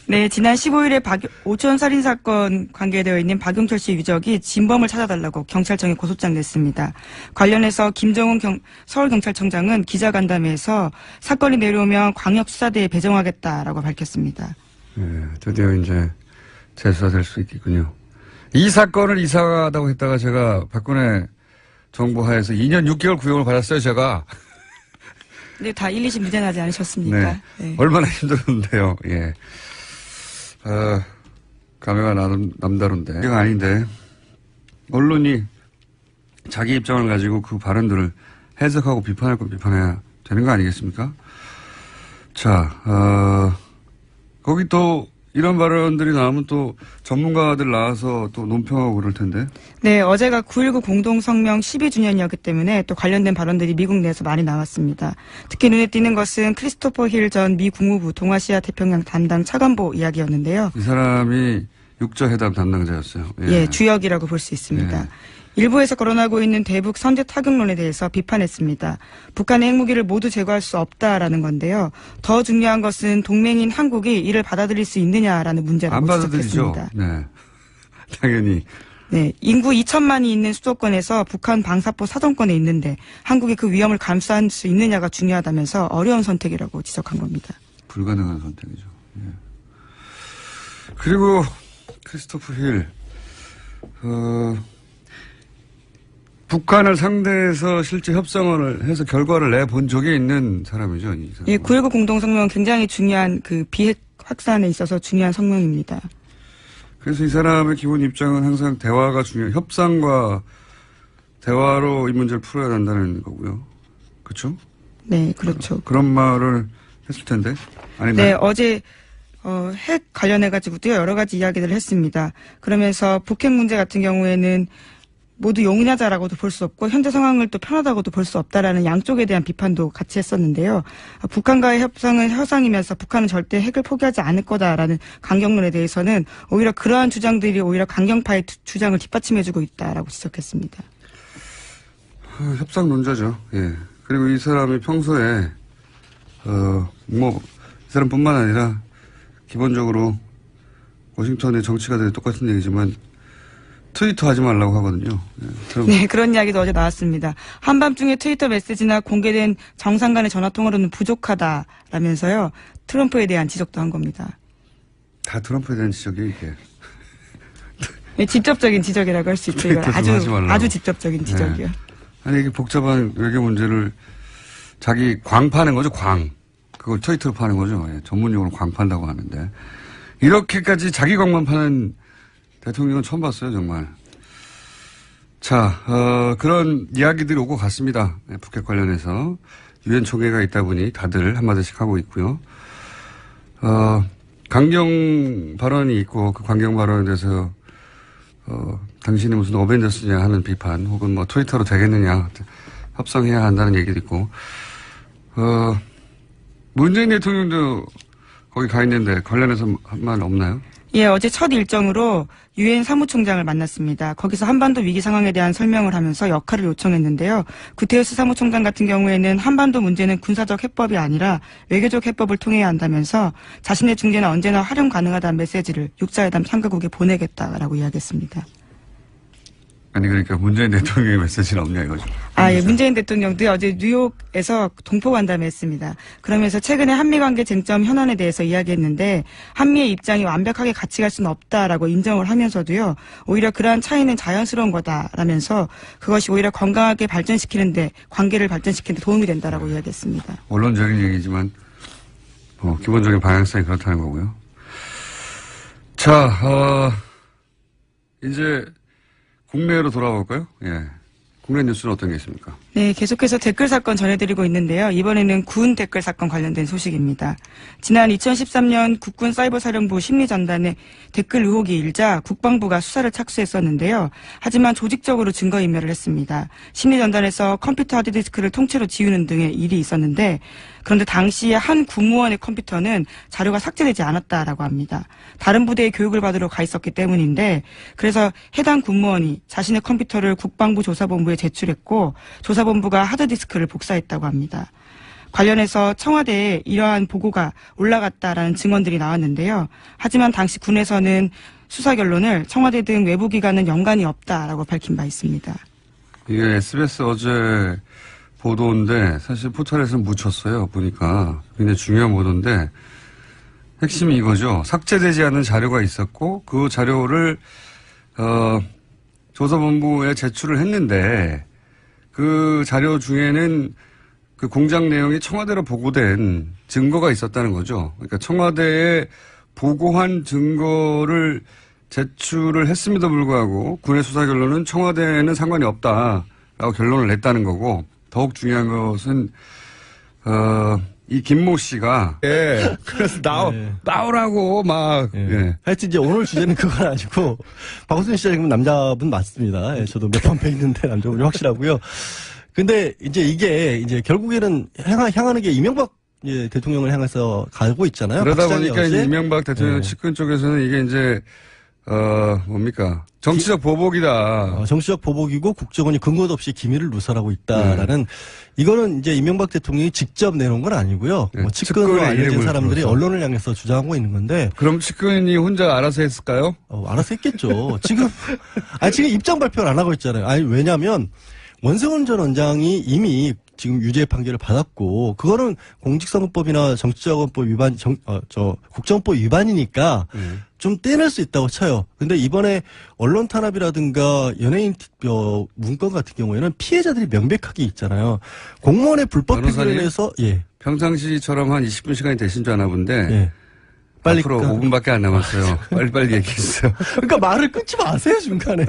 네, 지난 15일에 오천 살인 사건 관계되어 있는 박용철 씨 유족이 진범을 찾아달라고 경찰청에 고소장 냈습니다. 관련해서 김정은 서울경찰청장은 기자간담회에서 사건이 내려오면 광역수사대에 배정하겠다라고 밝혔습니다. 네, 드디어 이제 재수사될 수 있겠군요. 이 사건을 이사하다고 했다가 제가 박근혜 정부 하에서 2년 6개월 구형을 받았어요, 제가. 네, 다 1, 2심 무죄 나지 않으셨습니까? 네. 네. 얼마나 힘들었는데요, 예. 감회가 남다른데. 이게 아닌데, 언론이 자기 입장을 가지고 그 발언들을 해석하고 비판할 건 비판해야 되는 거 아니겠습니까? 자, 거기 또 이런 발언들이 나오면 또 전문가들 나와서 또 논평하고 그럴 텐데. 네, 어제가 9.19 공동성명 12주년이었기 때문에 또 관련된 발언들이 미국 내에서 많이 나왔습니다. 특히 눈에 띄는 것은 크리스토퍼 힐 전 미 국무부 동아시아 태평양 담당 차관보 이야기였는데요. 이 사람이 육저회담 담당자였어요. 예, 주역이라고 볼 수 있습니다. 예. 일부에서 거론하고 있는 대북 선제 타격론에 대해서 비판했습니다. 북한의 핵무기를 모두 제거할 수 없다라는 건데요. 더 중요한 것은 동맹인 한국이 이를 받아들일 수 있느냐라는 문제라고 안 받아들이죠. 지적했습니다. 네, 당연히. 네, 인구 2천만이 있는 수도권에서 북한 방사포 사정권에 있는데 한국이 그 위험을 감수할 수 있느냐가 중요하다면서 어려운 선택이라고 지적한 겁니다. 불가능한 선택이죠. 예. 그리고 크리스토프 힐, 북한을 상대해서 실제 협상을 해서 결과를 내본 적이 있는 사람이죠. 이 사람은. 예, 9.19 공동성명은 굉장히 중요한 그 비핵 확산에 있어서 중요한 성명입니다. 그래서 이 사람의 기본 입장은 항상 대화가 중요해요. 협상과 대화로 이 문제를 풀어야 한다는 거고요. 그렇죠? 네, 그렇죠. 그런 말을 했을 텐데. 아닌가요? 네, 어제 핵 관련해가지고도 여러 가지 이야기들을 했습니다. 그러면서 북핵 문제 같은 경우에는 모두 용인하자라고도 볼 수 없고 현재 상황을 또 편하다고도 볼 수 없다라는 양쪽에 대한 비판도 같이 했었는데요. 북한과의 협상은 협상이면서 북한은 절대 핵을 포기하지 않을 거다라는 강경론에 대해서는 오히려 그러한 주장들이 오히려 강경파의 주장을 뒷받침해주고 있다라고 지적했습니다. 협상 논자죠. 예. 그리고 이 사람이 평소에 이 사람뿐만 아니라 기본적으로 워싱턴의 정치가들이 똑같은 얘기지만 트위터 하지 말라고 하거든요. 예, 그럼 네, 그런 이야기도 어제 나왔습니다. 한밤중에 트위터 메시지나 공개된 정상 간의 전화통화로는 부족하다라면서요. 트럼프에 대한 지적도 한 겁니다. 다 트럼프에 대한 지적이 이게. 네, 직접적인 지적이라고 할 수 있죠. 이건 트위터 좀 하지 말라고. 아주 직접적인 지적이요. 아니 이게 복잡한 외교 문제를 자기 광 파는 거죠, 광. 그걸 트위터로 파는 거죠. 예, 전문용어로 광 판다고 하는데 이렇게까지 자기 광만 파는 대통령은 처음 봤어요, 정말. 자, 그런 이야기들이 오고 갔습니다. 예, 북핵 관련해서 유엔 총회가 있다 보니 다들 한마디씩 하고 있고요. 강경 발언이 있고 그 강경 발언에 대해서 당신이 무슨 어벤져스냐 하는 비판 혹은 뭐 트위터로 되겠느냐 협상해야 한다는 얘기도 있고 문재인 대통령도 거기 가 있는데 관련해서 한 말 없나요? 예, 어제 첫 일정으로 유엔 사무총장을 만났습니다. 거기서 한반도 위기 상황에 대한 설명을 하면서 역할을 요청했는데요. 구테르스 사무총장 같은 경우에는 한반도 문제는 군사적 해법이 아니라 외교적 해법을 통해야 한다면서 자신의 중재는 언제나 활용 가능하다는 메시지를 6자회담 참가국에 보내겠다라고 이야기했습니다. 아니 그러니까 문재인 대통령의 메시지는 없냐 이거죠. 예, 문재인 대통령도 어제 뉴욕에서 동포간담회 했습니다. 그러면서 최근에 한미관계 쟁점 현안에 대해서 이야기했는데 한미의 입장이 완벽하게 같이 갈 수는 없다라고 인정을 하면서도요. 오히려 그러한 차이는 자연스러운 거다라면서 그것이 오히려 건강하게 발전시키는데 관계를 발전시키는 데 도움이 된다라고 이야기했습니다. 원론적인 얘기지만 기본적인 방향성이 그렇다는 거고요. 자, 이제 국내로 돌아볼까요? 예. 국내 뉴스는 어떤 게 있습니까? 네, 계속해서 댓글 사건 전해드리고 있는데요. 이번에는 군 댓글 사건 관련된 소식입니다. 지난 2013년 국군 사이버사령부 심리전단에 댓글 의혹이 일자 국방부가 수사를 착수했었는데요. 하지만 조직적으로 증거인멸을 했습니다. 심리전단에서 컴퓨터 하드디스크를 통째로 지우는 등의 일이 있었는데 그런데 당시에 한 군무원의 컴퓨터는 자료가 삭제되지 않았다라고 합니다. 다른 부대에 교육을 받으러 가 있었기 때문인데 그래서 해당 군무원이 자신의 컴퓨터를 국방부 조사본부에 제출했고 조사본부가 하드디스크를 복사했다고 합니다. 관련해서 청와대에 이러한 보고가 올라갔다라는 증언들이 나왔는데요. 하지만 당시 군에서는 수사 결론을 청와대 등 외부기관은 연관이 없다라고 밝힌 바 있습니다. 이게 SBS 어제 보도인데 사실 포털에서는 묻혔어요. 보니까 굉장히 중요한 보도인데 핵심이 이거죠. 삭제되지 않은 자료가 있었고 그 자료를 조사본부에 제출을 했는데 그 자료 중에는 그 공작 내용이 청와대로 보고된 증거가 있었다는 거죠. 그러니까 청와대에 보고한 증거를 제출을 했음에도 불구하고 군의 수사 결론은 청와대에는 상관이 없다라고 결론을 냈다는 거고 더욱 중요한 것은 이 김모 씨가 그래서 나오라고 막 하여튼 이제 오늘 주제는 그건 아니고 박원순 시장님은 남자분 맞습니다. 예, 저도 몇 번 뵀는데 남자분이 확실하고요. 근데 이게 이제 결국에는 향하는 게 이명박 대통령을 향해서 가고 있잖아요. 그러다 보니까 어제? 이명박 대통령 측근 쪽에서는 이게 이제 뭡니까? 정치적 보복이다. 정치적 보복이고 국정원이 근거도 없이 기밀을 누설하고 있다라는 이거는 이제 이명박 대통령이 직접 내놓은 건 아니고요. 네, 뭐 측근으로 측근의 알려진 이름을 사람들이 불러서. 언론을 향해서 주장하고 있는 건데 그럼 측근이 혼자 알아서 했을까요? 알아서 했겠죠. 지금 입장 발표를 안 하고 있잖아요. 아니 왜냐하면 원세훈 전 원장이 이미 지금 유죄 판결을 받았고 그거는 공직선거법이나 정치자금법 위반 국정법 위반이니까 좀 떼낼 수 있다고 쳐요. 근데 이번에 언론 탄압이라든가 연예인 문건 같은 경우에는 피해자들이 명백하게 있잖아요. 공무원의 불법 변호사님? 피해에서 평상시처럼 한 20분 시간이 되신 줄 아나 본데 빨리 앞으로 5분밖에 안 남았어요. 빨리빨리 얘기해주세요. 그러니까 말을 끊지 마세요 중간에.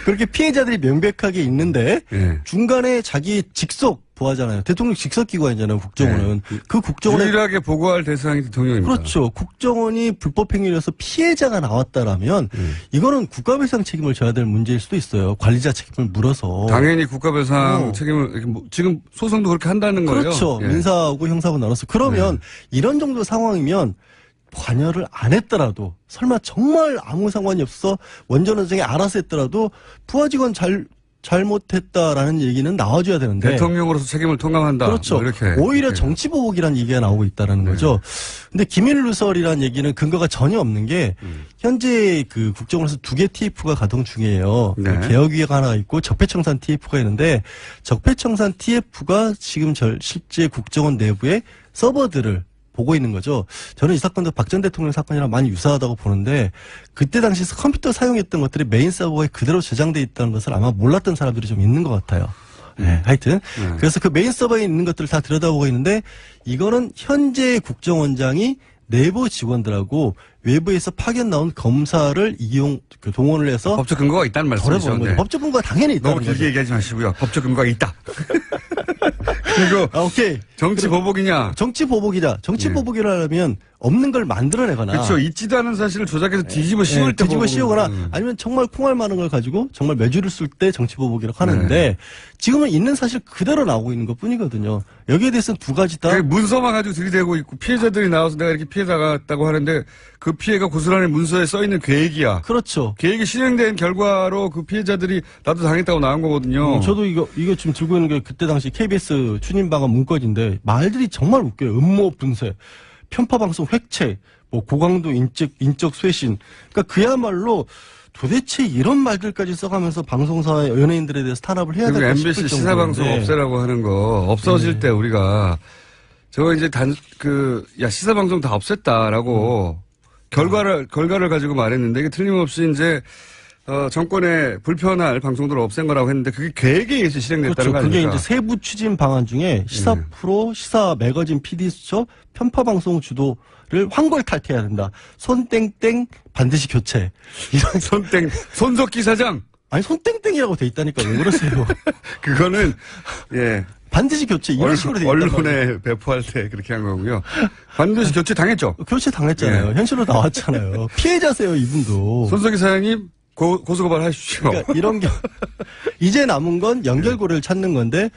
그렇게 피해자들이 명백하게 있는데 중간에 자기 직속 보하잖아요. 대통령 직속 기관이잖아요. 국정원은 그 국정원에 유일하게 보고할 대상이 대통령입니다. 그렇죠. 국정원이 불법 행위에서 피해자가 나왔다라면 이거는 국가배상 책임을 져야 될 문제일 수도 있어요. 관리자 책임을 물어서. 당연히 국가배상 책임을 지금 소송도 그렇게 한다는 거예요. 그렇죠. 민사하고 형사하고 나눠서 그러면 이런 정도 상황이면 관여를 안 했더라도 설마 정말 아무 상관이 없어 원전 원장이 알아서 했더라도 부하 직원 잘 잘못했다라는 얘기는 나와줘야 되는데 대통령으로서 책임을 통감한다. 그렇죠. 뭐 이렇게. 오히려 정치 보복이라는 얘기가 나오고 있다는 거죠. 근데 기밀 누설이라는 얘기는 근거가 전혀 없는 게 현재 그 국정원에서 2개 TF가 가동 중이에요. 네. 그 개혁위가 하나 있고 적폐청산 TF가 있는데 적폐청산 TF가 지금 실제 국정원 내부의 서버들을 보고 있는 거죠. 저는 이 사건도 박 전 대통령 사건이랑 많이 유사하다고 보는데 그때 당시 컴퓨터 사용했던 것들이 메인 서버에 그대로 저장돼 있다는 것을 아마 몰랐던 사람들이 좀 있는 것 같아요. 네, 하여튼 그래서 그 메인 서버에 있는 것들을 다 들여다보고 있는데 이거는 현재 국정원장이 내부 직원들하고 외부에서 파견 나온 검사를 동원을 해서 법적 근거가 있다는 말씀이죠. 덜어보는 거죠. 법적 근거가 당연히 있다는 너무 길게 거죠. 얘기하지 마시고요. 법적 근거가 있다. 그리고 오케이. 정치 보복이냐? 정치 보복이다. 정치 보복이라면 없는 걸 만들어내거나 그렇죠. 있지도 않은 사실을 조작해서 뒤집어 씌울 때 뒤집어 보복은. 씌우거나 아니면 정말 콩알 많은 걸 가지고 정말 매주를 쓸 때 정치 보복이라고 하는데 지금은 있는 사실 그대로 나오고 있는 것 뿐이거든요. 여기에 대해서는 두 가지 다 문서만 가지고 들이대고 있고 피해자들이 나와서 내가 이렇게 피해 당했다고 하는데 그 피해가 고스란히 문서에 써 있는 계획이야. 그렇죠. 계획이 실행된 결과로 그 피해자들이 나도 당했다고 나온 거거든요. 저도 이거 지금 들고 있는 게 그때 당시 KBS 추진방안 문건인데 말들이 정말 웃겨요. 음모 분쇄, 편파방송 획책, 뭐 고강도 인적 쇄신. 그러니까 그야말로 도대체 이런 말들까지 써가면서 방송사 연예인들에 대해서 탄압을 해야 그리고 될까 싶을 MBC 정도인데. 시사방송 없애라고 하는 거 없어질 때 우리가 저거 이제 시사방송 다 없앴다라고 결과를 가지고 말했는데 이게 틀림없이 이제 정권에 불편할 방송들을 없앤 거라고 했는데 그게 계획에 의해서 실행됐다는 그렇죠. 거 아닙니까? 그게 이제 세부 추진 방안 중에 시사 프로, 시사 매거진 PD 수첩, 편파 방송 주도를 황골 탈퇴해야 된다. 손땡땡 반드시 교체. 이런 손석기 사장. 아니 손땡땡이라고 돼 있다니까 왜 그러세요? 그거는 반드시 교체 이런 식으로 돼 있단 말이에요. 언론에 배포할 때 그렇게 한 거고요. 반드시 교체 당했죠. 교체 당했잖아요. 현실로 나왔잖아요. 피해자세요 이분도. 손석기 사장님 고소고발 하십시오. 그러니까 이런 이제 남은 건 연결고리를 찾는 건데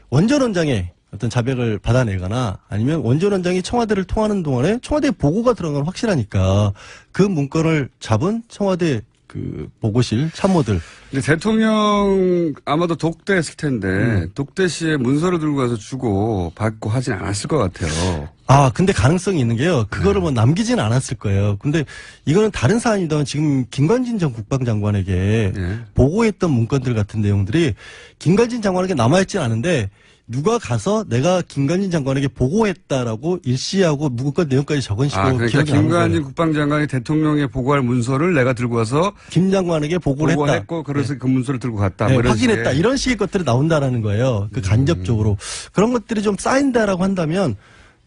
원전 원장의 어떤 자백을 받아내거나 아니면 원전 원장이 청와대를 통하는 동안에 청와대 보고가 들어간 건 확실하니까 그 문건을 잡은 청와대 그 보고실 참모들. 근데 대통령 아마도 독대했을 텐데 독대 시에 문서를 들고 가서 주고 받고 하진 않았을 것 같아요. 근데 가능성이 있는 게요. 그거를 뭐 남기진 않았을 거예요. 근데 이거는 다른 사안입니다만 지금 김관진 전 국방장관에게 보고했던 문건들 같은 내용들이 김관진 장관에게 남아있진 않은데 누가 가서 내가 김관진 장관에게 보고했다라고 일시하고 문건 내용까지 적은 식으로 그러니까 기억이 나는 거예요. 김관진 국방장관이 대통령에 보고할 문서를 내가 들고 가서 김 장관에게 보고를 했다. 보고했고 그래서 그 문서를 들고 갔다. 네, 뭐 이런 확인했다. 식의. 이런 식의 것들이 나온다라는 거예요. 그 간접적으로. 그런 것들이 좀 쌓인다라고 한다면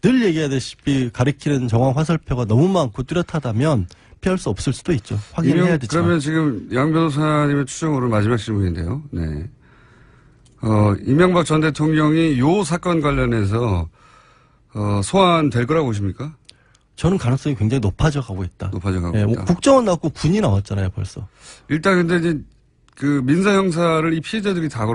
늘 얘기하다시피 가리키는 정황 화살표가 너무 많고 뚜렷하다면 피할 수 없을 수도 있죠. 확인해야 되죠. 그러면 지금 양 변호사님의 추정으로 마지막 질문인데요. 네. 이명박 전 대통령이 요 사건 관련해서 소환될 거라고 보십니까? 저는 가능성이 굉장히 높아져 가고 있다. 높아져 가고 뭐 있다. 국정원 나왔고 군이 나왔잖아요, 벌써. 일단 근데 이제 그 민사 형사를 이 피해자들이 다